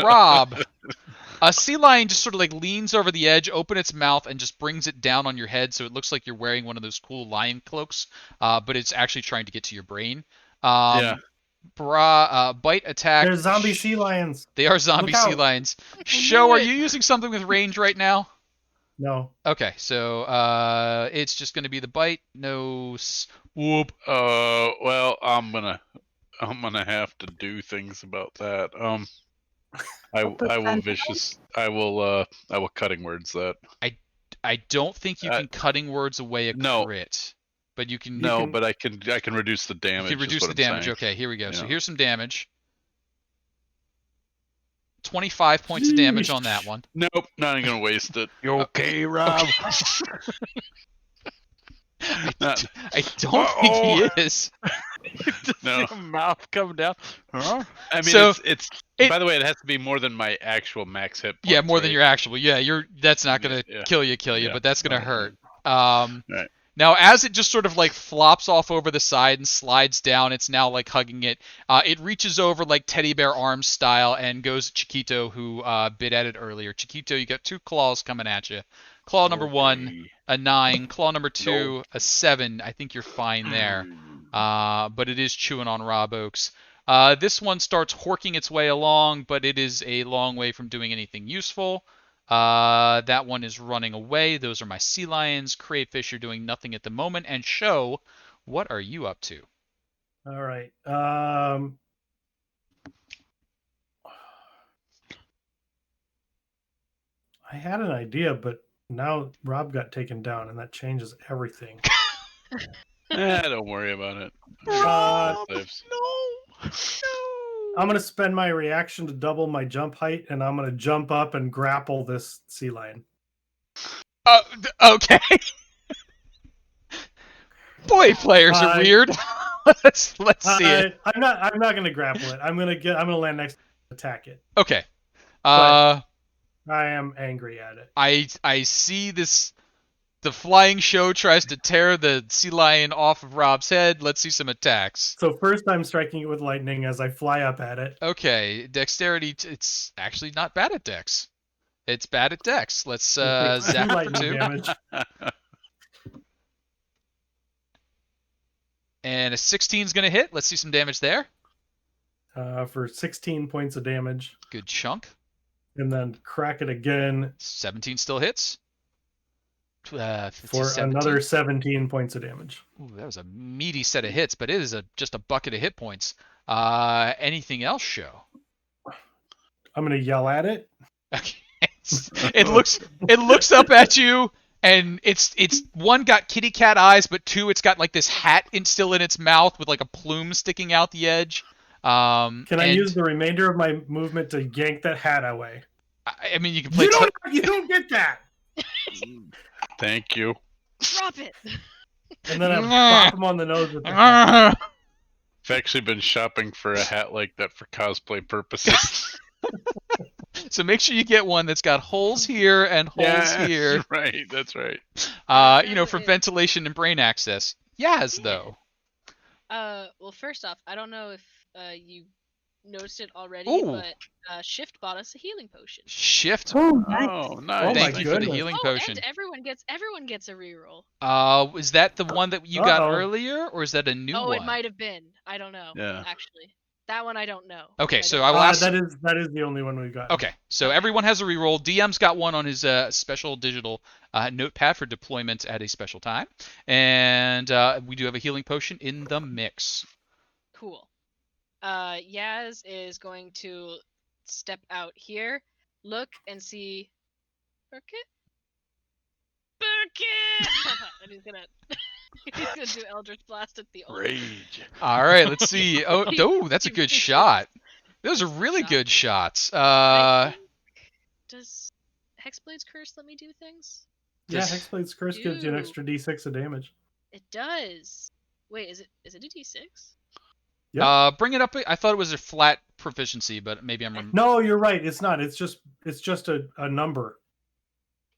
Rob, a sea lion just sort of like leans over the edge, open its mouth, and just brings it down on your head, so it looks like you're wearing one of those cool lion cloaks, but it's actually trying to get to your brain. Yeah. Bite attack. There's zombie sea lions. They are zombie Look sea out. lions. I Show, knew are it. you using something with range right now? No. Okay, so it's just going to be the bite. No whoop. Well, I'm gonna have to do things about that. I will cutting words that. I don't think you Uh, can cutting words away a no. crit, but you can. No, can- but I can reduce the You damage. can is reduce what the I'm damage. saying. Okay, here we go. So Yeah. here's some damage. 25 points of damage on that one. Nope, not even gonna waste it. You okay, Rob? Not- I don't think he is. Just No. see a mouth come down. Huh? I mean, So, it's. it- By the way, it has to be more than my actual max hit points. Yeah, more than right? your actual. Yeah, that's not gonna Yeah. kill you, Yeah. but that's gonna Right, hurt. Right. Now as it just sort of like flops off over the side and slides down, it's now like hugging it. It reaches over like teddy bear arms style and goes at Chiquito, who bit at it earlier. Chiquito, you got 2 claws coming at you. Claw number 1, Okay. a 9. Claw number 2, No. a 7. I think you're fine there. But it is chewing on Rob Oaks. This one starts horking its way along, but it is a long way from doing anything useful. That one is running away. Those are my sea lions. Crayfish are doing nothing at the moment. And Show, what are you up to? All right. I had an idea, but now Rob got taken down, and that changes everything. Don't worry about it. Lives. No! I'm going to spend my reaction to double my jump height, and I'm going to jump up and grapple this sea lion. Okay. Boy, players are weird. let's see it. I'm not going to grapple it. I'm going to land next to attack it. Okay. But I am angry at it. I see this. The flying Show tries to tear the sea lion off of Rob's head. Let's see some attacks. So first I'm striking it with lightning as I fly up at it. Okay, dexterity. It's actually not bad at dex. It's bad at dex. Let's It takes two zap it for lightning 2. damage. And a 16 is going to hit. Let's see some damage there. For 16 points of damage. Good chunk. And then crack it again 17 still hits. 15, for 17. another 17 points of damage. Ooh, that was a meaty set of hits, but it is just a bucket of hit points. Anything else, Show? I'm going to yell at it. Okay. It looks up at you, and it's one got kitty cat eyes, but 2 it's got like this hat still in its mouth with like a plume sticking out the edge. Can I use the remainder of my movement to yank that hat away? I mean, you can play. You don't get that. Thank you. Drop it. And then I pop him on the nose with the hat. I've actually been shopping for a hat like that for cosplay purposes. So make sure you get one that's got holes here and holes here. Right, that's right. For ventilation and brain access. Yes, though. Well, first off, I don't know if you noticed it already, Ooh. but Shift bought us a healing potion. Shift. Oh, nice. Oh, Oh nice. my Thank you for the goodness. healing Oh, potion. and everyone gets a reroll. Is that the one that you got Uh-oh. earlier, or is that a new one? It might have been. I don't know. Yeah. Actually, that one I don't know. Okay, I so don't I will know. ask. That is the only one we've got. Okay, so everyone has a reroll. DM's got one on his special digital notepad for deployment at a special time, and we do have a healing potion in the mix. Cool. Yaz is going to step out here, look and see. Burkett. And he's gonna do Eldritch Blast at the old. Rage. All right, let's see. Oh, that's a good shot. Those are really good shots. I think- Does Hexblade's Curse let me do things? Yeah, Just- Hexblade's Curse gives you an Ew. extra D6 of damage. It does. Wait, is it a D6? Yep. Bring it up. I thought it was a flat proficiency, but maybe I'm. No, you're right. It's not. It's just a number.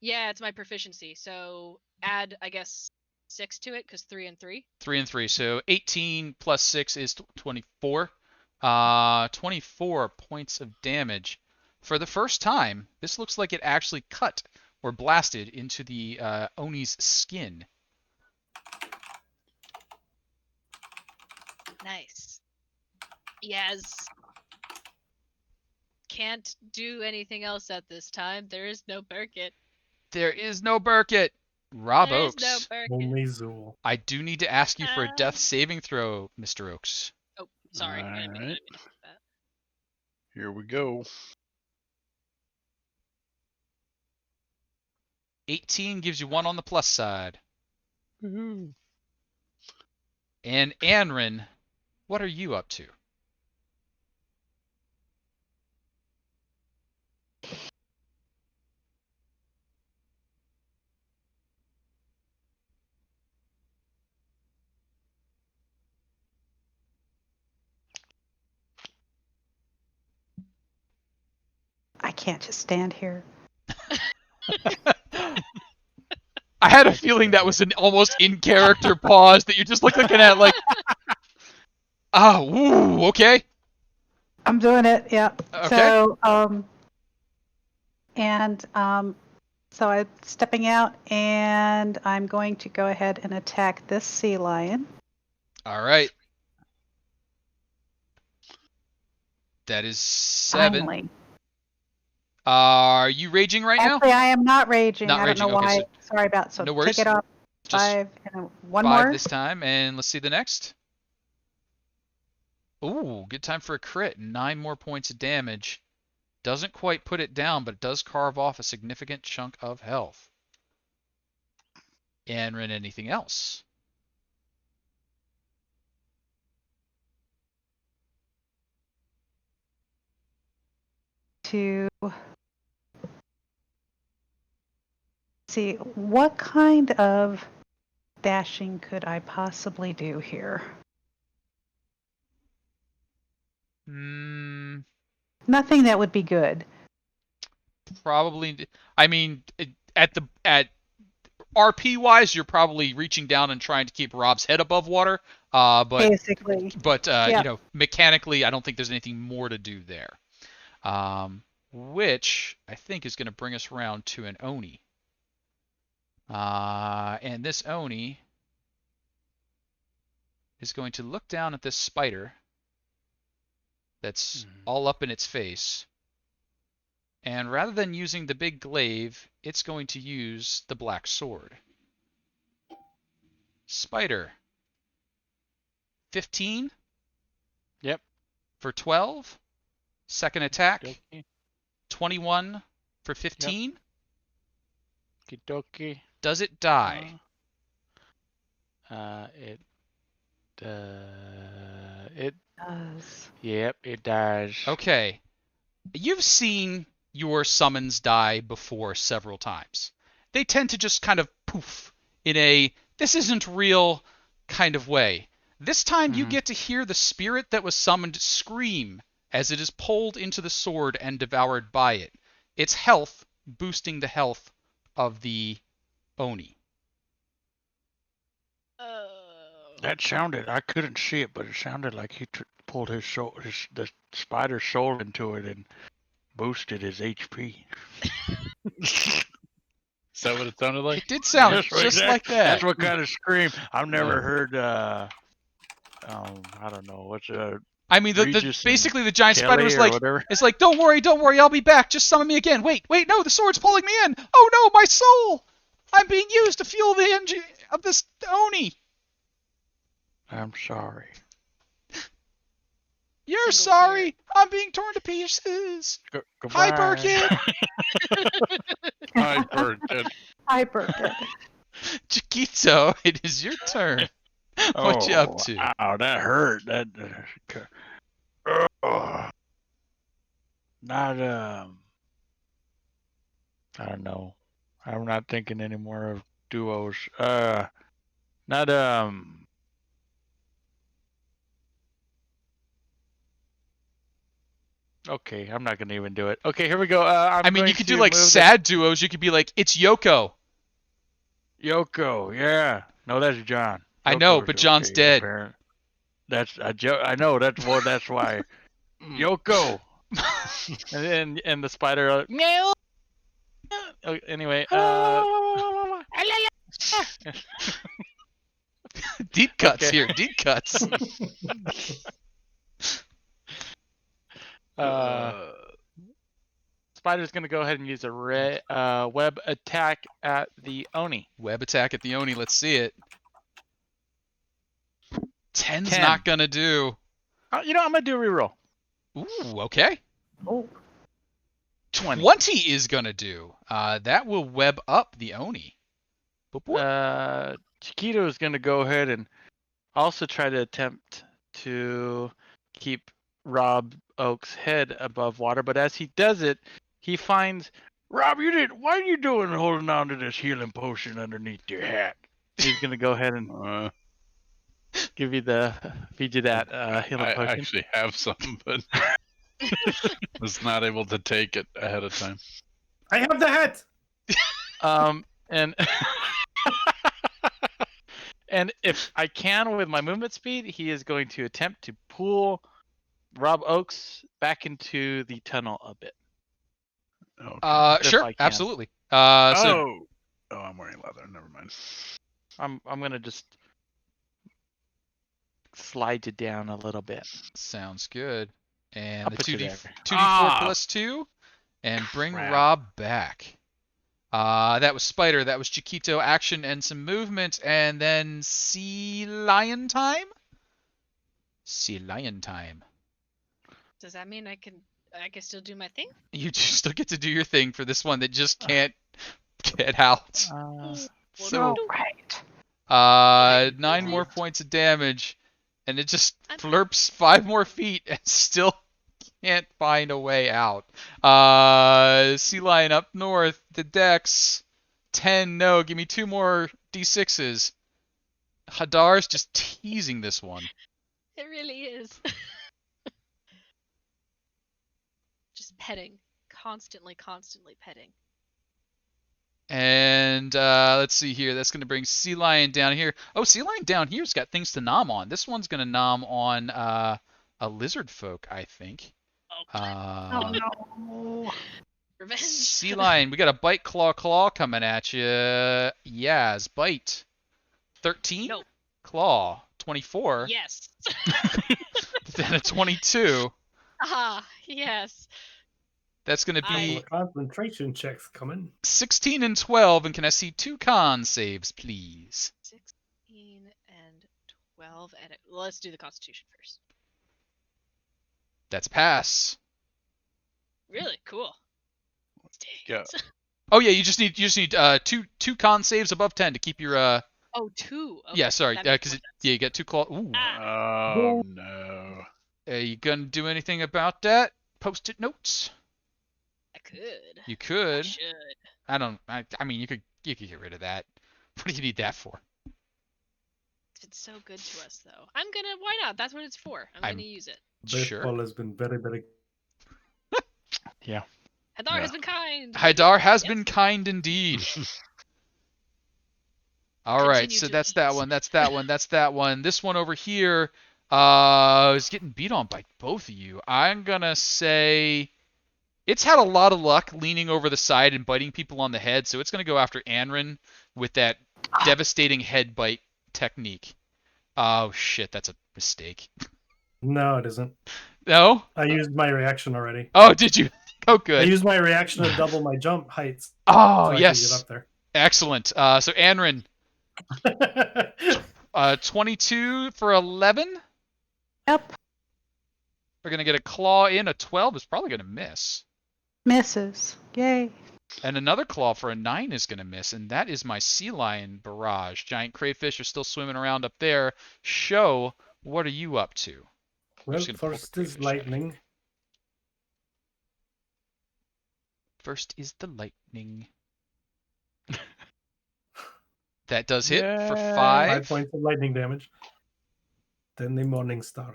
Yeah, it's my proficiency. So add, I guess, 6 to it, because 3 and 3. 3 and 3, so 18 plus 6 is 24. 24 points of damage. For the first time, this looks like it actually cut or blasted into the Oni's skin. Nice. Yes. Can't do anything else at this time. There is no Burkett. There is no Burkett. Rob There is Oaks. no Burkett. Only Zool. I do need to ask you for a death saving throw, Mr. Oaks. Oh, sorry. I didn't mean Alright. to do that. Here we go. 18 gives you 1 on the plus side. Woohoo. And Anrin, what are you up to? I can't just stand here. I had a feeling that was an almost in character pause that you're just looking at like, oh, ooh, okay. I'm doing it. Yeah. Okay. So so I'm stepping out, and I'm going to go ahead and attack this sea lion. All right. That is 7. Finally. Are you raging right now? Actually, I am not raging. Not I don't know raging, okay, why. Sorry about. So no worries. take it off. Just 5 and one 5 more. this time, and let's see the next. Ooh, good time for a crit. 9 more points of damage. Doesn't quite put it down, but it does carve off a significant chunk of health. Anrin, anything else? To see what kind of dashing could I possibly do here. Nothing that would be good. Probably. I mean, at RP wise, you're probably reaching down and trying to keep Rob's head above water. But Basically. you know, mechanically, I don't think there's anything more to do there. Which I think is going to bring us around to an Oni. And this Oni is going to look down at this spider that's all up in its face. And rather than using the big glaive, it's going to use the black sword. Spider. 15? Yep. For 12. Second attack. Dokie. 21 for 15. Kidoki. Does it die? It Does. Yep, it dies. Okay. You've seen your summons die before several times. They tend to just kind of poof in a this isn't real kind of way. This time you get to hear the spirit that was summoned scream as it is pulled into the sword and devoured by it. Its health boosting the health of the Oni. That sounded. I couldn't see it, but it sounded like he pulled his soul, the spider's soul into it and boosted his HP. Is that what it sounded like? It did sound That's what- just that- like that. That's what kind of scream. I've never heard. I don't know what's I mean, Regis basically the giant Kelly spider was or like, whatever. it's like, don't worry, I'll be back. Just summon me again. Wait, no, the sword's pulling me in. Oh no, my soul! I'm being used to fuel the engine of this Oni. I'm sorry. You're Single sorry. I'm being torn to pieces. Hi, Goodbye. Birkin. Hi, Burkett. Hi, Burkett. Chiquito, it is your turn. What you up to? Ow, that hurt. That. Not I don't know. I'm not thinking anymore of duos. Not Okay, I'm not gonna even do it. Okay, here we go. I mean, you could do like sad duos. You could be like, it's Yoko. Yoko. Yeah. No, that's John. I know, Yoko's but John's okay, dead. apparently. That's a joke. I know that's what. That's why. Yoko. And the spider. Meow. Anyway. Deep cuts Okay. here. Deep cuts. Spider's gonna go ahead and use a web attack at the Oni. Web attack at the Oni. Let's see it. 10's 10. not gonna do. You know, I'm gonna do a reroll. Ooh, okay. Oh, 20. 20 is gonna do. That will web up the Oni. Boop, boop. Chiquito is gonna go ahead and also try to attempt to keep Rob Oak's head above water, but as he does it, he finds Rob, you did. What are you doing holding on to this healing potion underneath your hat? he's gonna go ahead and feed you that healing I potion. actually have some, but was not able to take it ahead of time. I have the hat. And and if I can with my movement speed, he is going to attempt to pull Rob Oakes back into the tunnel a bit. Okay. If Sure, I can. absolutely. So oh, I'm wearing leather. Never mind. I'm gonna just slide you down a little bit. sounds good. And I'll the put you 2d there. 2d4 Ah. plus 2, and bring Crap. Rob back. That was Spider. That was Chiquito action and some movement, and then Sea Lion time. Sea Lion time. Does that mean I can still do my thing? You just still get to do your thing for this one that just can't get out. So, right. 9 more points of damage, and it just I'm- flurps 5 more feet and still can't find a way out. Sea Lion up north, the Dex. 10, no, give me 2 more D6s. Hadar's just teasing this one. It really is. Just petting. Constantly petting. And let's see here. That's going to bring Sea Lion down here. Oh, Sea Lion down here's got things to nom on. This one's going to nom on a lizard folk, I think. Oh no. Revenge. Sea Lion, we got a bite claw coming at you. Yes, bite. 13? No. Claw. 24. Yes. Then a 22. Ah, yes. That's going to Couple be of concentration checks coming. 16 and 12. And can I see 2 con saves, please? 16 and 12 and let's do the Constitution first. That's a pass. Really cool. Yeah. Oh yeah, you just need two con saves above 10 to keep your Oh, 2. Okay, yeah, sorry, that makes because more sense. yeah, you get 2 claw. Ooh. Oh no. Are you gonna do anything about that? Post-it notes. I could. You I could. should. I don't. I mean, you could get rid of that. What do you need that for? It's been so good to us, though. Why not? That's what it's for. I'm I'm- gonna use it. Sure. Baseball has been very, very. Yeah. Hadar Yeah. has been kind. Haidar has Yep. been kind indeed. All right, Continue so to that's that eat. one. That's that one. That's that one. This one over here is getting beat on by both of you. I'm gonna say it's had a lot of luck leaning over the side and biting people on the head, so it's gonna go after Anrin with that devastating head bite technique. Oh shit, that's a mistake. No, it isn't. No? I used my reaction already. Oh, did you? Oh, I good. used my reaction to double my jump heights. Oh, so I yes. could get up there. Excellent. So Anrin, 22 for 11. Yep. We're gonna get a claw in. A 12 is probably gonna miss, Misses. Yay. and another claw for a 9 is gonna miss, and that is my sea lion barrage. Giant crayfish are still swimming around up there. Show, what are you up to? Well, just gonna pull the first is crayfish out. lightning. First is the lightning. That does hit for Yay. 5, 5 points of lightning damage. Then the morning star.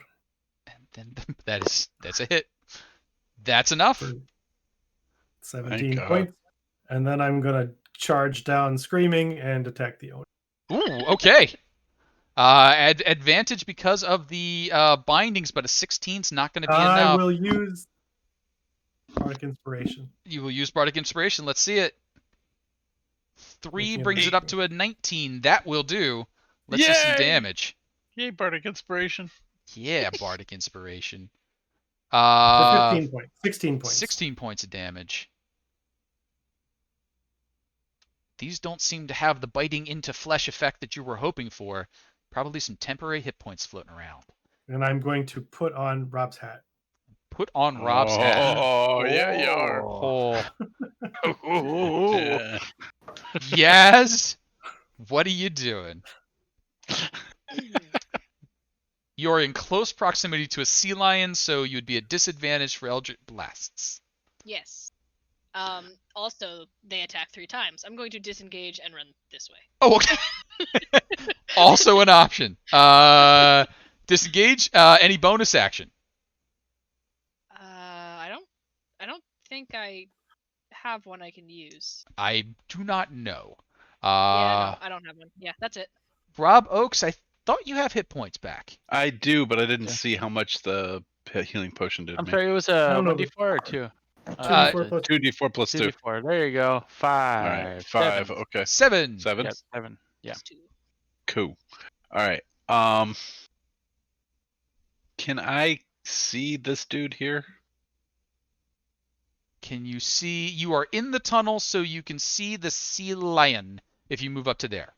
and then that's a hit. That's enough. For 17 God. points. And then I'm gonna charge down screaming and attack the owner. Ooh, okay. Advantage because of the bindings, but a 16's not going to be I enough. will use Bardic Inspiration. You will use Bardic Inspiration. Let's see it. 3 Making it brings it up to a 19. That will do. Let's see some Yay! damage. Yay, Bardic Inspiration. Yeah, Bardic Inspiration. For 15 points. 16 points. 16 points of damage. These don't seem to have the biting into flesh effect that you were hoping for. Probably some temporary hit points floating around. And I'm going to put on Rob's hat. Put on Rob's hat. Oh, yeah, you are. Oh. Yeah. Yaz, what are you doing? You're in close proximity to a sea lion, so you'd be at disadvantage for Eldritch Blasts. Yes. Also, they attack 3 times. I'm going to disengage and run this way. Oh, okay. Also an option. Disengage. Any bonus action? I don't think I have one I can use. I do not know. Yeah, no, I don't have one. Yeah, that's it. Rob Oakes, I thought you have hit points back. I do, but I didn't Okay. see how much the healing potion did. I'm me. sorry, it was I a don't know. 1d4 or 2? 2d4 plus 2d4 plus 2. 2d4. There you go. 5. All right, 5. 7. Okay, 7. 7. Yep, 7. Yeah. It's 2. Cool. All right. Can I see this dude here? Can you see? You are in the tunnel, so you can see the sea lion if you move up to there.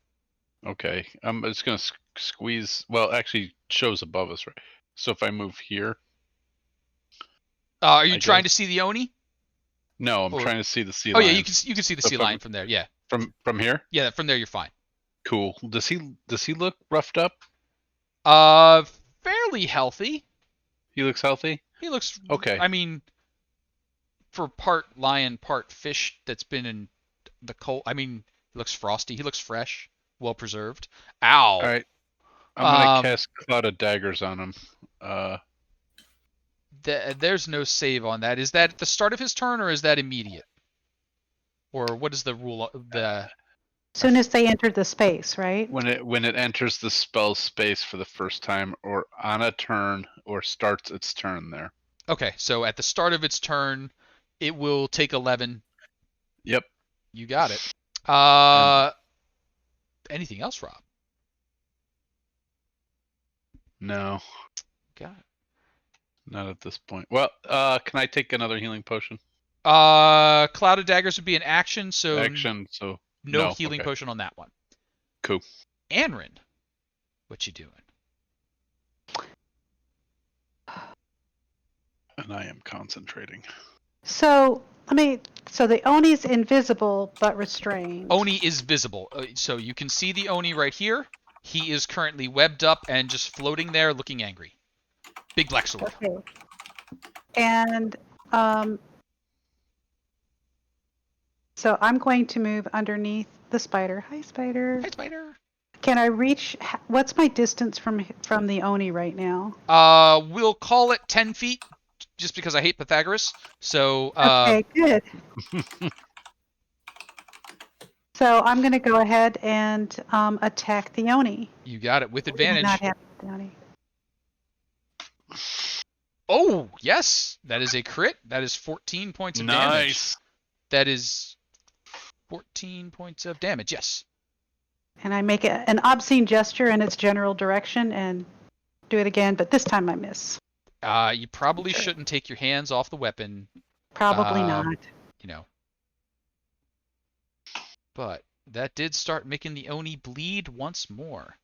Okay, I'm just gonna squeeze. Well, actually, shows above us, right? So if I move here, Are you I trying to guess. see the Oni? no, I'm Or- trying to see the sea Oh lion. yeah, you can see the So sea if I'm- lion from there. Yeah, from here. yeah, from there you're fine. Cool. Does he look roughed up? Fairly healthy. He looks healthy. He looks Okay. I mean, for part lion, part fish that's been in the cold. I mean, he looks frosty. He looks fresh, well preserved. Ow. All right. I'm gonna Um, cast Cloud of Daggers on him. There's no save on that. Is that at the start of his turn or is that immediate? Or what is the rule? As soon as they enter the space, right? When it enters the spell space for the first time, or on a turn, or starts its turn there. Okay, so at the start of its turn, it will take 11. Yep. You got it. Anything else, Rob? No, Got it. not at this point. Well, can I take another healing potion? Cloud of Daggers would be an action, so Action. So no no, healing okay. potion on that one. Cool. Anrin, what you doing? And I am concentrating. So the Oni's invisible but restrained. Oni is visible, so you can see the Oni right here. He is currently webbed up and just floating there, looking angry. Big black sword. Okay. And so I'm going to move underneath the spider. Hi, spider. Hey, spider. Can I reach? What's my distance from the Oni right now? We'll call it 10 feet, just because I hate Pythagoras. So, Okay, good. So I'm going to go ahead and attack the Oni. you got it with Not advantage. have the Oni. Oh, yes, that is a crit. That is 14 points of damage. Nice. That is 14 points of damage. Yes. And I make an obscene gesture in its general direction and do it again, but this time I miss. You probably shouldn't take your hands off the weapon. Probably not. You know. But that did start making the Oni bleed once more.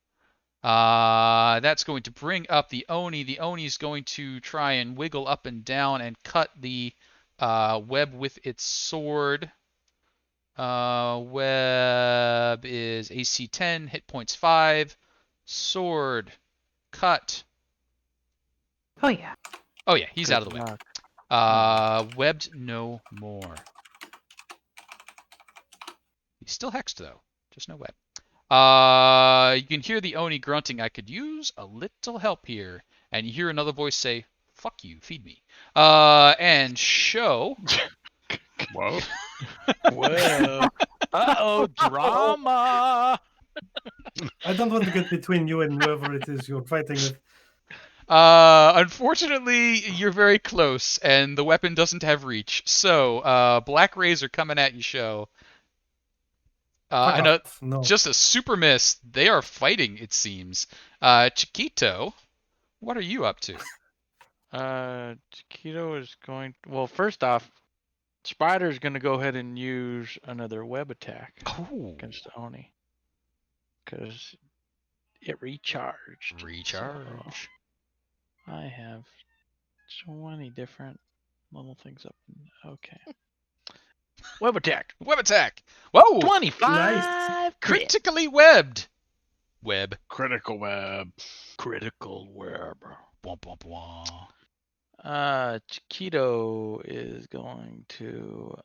That's going to bring up the Oni. The Oni's going to try and wiggle up and down and cut the web with its sword. Web is AC 10, hit points 5. Sword, cut. Oh yeah. Oh yeah, he's out of the way. luck. Webbed no more. He's still hexed though, just no web. You can hear the Oni grunting, I could use a little help here. And you hear another voice say, fuck you, feed me. And show. Whoa. Whoa. Uh-oh, drama. I don't want to get between you and whoever it is you're fighting with. Unfortunately, you're very close, and the weapon doesn't have reach. So, black rays are coming at you, Show. Fuck And off. No. just a super miss. They are fighting, it seems. Chiquito, what are you up to? Chiquito is going. Well, first off, Spider's going to go ahead and use another web attack Oh, against Oni. Because it recharged. recharge. So I have 20 different little things up. Okay. Web attack. Web attack. Whoa! 25 crit. Critically webbed. Web. Critical web. Critical web. Wah, wah, wah. Chiquito is going to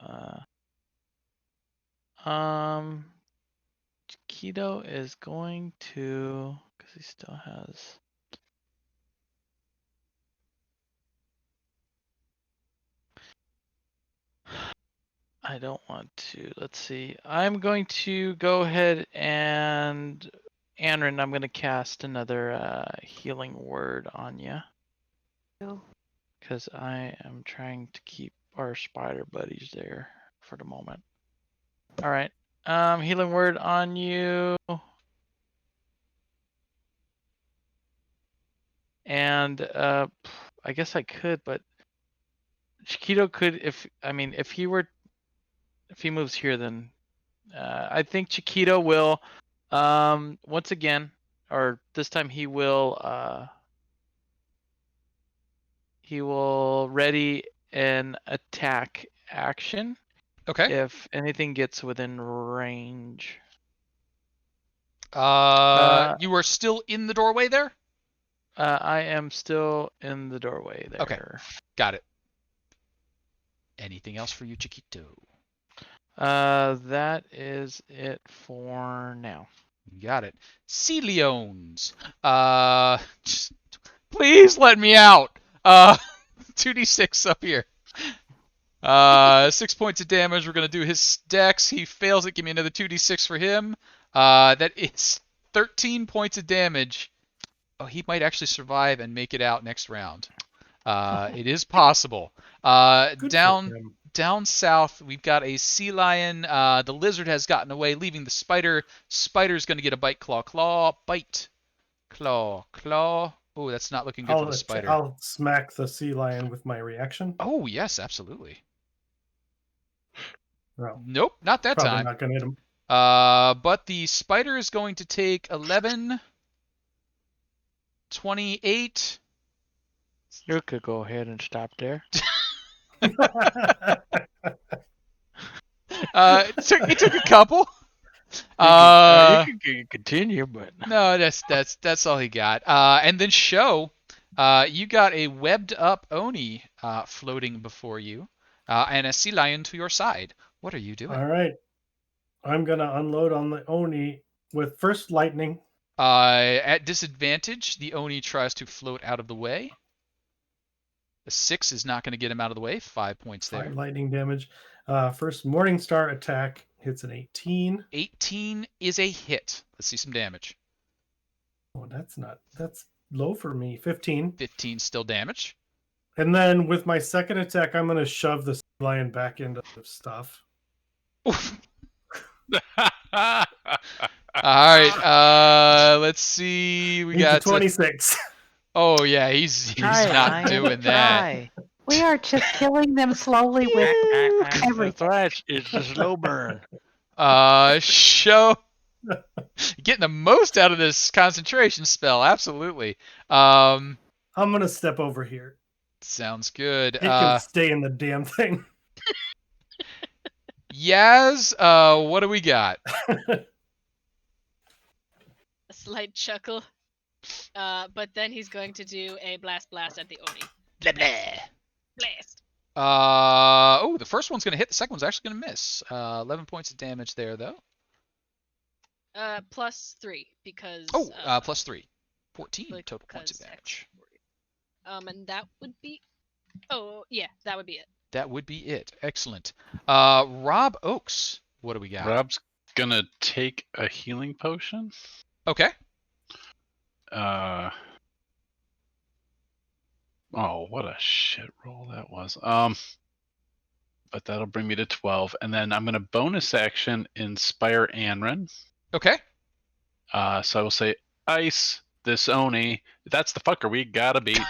Chiquito is going to, because he still has I don't want to. Let's see. I'm going to go ahead and Anrin, I'm going to cast another healing word on you. No. Because I am trying to keep our spider buddies there for the moment. All right. Healing word on you. And I guess I could, but Chiquito could if he moves here, then I think Chiquito will once again, or this time he will ready an attack action Okay. if anything gets within range. You are still in the doorway there? I am still in the doorway there. Okay. Got it. Anything else for you, Chiquito? That is it for now. Got it. Sea Leones. Just, please let me out. 2d6 up here. 6 points of damage. We're gonna do his dex. He fails it. Give me another 2d6 for him. That is 13 points of damage. Oh, he might actually survive and make it out next round. It is possible. Good Down for him. down south, we've got a sea lion. The lizard has gotten away, leaving the spider. Spider's going to get a bite, claw, bite, claw. Oh, that's not looking good for the spider. I'll smack the sea lion with my reaction. Oh, yes, absolutely. No, Nope, not that probably time. not going to hit him. But the spider is going to take 11, 28. You could go ahead and stop there. It took a couple. You can continue, but No, that's all he got. And then Show, you got a webbed up Oni floating before you, and a sea lion to your side. What are you doing? All right. I'm going to unload on the Oni with first lightning. At disadvantage, the Oni tries to float out of the way. A 6 is not going to get him out of the way. 5 points there. 5 lightning damage. First Morningstar attack hits an 18. 18 is a hit. Let's see some damage. Oh, that's low for me. 15. 15 still damage. And then with my second attack, I'm going to shove the sea lion back into the stuff. Oof. All right. Let's see. We Needs a got 26. Oh yeah, he's not doing that. We are just killing them slowly with that's everything. right. It's a slow burn. Show getting the most out of this concentration spell. Absolutely. I'm going to step over here. Sounds good. It can stay in the damn thing. Yaz, what do we got? A slight chuckle. But then he's going to do a blast at the Oni. Blah, blah. Blast. Oh, the first one's gonna hit. The second one's actually gonna miss. 11 points of damage there, though. +3 because. Plus 3. 14 total points of because damage. And that would be. Oh yeah, that would be it. That would be it. Excellent. Rob Oakes, what do we got? Rob's gonna take a healing potion. Okay. Oh, what a shit roll that was. But that'll bring me to 12, and then I'm gonna bonus action inspire Anrin. Okay. So I will say ice this Oni. That's the fucker we gotta beat.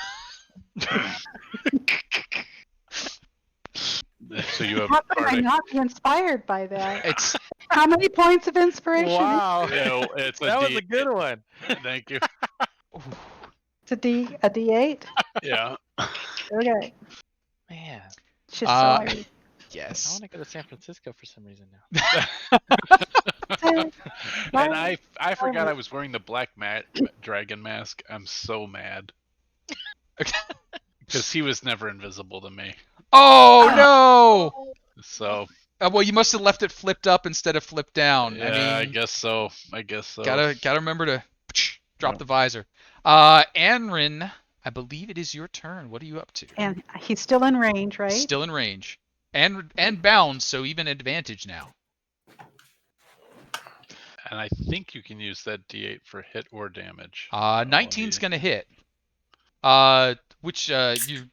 So you have How can I bardic. not be inspired by that? It's How many points of inspiration? Wow. Yeah, it's a That was D. a good one. Thank you. It's a D8. Yeah. Okay. Man, Just so I I yes. want to go to San Francisco for some reason now. read. And I forgot I was wearing the black dragon mask. I'm so mad. Okay. Because he was never invisible to me. Oh no! So Well, you must have left it flipped up instead of flipped down. yeah, I I mean, guess so. gotta remember to drop Yep. the visor. Anrin, I believe it is your turn. What are you up to? And he's still in range, right? Still in range, and bound, so even advantage now. And I think you can use that D8 for hit or damage. 19's gonna hit. Which you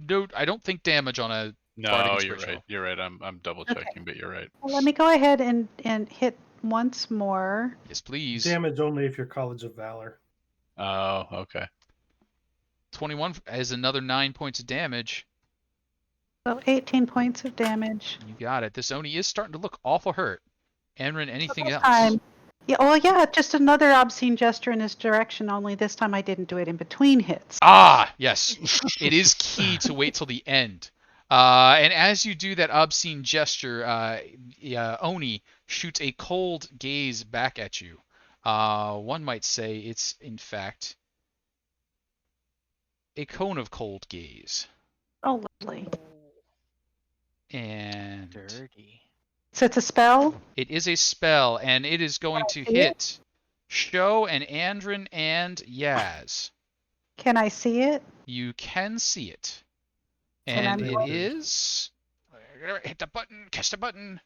don't. I don't think damage on a bardic No, you're inspiration right. roll. You're right. I'm double checking, but you're right. Well, let me go ahead and hit once more. Yes, please. Damage only if you're College of Valor. Oh, okay. 21 is another 9 points of damage. So 18 points of damage. You got it. This Oni is starting to look awful hurt. Anrin, anything This else? time, yeah, well, yeah, just another obscene gesture in his direction, only this time I didn't do it in between hits. Ah, yes. It is key to wait till the end. And as you do that obscene gesture, Oni shoots a cold gaze back at you. One might say it's, in fact, a cone of cold gaze. Oh, lovely. And Dirty. So it's a spell? it is a spell, and it is going to see it? hit Sho and Andrin and Yaz. Can I see it? You can see it. And And I'm it going- is... Hit the button, cast the button.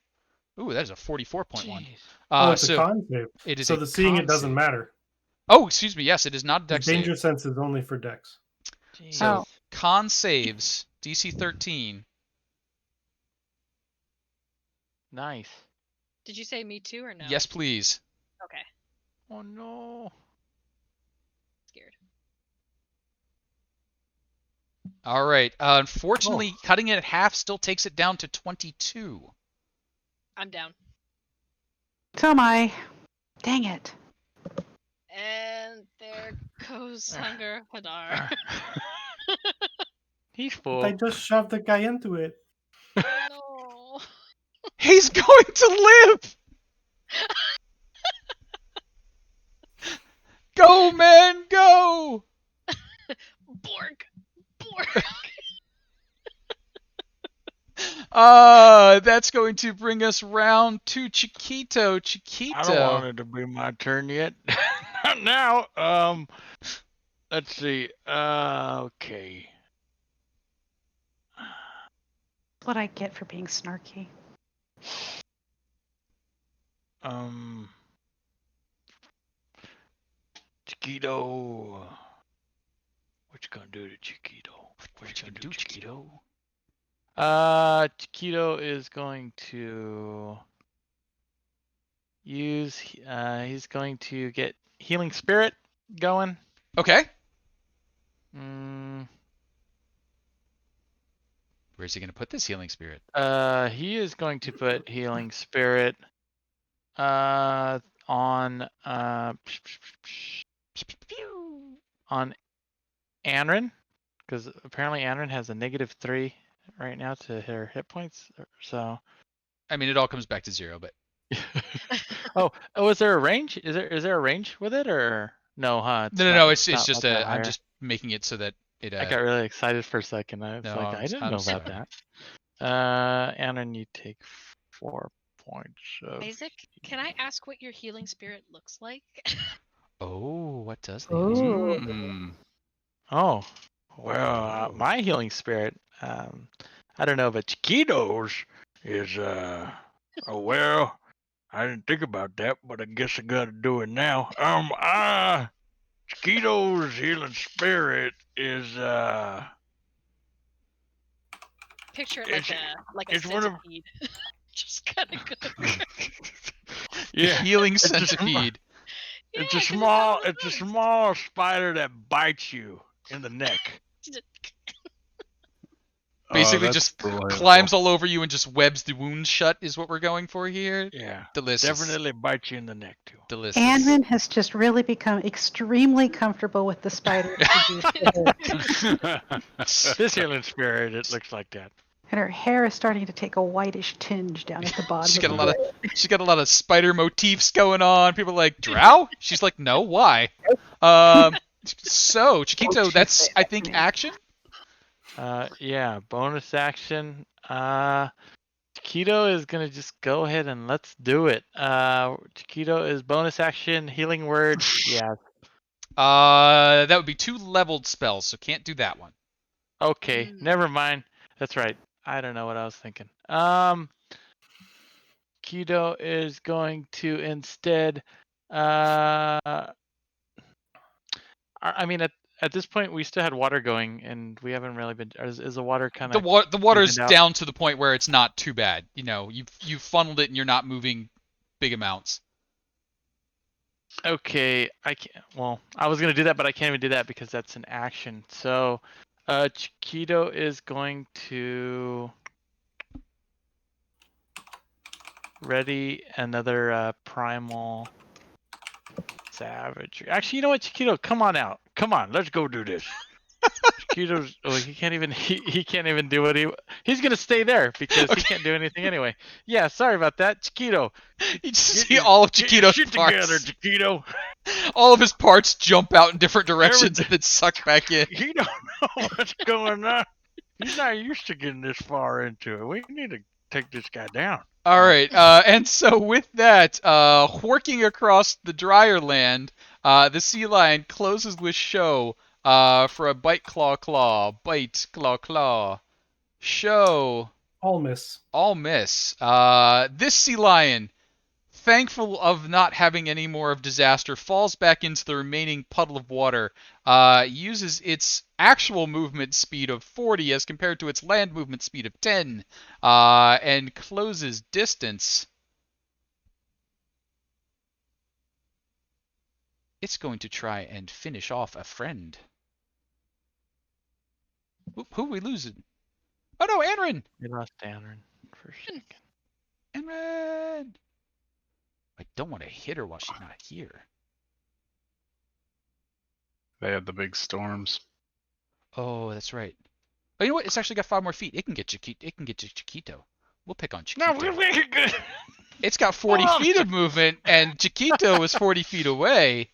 Ooh, that is a 44.1. Jeez. Oh, it's a So con save. it is So a the seeing con it doesn't save. matter. Oh, excuse me. Yes, it is not a The dex danger save. sense is only for dex. Jeez. So con saves, DC 13. Nice. Did you say me too or no? Yes, please. Okay. Oh no. Scared. All right. Unfortunately, cutting it in half still takes it down to 22. I'm down. So am I. Dang it. And there goes Hunger Hadar. He's But full. I just shoved the guy into it. No. He's going to live! Go, man, go! Borg. Borg. That's going to bring us round to Chiquito. I don't want it to be my turn yet. Not now. Let's see. Okay. What I get for being snarky. Chiquito. What you gonna do to Chiquito? What you gonna do, Chiquito? Chiquito is going to use. He's going to get Healing Spirit going. Okay. Mm, Where's he going to put this healing spirit? he is going to put Healing Spirit on Anrin, because apparently Anrin has a -3 right now to her hit points. So. I mean, it all comes back to 0, but Oh, is there a range? Is there a range with it or no? Huh? no. It's not just like that I'm higher. just making it so that it. I got really excited for a second. I was No, like, I didn't know I'm about sorry. that. Anna, you take 4 points of. Isaac, can I ask what your healing spirit looks like? Oh, what does the Ooh. healing spirit? Oh, well, my healing spirit. I don't know, but Chiquito's is well. I didn't think about that, but I guess I gotta do it now. Chiquito's healing spirit is Picture it it's like a it's one of centipede. Just kind of go. The yeah. healing It's a sm- centipede. Yeah, It's a 'cause it's how small it it's a looks. small spider that bites you in the neck. Basically, that's just delightful. climbs all over you and just webs the wounds shut. Is what we're going for here. Yeah. Delicious. Definitely bites you in the neck too. Delicious. Anrin has just really become extremely comfortable with the spider. This healing spirit, it looks like that. And her hair is starting to take a whitish tinge down at the bottom She's of got the a lot of blade. she's got a lot of spider motifs going on. People are like, Drow? She's like, no, why? So Chiquito, Don't you that's say I that think to me. action. Yeah, bonus action. Chiquito is gonna just go ahead and let's do it. Chiquito is bonus action, healing word. Yeah. That would be 2 leveled spells, so can't do that one. Okay, Mm. never mind. That's right. I don't know what I was thinking. Chiquito is going to instead. I mean, at this point, we still had water going, and we haven't really been. Is the water kind of The water's evened out? down to the point where it's not too bad. You know, you've funneled it and you're not moving big amounts. Okay, I can't. Well, I was gonna do that, but I can't even do that because that's an action. So, Chiquito is going to ready another Primal Savagery. Actually, you know what, Chiquito, come on out. Come on, let's go do this. Chiquito's. Oh, he can't even. He can't even do what he's gonna stay there because he Okay. can't do anything anyway. Yeah, sorry about that, Chiquito. You just Get see your- all of Get your Chiquito's shit parts. together, Chiquito. All of his parts jump out in different directions and then suck back in. He don't know what's going on. He's not used to getting this far into it. We need to take this guy down. All right, and so with that, working across the drier land, the sea lion closes with show for a bite, claw. Show, All miss. all miss. This sea lion, thankful of not having any more of disaster, falls back into the remaining puddle of water, uses its actual movement speed of 40 as compared to its land movement speed of 10, and closes distance. It's going to try and finish off a friend. Who are we losing? Oh no, Anrin! We lost Danrin for a second. Anrin! I don't want to hit her while she's not here. They had the big storms. Oh, that's right. Oh, you know what? It's actually got 5 more feet. It can get Chiquito. It can get to Chiquito. We'll pick on No, Chiquito. we're good. It's got 40 Oh, feet of movement, and Chiquito was 40 feet away.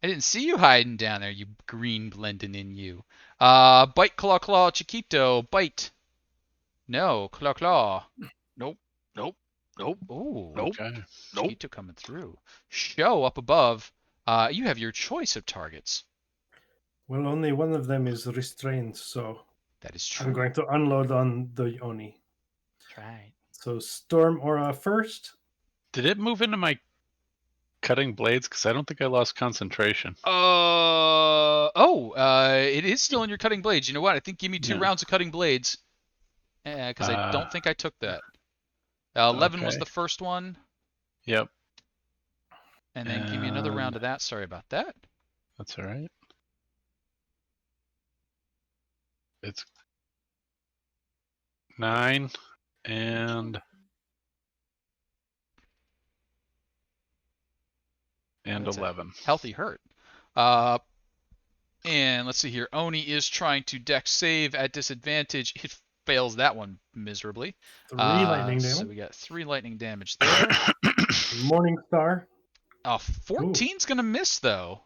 I didn't see you hiding down there, you green blending in you. Bite, claw, Chiquito. Bite. No, claw. Nope. Ooh, Nope. Okay. Chiquito coming through. Show up above. You have your choice of targets. Well, only one of them is restrained, so That is true. I'm going to unload on the Oni. That's right. So Storm Aura first. Did it move into my cutting blades? Because I don't think I lost concentration. It is still in your cutting blades. You know what? I think give me 2 Yeah. rounds of cutting blades. Because I don't think I took that. 11 was Okay. the first one. Yep, And then give me another round And- of that. Sorry about that. that's all right. It's 9 and That's a 11. Healthy hurt. And let's see here. Oni is trying to dex save at disadvantage. It fails that one miserably. 3 lightning So damage. we got 3 lightning damage there. Morning Star. 14's going to miss, though.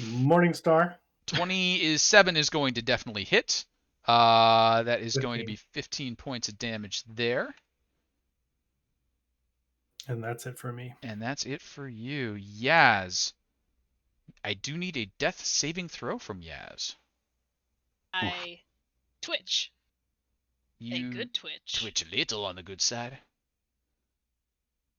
Morning Star. 27 is going to definitely hit. That is going to 15. be 15 points of damage there. And that's it for me. And that's it for you. Yaz. I do need a death saving throw from Yaz. I twitch. A You good twitch. twitch a little on the good side.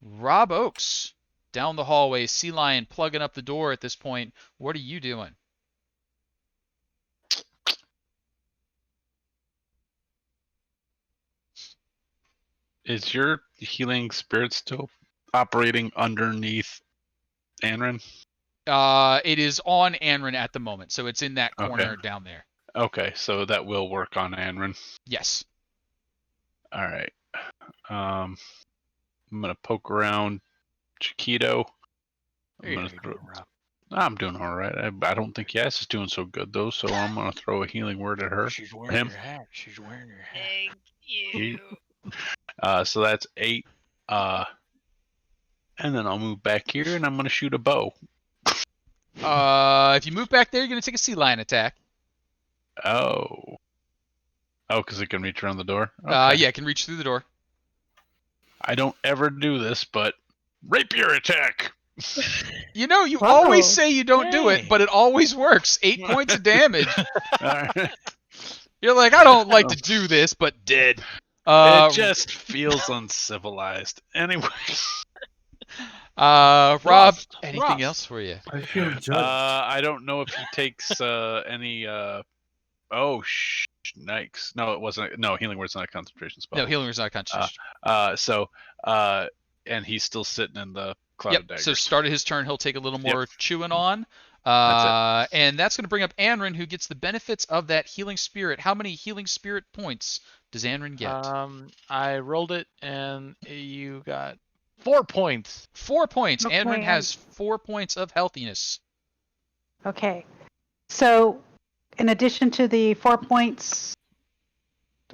Rob Oakes, down the hallway, Sea Lion plugging up the door at this point. What are you doing? Is your healing spirit still operating underneath Anrin? It is on Anrin at the moment, so it's in that Okay. corner down there. Okay, so that will work on Anrin. Yes. All right. I'm gonna poke around Chiquito. There you go, Rob. I'm doing all right. I don't think Yas is doing so good though, so I'm gonna throw a healing word at her. She's wearing Him. your hat. She's wearing your hat. Thank you. So that's 8. And then I'll move back here and I'm gonna shoot a bow. If you move back there, you're gonna take a Sea Lion attack. Oh, because it can reach around the door. Okay. Yeah, it can reach through the door. I don't ever do this, but rapier attack. You know, you Whoa. always say you don't do it, Hey. but it always works. 8 points of damage. All right. You're like, I don't like to do this, but did. It just feels uncivilized. Anyway. Rob, Rough. anything else for you? I feel judged. I don't know if he takes any. Oh, Nikes. No, it wasn't. No, healing word's not a concentration spell. No, healing is not concentration. And he's still sitting in the cloud Yep. of daggers. So start of his turn, he'll take a little more chewing on. That's And that's going to bring up Anrin, who gets the benefits of that healing spirit. How many healing spirit points does Anrin get? I rolled it, and you got 4 points. 4 points. Okay, Anrin has 4 points of healthiness. Okay. So, in addition to the 4 points,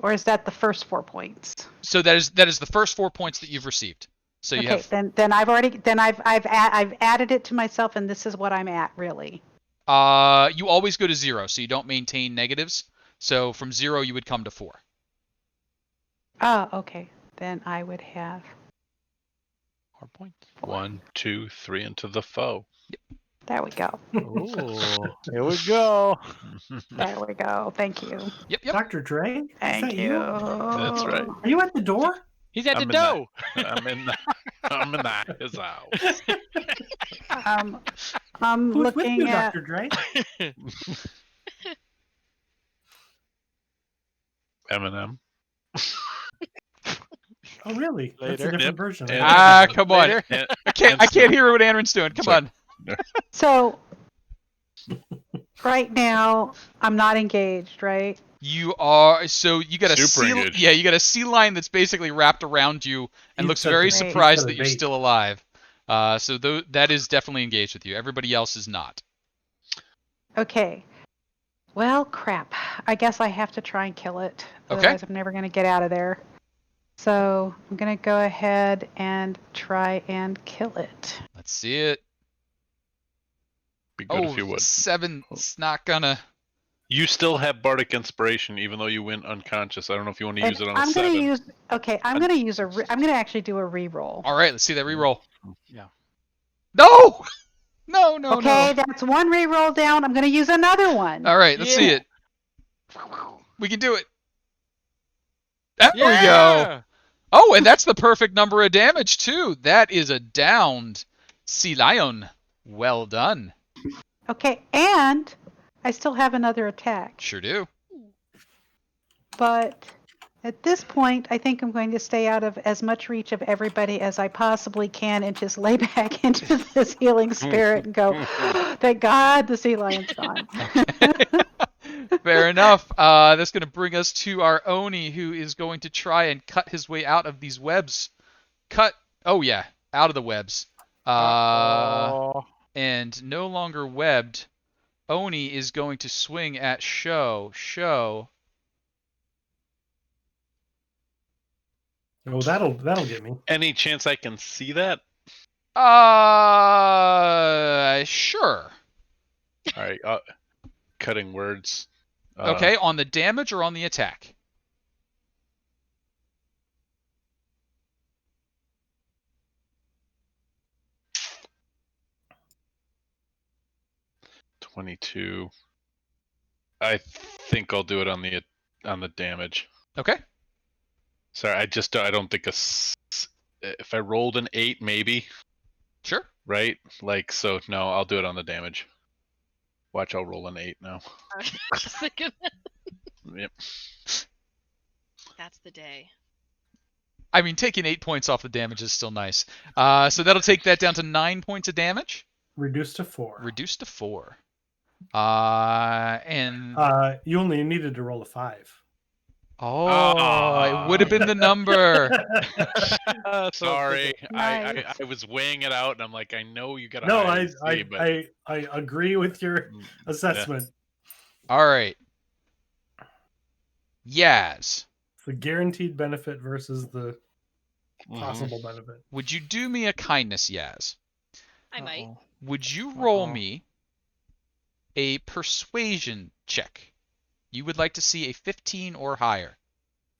or is that the first 4 points? So that is the first 4 points that you've received. So you Okay, have then I've added it to myself, and this is what I'm at really. you always go to 0, so you don't maintain negatives. So from 0 you would come to 4. Oh, okay. Then I would have 4 points. 1, 2, 3 into the foe. There we go. Ooh, here we go. There we go. Thank you. Yep. Dr. Dre? Is Thank that you. That's right. Are you at the door? He's at the I'm in dough. I'm in his house. I'm Who's with you, looking at. Dr. Dre? Eminem. Oh, really? That's a Later. different Yep. version. And- Come on. Later. I can't hear what Anrin's doing. Come Sorry. on. So, right now, I'm not engaged, right? You are so you got a Super engaged. you got a sea lion that's basically wrapped around you and He's looks set very the- he's surprised set a that you're bait. still alive. So that is definitely engaged with you. Everybody else is not. Okay. Well, crap. I guess I have to try and kill it. Okay. Otherwise, I'm never going to get out of there. So, I'm going to go ahead and try and kill it. Let's see it. Be good if you would. 7. It's not gonna. You still have Bardic Inspiration, even though you went unconscious. I don't know if you want to use it on a I'm 7. going to use. Okay, I'm going to use I'm going to actually do a re-roll. All right, let's see that reroll. Yeah. No. No. Okay, that's one re-roll down. I'm going to use another one. All right, let's see Yeah. it. We can do it. There we go. Oh, and that's the perfect number of damage too. That is a downed sea lion. Well done. Okay, and I still have another attack. Sure do. But at this point, I think I'm going to stay out of as much reach of everybody as I possibly can and just lay back into this healing spirit and go, thank God the sea lion's gone. Fair enough. That's going to bring us to our Oni, who is going to try and cut his way out of these webs. Oh yeah, out of the webs. And no longer webbed. Oni is going to swing at Sho. Oh, that'll get me. Any chance I can see that? Sure. All right. Cutting words. Okay, on the damage or on the attack? $22. I think I'll do it on the damage. Okay. Sorry, I don't think If I rolled an 8, maybe. Sure. Right? Like, so no, I'll do it on the damage. Watch, I'll roll an 8 now. I was just thinking Yep. that's the day. I mean, taking 8 points off the damage is still nice. So that'll take that down to 9 points of damage. Reduced to 4. Reduced to 4. And You only needed to roll a 5. it would have been the number. Sorry, Nice. I was weighing it out, and I'm like, I know you got a No, high I AC, but I agree with your Mm, assessment. All right. Yaz, The guaranteed benefit versus the mhm. possible benefit. would you do me a kindness, Yaz? I might. Uh-oh. Would you roll Uh-oh. me a persuasion check? You would like to see a 15 or higher.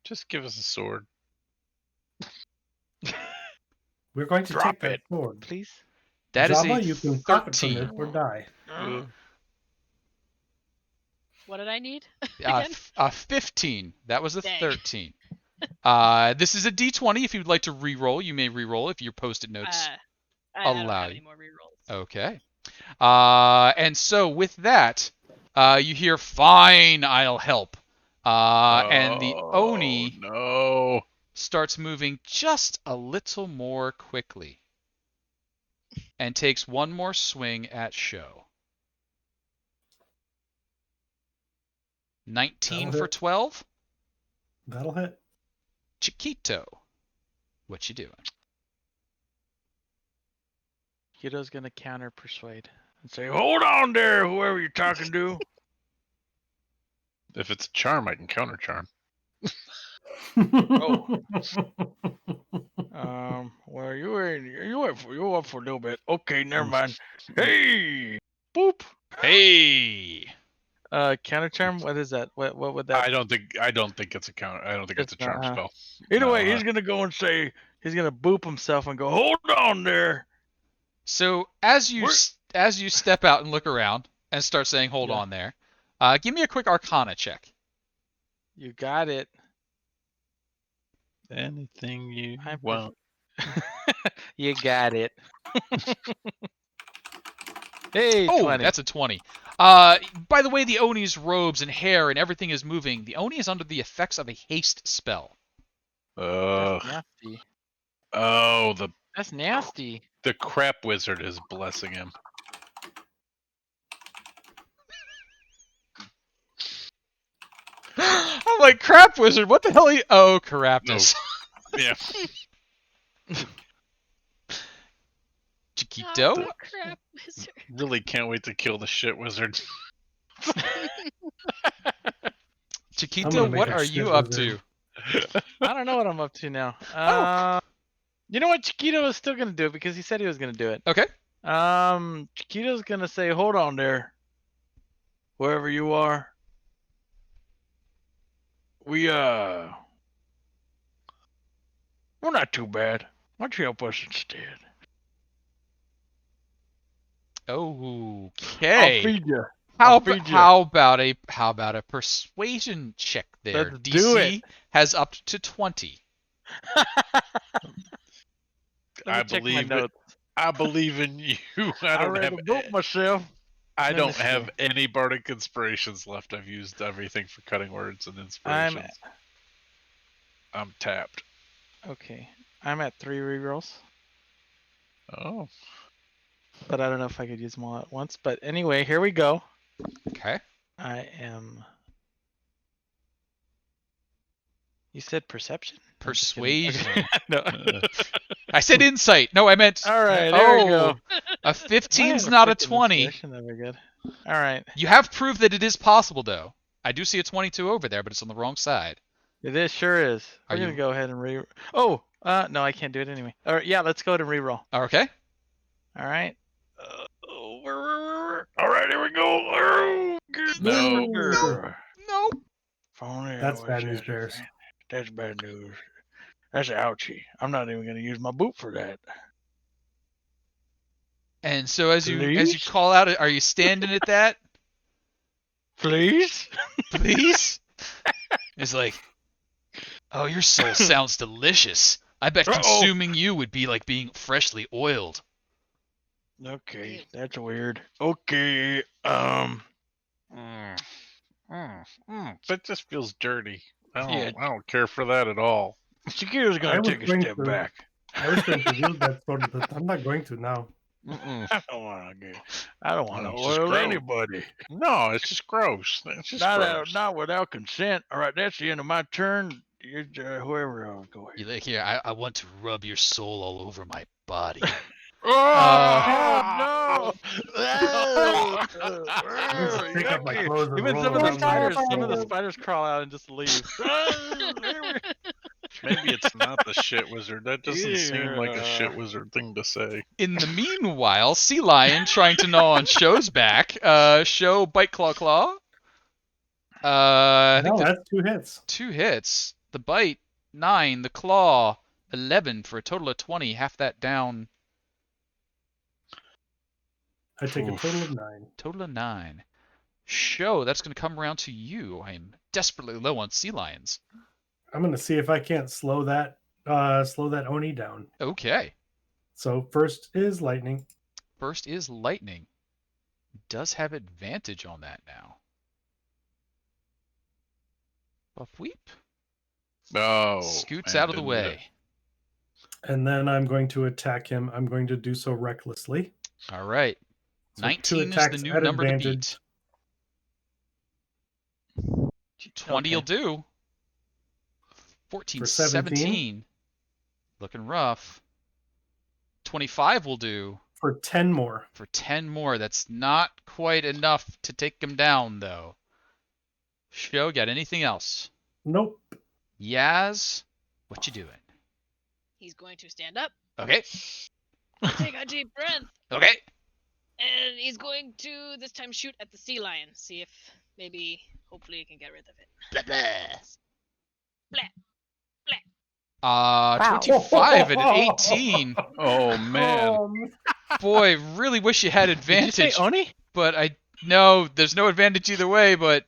Just give us a sword. We're going to Drop take that it. sword. Please. That is Jabba, a you can profit from 13. it or die. What did I need? Uh, Again? 15. That was a Dang. 13. This is a d20. If you'd like to re-roll, you may re-roll if your post-it notes I don't allow have you. any more rerolls. Okay. And so with that, you hear, "Fine, I'll help." And the Oni No. starts moving just a little more quickly and takes one more swing at Sho. 19 That'll for hit. 12. That'll hit. Chiquito, what you doing? Kiddo's gonna counter persuade. And say, hold on there, whoever you're talking to. If it's a charm, I can counter charm. Well, you were up for a little bit. Okay, never mind. Hey, boop. Hey! Counter charm. What is that? What would that? I don't think it's a counter. I don't think it's a It's charm not, huh? spell. Either No, way, he's gonna go and say, He's gonna boop himself and go, hold on there. So as you Where- step out and look around and start saying "Hold Yeah. on there," give me a quick Arcana check. You got it. anything you I'm want. You got it. Hey, Oh, 20. that's a 20. By the way, the Oni's robes and hair and everything is moving. The Oni is under the effects of a haste spell. Ugh. That's nasty. Oh, That's nasty. the crap wizard is blessing him. I'm like, crap wizard, what the hell are you? Oh, Caraptus. Yeah. Chiquito? Oh, crap, wizard. Really can't wait to kill the shit wizard. Chiquito, make what a are shit you up wizard. to? I don't know what I'm up to now. You know what? Chiquito is still gonna do it because he said he was gonna do it. Okay. Chiquito's gonna say, "Hold on there, Wherever you are. We're not too bad. Why don't you help us instead? Okay. I'll feed you. How I'll feed ya. how about a persuasion check there? Let's DC do it. has up to 20. Let me check my believe it. notes. I believe in you. I I don't read have. the book myself. I Let me don't have see. any bardic inspirations left. I've used everything for cutting words and inspirations. I'm tapped. Okay. I'm at 3 rerolls, Oh. but I don't know if I could use them all at once. But anyway, here we go. Okay. I am. You said perception? I'm just kidding. Persuasion. Okay. No. I said insight. No, I meant. All right, there we Oh, go. a I 15's had not a freaking 20. inspiration, that'd be good. All right. You have proved that it is possible, though. I do see a 22 over there, but it's on the wrong side. It is, sure is. Are We're gonna you- go ahead and re. Oh, no, I can't do it anyway. All right, yeah, let's go ahead and reroll. Okay. All right. All right, here we go. Oh, good No. wizard. No. Phone in, That's oh, bad news, yes, Bears. That's bad news. That's ouchie. I'm not even gonna use my boot for that. And so as you Please? call out, are you standing at that? Please? Please? It's like, oh, your soul sounds delicious. I bet Uh-oh. consuming you would be like being freshly oiled. Okay, Ew. that's weird. Okay, Mm, that just feels dirty. Yeah. I don't care for that at all. Chiquito's I gonna was take a going step to- back. I was going to use that sword, but I'm not going to now. I don't want to It's just oil gross. anybody. No, it's just gross. It's just Not gross. not without consent. All right, that's the end of my turn. Whoever else go You here. like here? I want to rub your soul all over my body. Oh no! Just take off my Yucky. clothes and Even roll some of the around my spiders, soul. crawl out and just leave. Maybe it's not the shit wizard. That doesn't seem like a Yeah. shit wizard thing to say. In the meanwhile, Sea Lion trying to gnaw on Show's back. Show bite claw claw. I think No, the that's 2 hits. 2 hits. The bite 9. The claw 11 for a total of 20. Half that down. I take a Oof. total of 9. Total of 9. Show, that's going to come around to you. I am desperately low on Sea Lions. I'm going to see if I can't slow that Oni down. Okay. So first is lightning. First is lightning. Does have advantage on that now. Buff weep. Oh. Scoots man, out of the didn't get it. way. And then I'm going to attack him. I'm going to do so recklessly. All right. So 19 2 is the attacks new at number to advantage. beat. 20 will do. 14, For 17. 17. Looking rough. 25 will do For 10 more. for 10 more. That's not quite enough to take him down, though. Show, got anything else? Nope. Yaz, what you doing? He's going to stand up, Okay. take a deep breath, Okay. and he's going to this time shoot at the sea lion. See if maybe, hopefully, he can get rid of it. Blah, blah. Blah. 25 and 18. Oh man. Boy, really wish you had Did you say advantage. Oni? But no, there's no advantage either way, but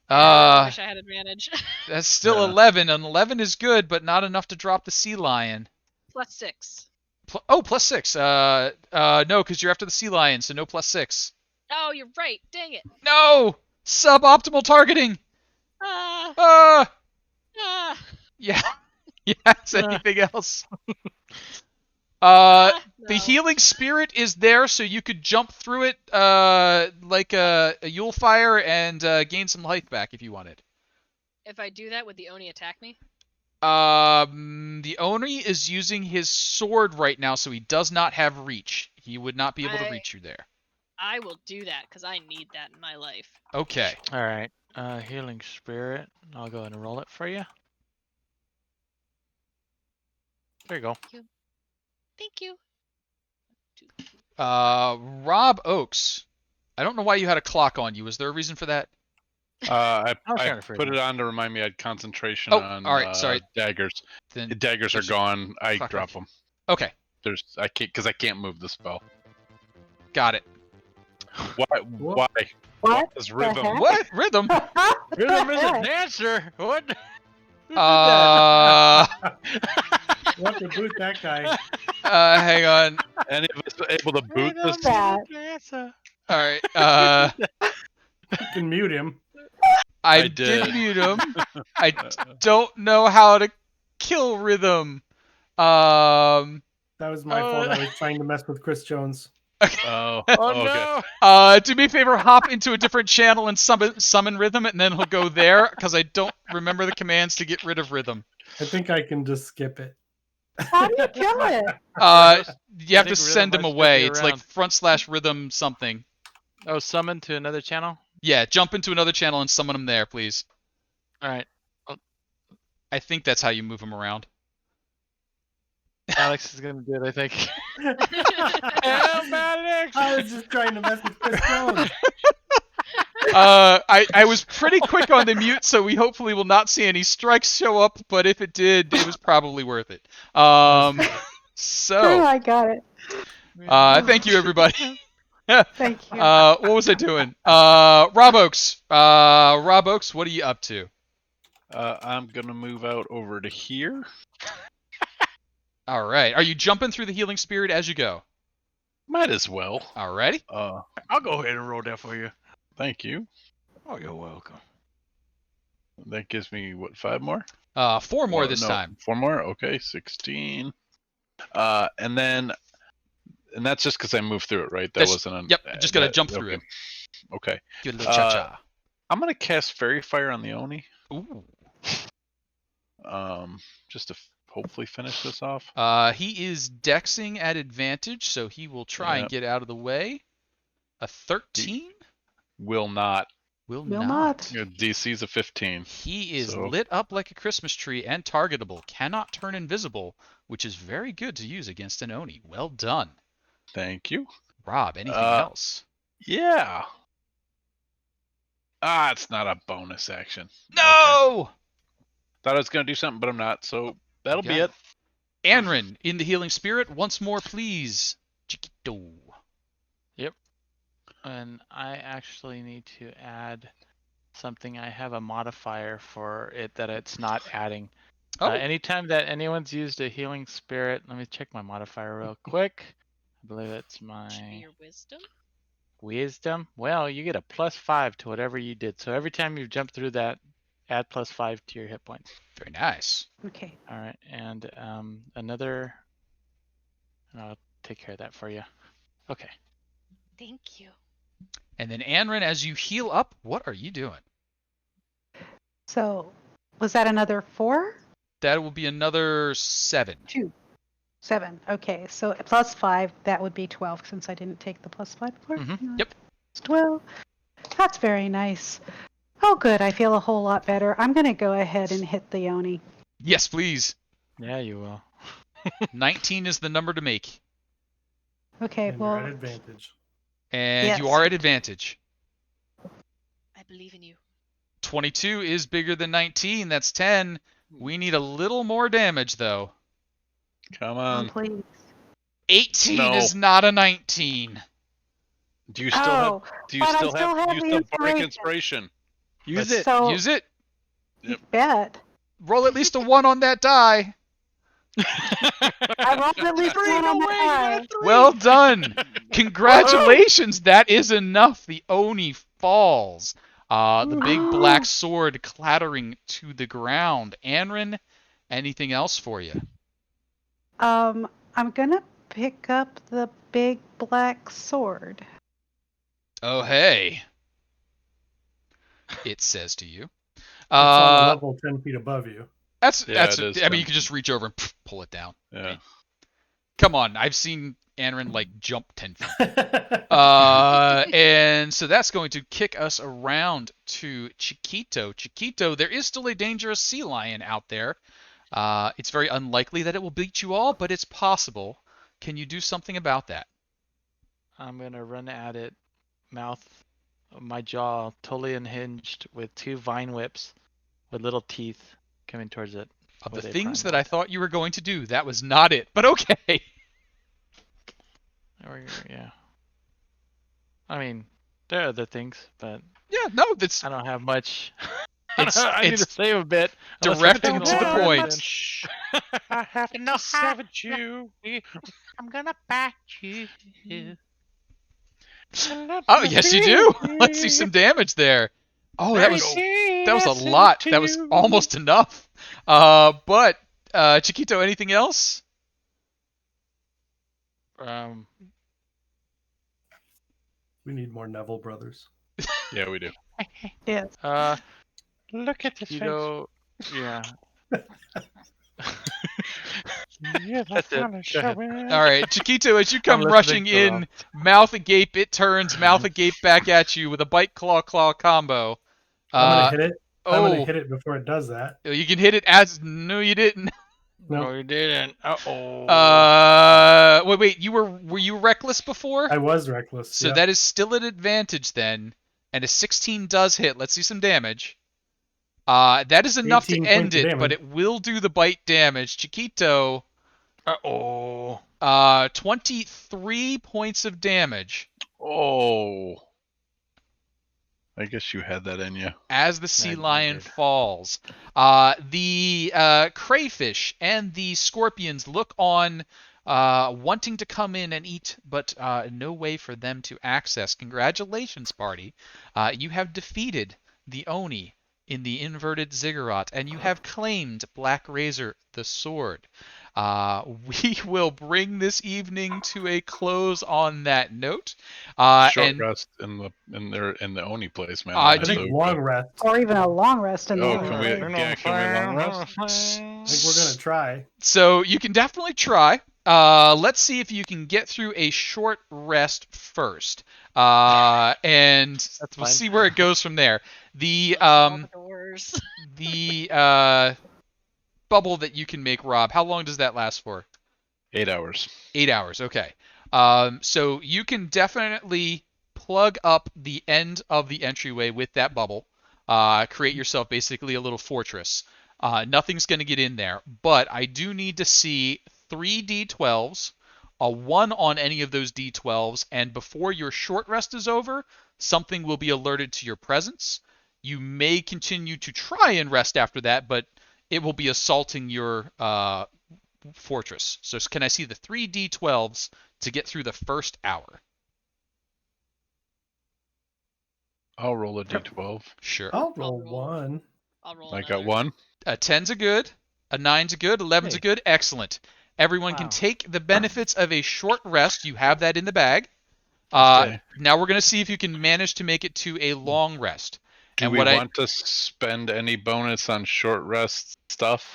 I wish I had advantage. that's still Yeah. 11. And 11 is good, but not enough to drop the sea lion. +6. Plus 6. No, because you're after the sea lion, so no +6. Oh, you're right. Dang it. No! Suboptimal targeting! Ah, ah. Yeah. Yes, anything else? The No. healing spirit is there, so you could jump through it like a Yule Fire and gain some life back if you wanted. If I do that, would the Oni attack me? The Oni is using his sword right now, so he does not have reach. He would not be able to reach you there. I will do that because I need that in my life. Okay. All right. Healing spirit. I'll go ahead and roll it for you. There you go. Thank you. Rob Oakes. I don't know why you had a clock on you. Was there a reason for that? I I was trying to figure put it it on to remind me I had concentration Oh, on all right, sorry. daggers. Then The daggers are Gotcha. gone. I Clock drop off. them. okay, I can't move the spell. got it. Why? Why? What? Is the rhythm? heck? What rhythm? Rhythm is a dancer. What? What to boot that guy? Hang on. Any of us able to boot this? That. All right. You can mute him. I I did did. mute him. I don't know how to kill rhythm. That was my fault. I was trying to mess with Chris Jones. Oh, Oh okay. no! Do me a favor, hop into a different channel and summon rhythm, and then he'll go there because I don't remember the commands to get rid of rhythm. I think I can just skip it. How do you kill it? You have to think Rhythm send him might still away. be It's like around. /rhythm something. Oh, summon to another channel? Yeah, jump into another channel and summon him there, please. All right. I think that's how you move him around. Alex is going to do it, I think. Help, Alex! I was just trying to mess with Chris Jones. I was pretty quick on the mute, so we hopefully will not see any strikes show up, but if it did, it was probably worth it. Oh, So, I got it. thank you, everybody. Thank you. What was I doing? Rob Oakes. Rob Oakes, what are you up to? I'm gonna move out over to here. All right. Are you jumping through the healing spirit as you go? Might as well. Alrighty. I'll go ahead and roll that for you. Thank you. Oh, you're welcome. That gives me, what, 5 more? 4 more Or, this no, time. 4 more? Okay, 16. And that's just because I moved through it, right? That That's- wasn't on. Yep. Just gotta jump through okay. it. Okay. Give it a little cha-cha. I'm gonna cast Fairy Fire on the Oni. Ooh. Just to hopefully finish this off. He is dexing at advantage, so he will try and Yep. get out of the way. A 13? Will not. Will Will not. Your DC's a 15. He is So- lit up like a Christmas tree and targetable. Cannot turn invisible, which is very good to use against an Oni. Well done. Thank you. Rob, anything else? Yeah. It's not a bonus action. Okay. No! Thought I was gonna do something, but I'm not. So that'll be Got it. Anrin, in the healing spirit, once more, please. Chiquito. And I actually need to add something. I have a modifier for it that it's not adding. Oh, Anytime that anyone's used a healing spirit, let me check my modifier real quick. I believe it's Should be my your wisdom. wisdom. Well, you get a +5 to whatever you did. So every time you jump through that, add +5 to your hit points. very nice. Okay. All right, and another. I'll take care of that for you. Okay. Thank you. And then Anrin, as you heal up, what are you doing? So, was that another 4? That will be another 7. 2. 7. Okay. So +5, that would be 12 since I didn't take the +5 before. Yep. It's 12. That's very nice. Oh, good. I feel a whole lot better. I'm going to go ahead and hit the Oni. Yes, please. Yeah, you will. 19 is the number to make. Okay, And well, you're at advantage. And you Yes. are at advantage. I believe in you. 22 is bigger than 19. That's 10. We need a little more damage, though. Come on. please. 18 No. is not a 19. Do you still have? Oh, Do you but I still still have use the the bardic inspiration. inspiration? Use Let's it. So, Use it. you bet. Roll at least a 1 on that die. I rolled at least Three, one no on the way, you got a die. 3. Well done. Congratulations. That is enough. The Oni falls. The big black sword clattering to the ground. Anrin, anything else for you? I'm gonna pick up the big black sword. Oh, hey. It says to you. It's on a Uh, level 10 feet above you. that's Yeah, that's. it is I mean, you 10. can just reach over and pull it down. Yeah. Come on, I've seen Anrin like jump 10 feet. And so that's going to kick us around to Chiquito. Chiquito, there is still a dangerous sea lion out there. It's very unlikely that it will beat you all, but it's possible. Can you do something about that? I'm gonna run at it, mouth, my jaw totally unhinged with 2 vine whips with little teeth coming towards it. Of with the a things that primal. I thought you were going to do, that was not it. But okay. Yeah. I mean, there are other things, but Yeah, no, that's I don't have much. It's- I need to it's save a bit. unless direct I'm and taking to a the little point. bit. Shh. I have to savage you. I'm gonna bite you. Oh, yes, you do. Let's see some damage there. Oh, that was a lot. That was almost enough. But Chiquito, anything else? We need more Neville brothers. Yeah, we do. Yes. Look at this You know, yeah. Yeah, That's it. gonna Go show ahead. it. All right, Chiquito, as you come listening rushing to in, mouth agape, it turns, mouth agape back at you with a bite claw combo. I'm gonna hit it. I'm gonna Oh, hit it before it does that. you can hit it as no, you didn't. No, No, you didn't. Wait, were you reckless before? I was reckless. So yeah. that is still an advantage then, and a 16 does hit. Let's see some damage. That is enough to 18 end points of it, damage. but it will do the bite damage. Chiquito, 23 points of damage. Oh. I guess you had that in you. as the sea I lion did. falls. The crayfish and the scorpions look on, wanting to come in and eat, but no way for them to access. Congratulations, party. You have defeated the Oni in the inverted ziggurat, and you have claimed Black Razor the sword. We will bring this evening to a close on that note. Short And rest in the Oni place, man. I I That's do- think so long good. rest. Or even a long rest in the Oh, only can place. we long rest? I think we're gonna try. So you can definitely try. Let's see if you can get through a short rest first, and we'll fine. see where it goes from there. The All the doors. bubble that you can make, Rob. How long does that last for? 8 hours. 8 hours. Okay. So you can definitely plug up the end of the entryway with that bubble. Create yourself basically a little fortress. Nothing's going to get in there, but I do need to see 3 D12s, a 1 on any of those D12s, and before your short rest is over, something will be alerted to your presence. You may continue to try and rest after that, but it will be assaulting your fortress. So can I see the 3 D12s to get through the first hour? I'll roll a d12. Sure. I'll roll roll. one. I'll roll. I got another. one. A 10's a good, a 9's a good, 11's a Hey. good. Excellent. Everyone can Wow. take the benefits of a short rest. You have that in the bag. Okay. Now we're going to see if you can manage to make it to a long rest. Do and we what I want to spend any bonus on short rest stuff?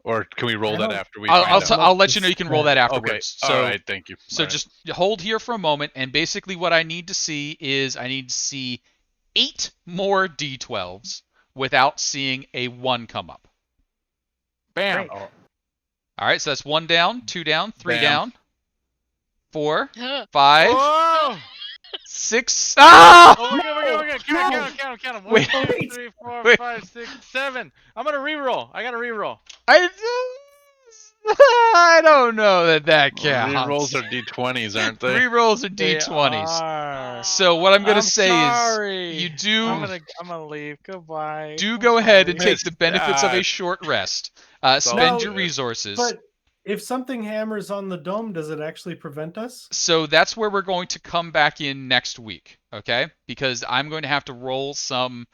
Or can we roll I that don't- after we I'll, find I'll, out? t- I'll let you know you can roll that Okay. afterwards. Okay. So, All right. Thank you. So All right. just hold here for a moment, and basically what I need to see is I need to see 8 more D12s without seeing a 1 come up. Bam. Great. All right, so that's 1 down, 2 down, 3 Bam. down, 4, Huh. 5, Whoa! 6. Ah! Oh my god, oh my god, count them. 1, Wait. 2, 3, 4, Wait. 5, 6, 7. I'm gonna reroll. I gotta reroll. I don't know that counts. Rerolls are d20s, aren't they? Rerolls are They D20s. are. So what I'm gonna I'm say sorry. is you do I'm gonna leave. Goodbye. do I'm go ahead and sorry. take the benefits of a God. short rest. all Spend good. your resources. But if something hammers on the dome, does it actually prevent us? So that's where we're going to come back in next week, okay? Because I'm going to have to roll some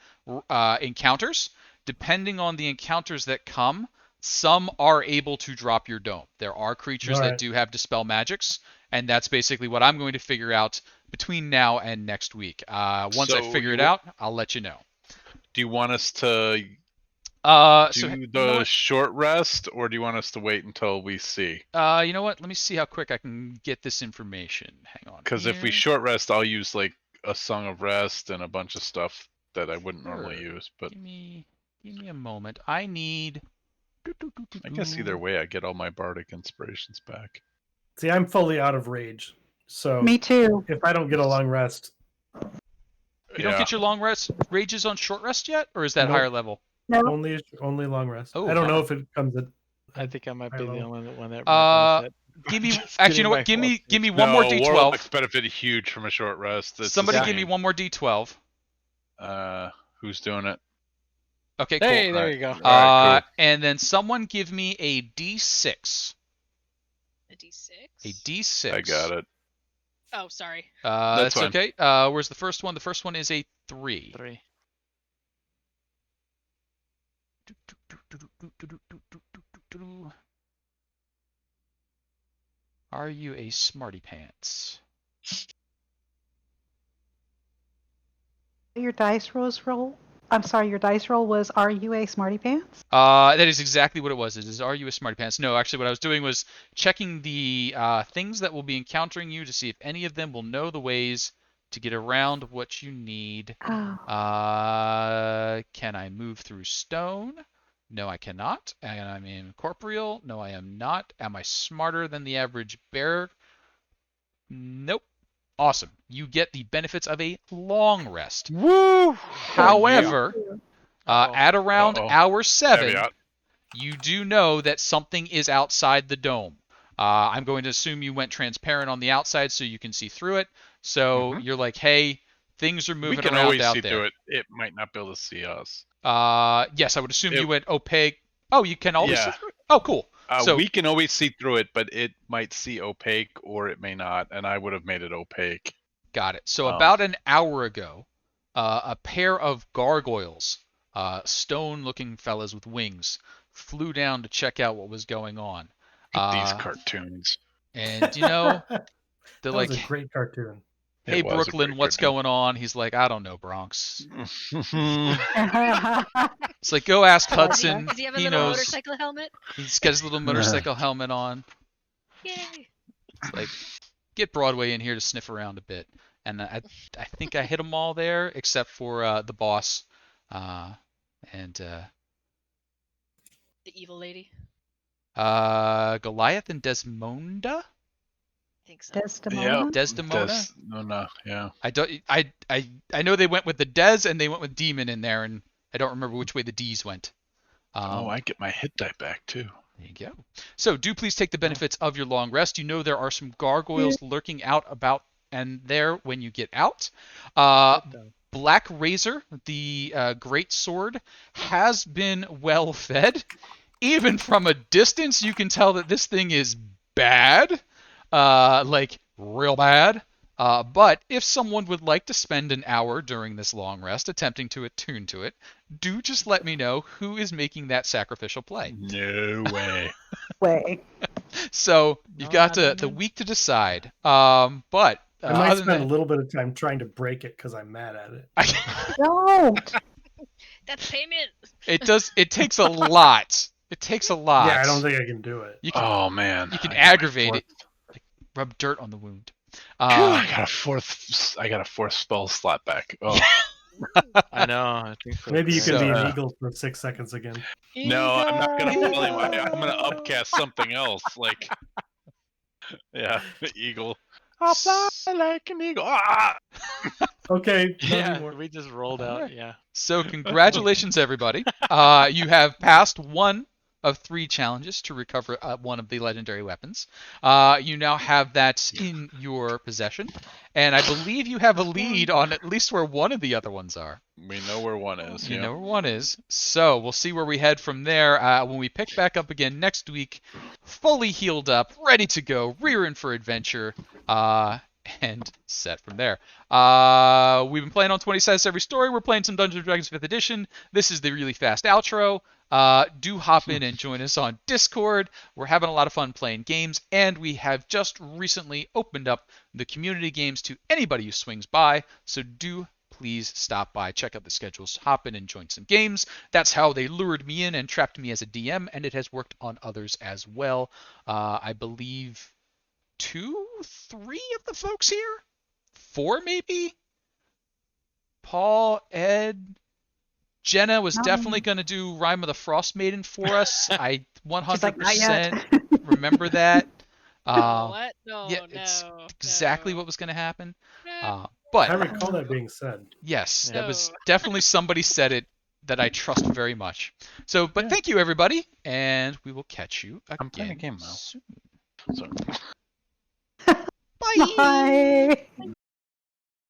encounters. Depending on the encounters that come, some are able to drop your dome. There are creatures All that right. do have dispel magics, and that's basically what I'm going to figure out between now and next week. Once I So figure it you- out, I'll let you know. Do you want us to So do you the know what? short rest, or do you want us to wait until we see? You know what? Let me see how quick I can get this information. Hang on. Because if we here. short rest, I'll use like a Song of Rest and a bunch of stuff that I wouldn't normally Sure. use. But Give me a moment. I need. I guess either way, I get all my bardic inspirations back. See, I'm fully out of rage. So Me too. if I don't get a long rest, You don't get your long rest rages on short rest yet, or is that Nope. higher level? No. only long rest. Oh, I don't know fine. if it comes at. I think I might be the Hello. only one that. Give me. Just Actually, you know kidding, what? my Give me fault. one more No, D12. Warlock's benefit huge from a short rest. It's Somebody the give me same. one more D12. Who's doing it? Okay, cool. Hey, there you go. Alright, And then someone give me a D6. A D6. A D6. I got it. Oh, sorry. That's fine. okay. Where's the first one? The first one is a 3. 3. Are you a smarty pants? Your dice rolls roll. I'm sorry, your dice roll was "Are you a smarty pants?" That is exactly what it was. It is, are you a smarty pants? No, actually, what I was doing was checking the things that will be encountering you to see if any of them will know the ways to get around what you need. Oh. Can I move through stone? No, I cannot. And I'm incorporeal? No, I am not. Am I smarter than the average bear? Nope. Awesome. You get the benefits of a long rest. Woo! However, Uh-oh. at around Uh-oh. hour 7, Caveat. you do know that something is outside the dome. I'm going to assume you went transparent on the outside so you can see through it. So you're like, hey, things are We moving can around always out see there. through it. It might not be able to see us. Yes, I would assume It- you went opaque. Oh, you can always see Yeah. through it? Oh, cool. So We can always see through it, but it might see opaque or it may not, and I would have made it opaque. got it. So Um, about an hour ago, a pair of gargoyles, stone-looking fellas with wings, flew down to check out what was going on. These cartoons. And you know, they're That like, was a great cartoon. "Hey It was a Brooklyn, great what's cartoon. going on?" He's like, "I don't know, Bronx." Oh, It's like, go ask I like Hudson. Does he have a He little knows. motorcycle helmet? He's got his little motorcycle helmet on. Yay! It's like, get Broadway in here to sniff around a bit. And I think I hit them all there, except for the boss, and The evil lady. Goliath and Desmonda. I think so. Desdemona. Desdemona. No, yeah. I know they went with the Des and they went with Demon in there, and I don't remember which way the D's went. I get my hit die back too. There you go. So do please take the benefits of your long rest. You know there are some gargoyles lurking out about and there when you get out. Black Razor, the great sword, has been well fed. Even from a distance, you can tell that this thing is bad, like real bad. But if someone would like to spend an hour during this long rest attempting to attune to it, do just let me know who is making that sacrificial play. No way. Way. So you've got not the me. week to decide. But I might other spend a than little bit of time trying to break it because I'm mad at it. that, Don't. That's payment. it takes a lot. It takes a lot. Yeah, I don't think I can do it. You can Oh man. you can I got my aggravate it, like rub dirt on the wound. I got a fourth spell slot back. Oh I know. I think so. Maybe you can So, be an eagle for 6 seconds again. no, I'm not gonna tell him. I'm gonna upcast something else. Like, yeah, the eagle. I'll fly like an eagle. Ah! Okay. no Yeah, anymore. we just rolled out. Alright. Yeah. So congratulations, everybody. You have passed one of 3 challenges to recover one of the legendary weapons. You now have that in your possession, and I believe you have a lead on at least where one of the other ones are. We know where one is. You Yeah. know where one is. So we'll see where we head from there when we pick back up again next week, fully healed up, ready to go, rearing for adventure, and set from there. We've been playing on 20 Sides Every Story. We're playing some Dungeons & Dragons 5th Edition. This is the really fast outro. Do hop in and join us on Discord. We're having a lot of fun playing games, and we have just recently opened up the community games to anybody who swings by. So do please stop by, check out the schedules, hop in and join some games. That's how they lured me in and trapped me as a DM, and it has worked on others as well. I believe 2, 3 of the folks here, 4 maybe. Paul, Ed, Jenna was definitely going to do Rime of the Frost Maiden for us. I She's like, not yet. 100% remember that. What? No, yeah, no. it's exactly no. what was going to happen. No. But I recall that being said. yes, that was No. definitely somebody said it that I trust very much. So, but Yeah. thank you everybody, and we will catch you again I'm playing a game now. soon. So. Bye. Bye.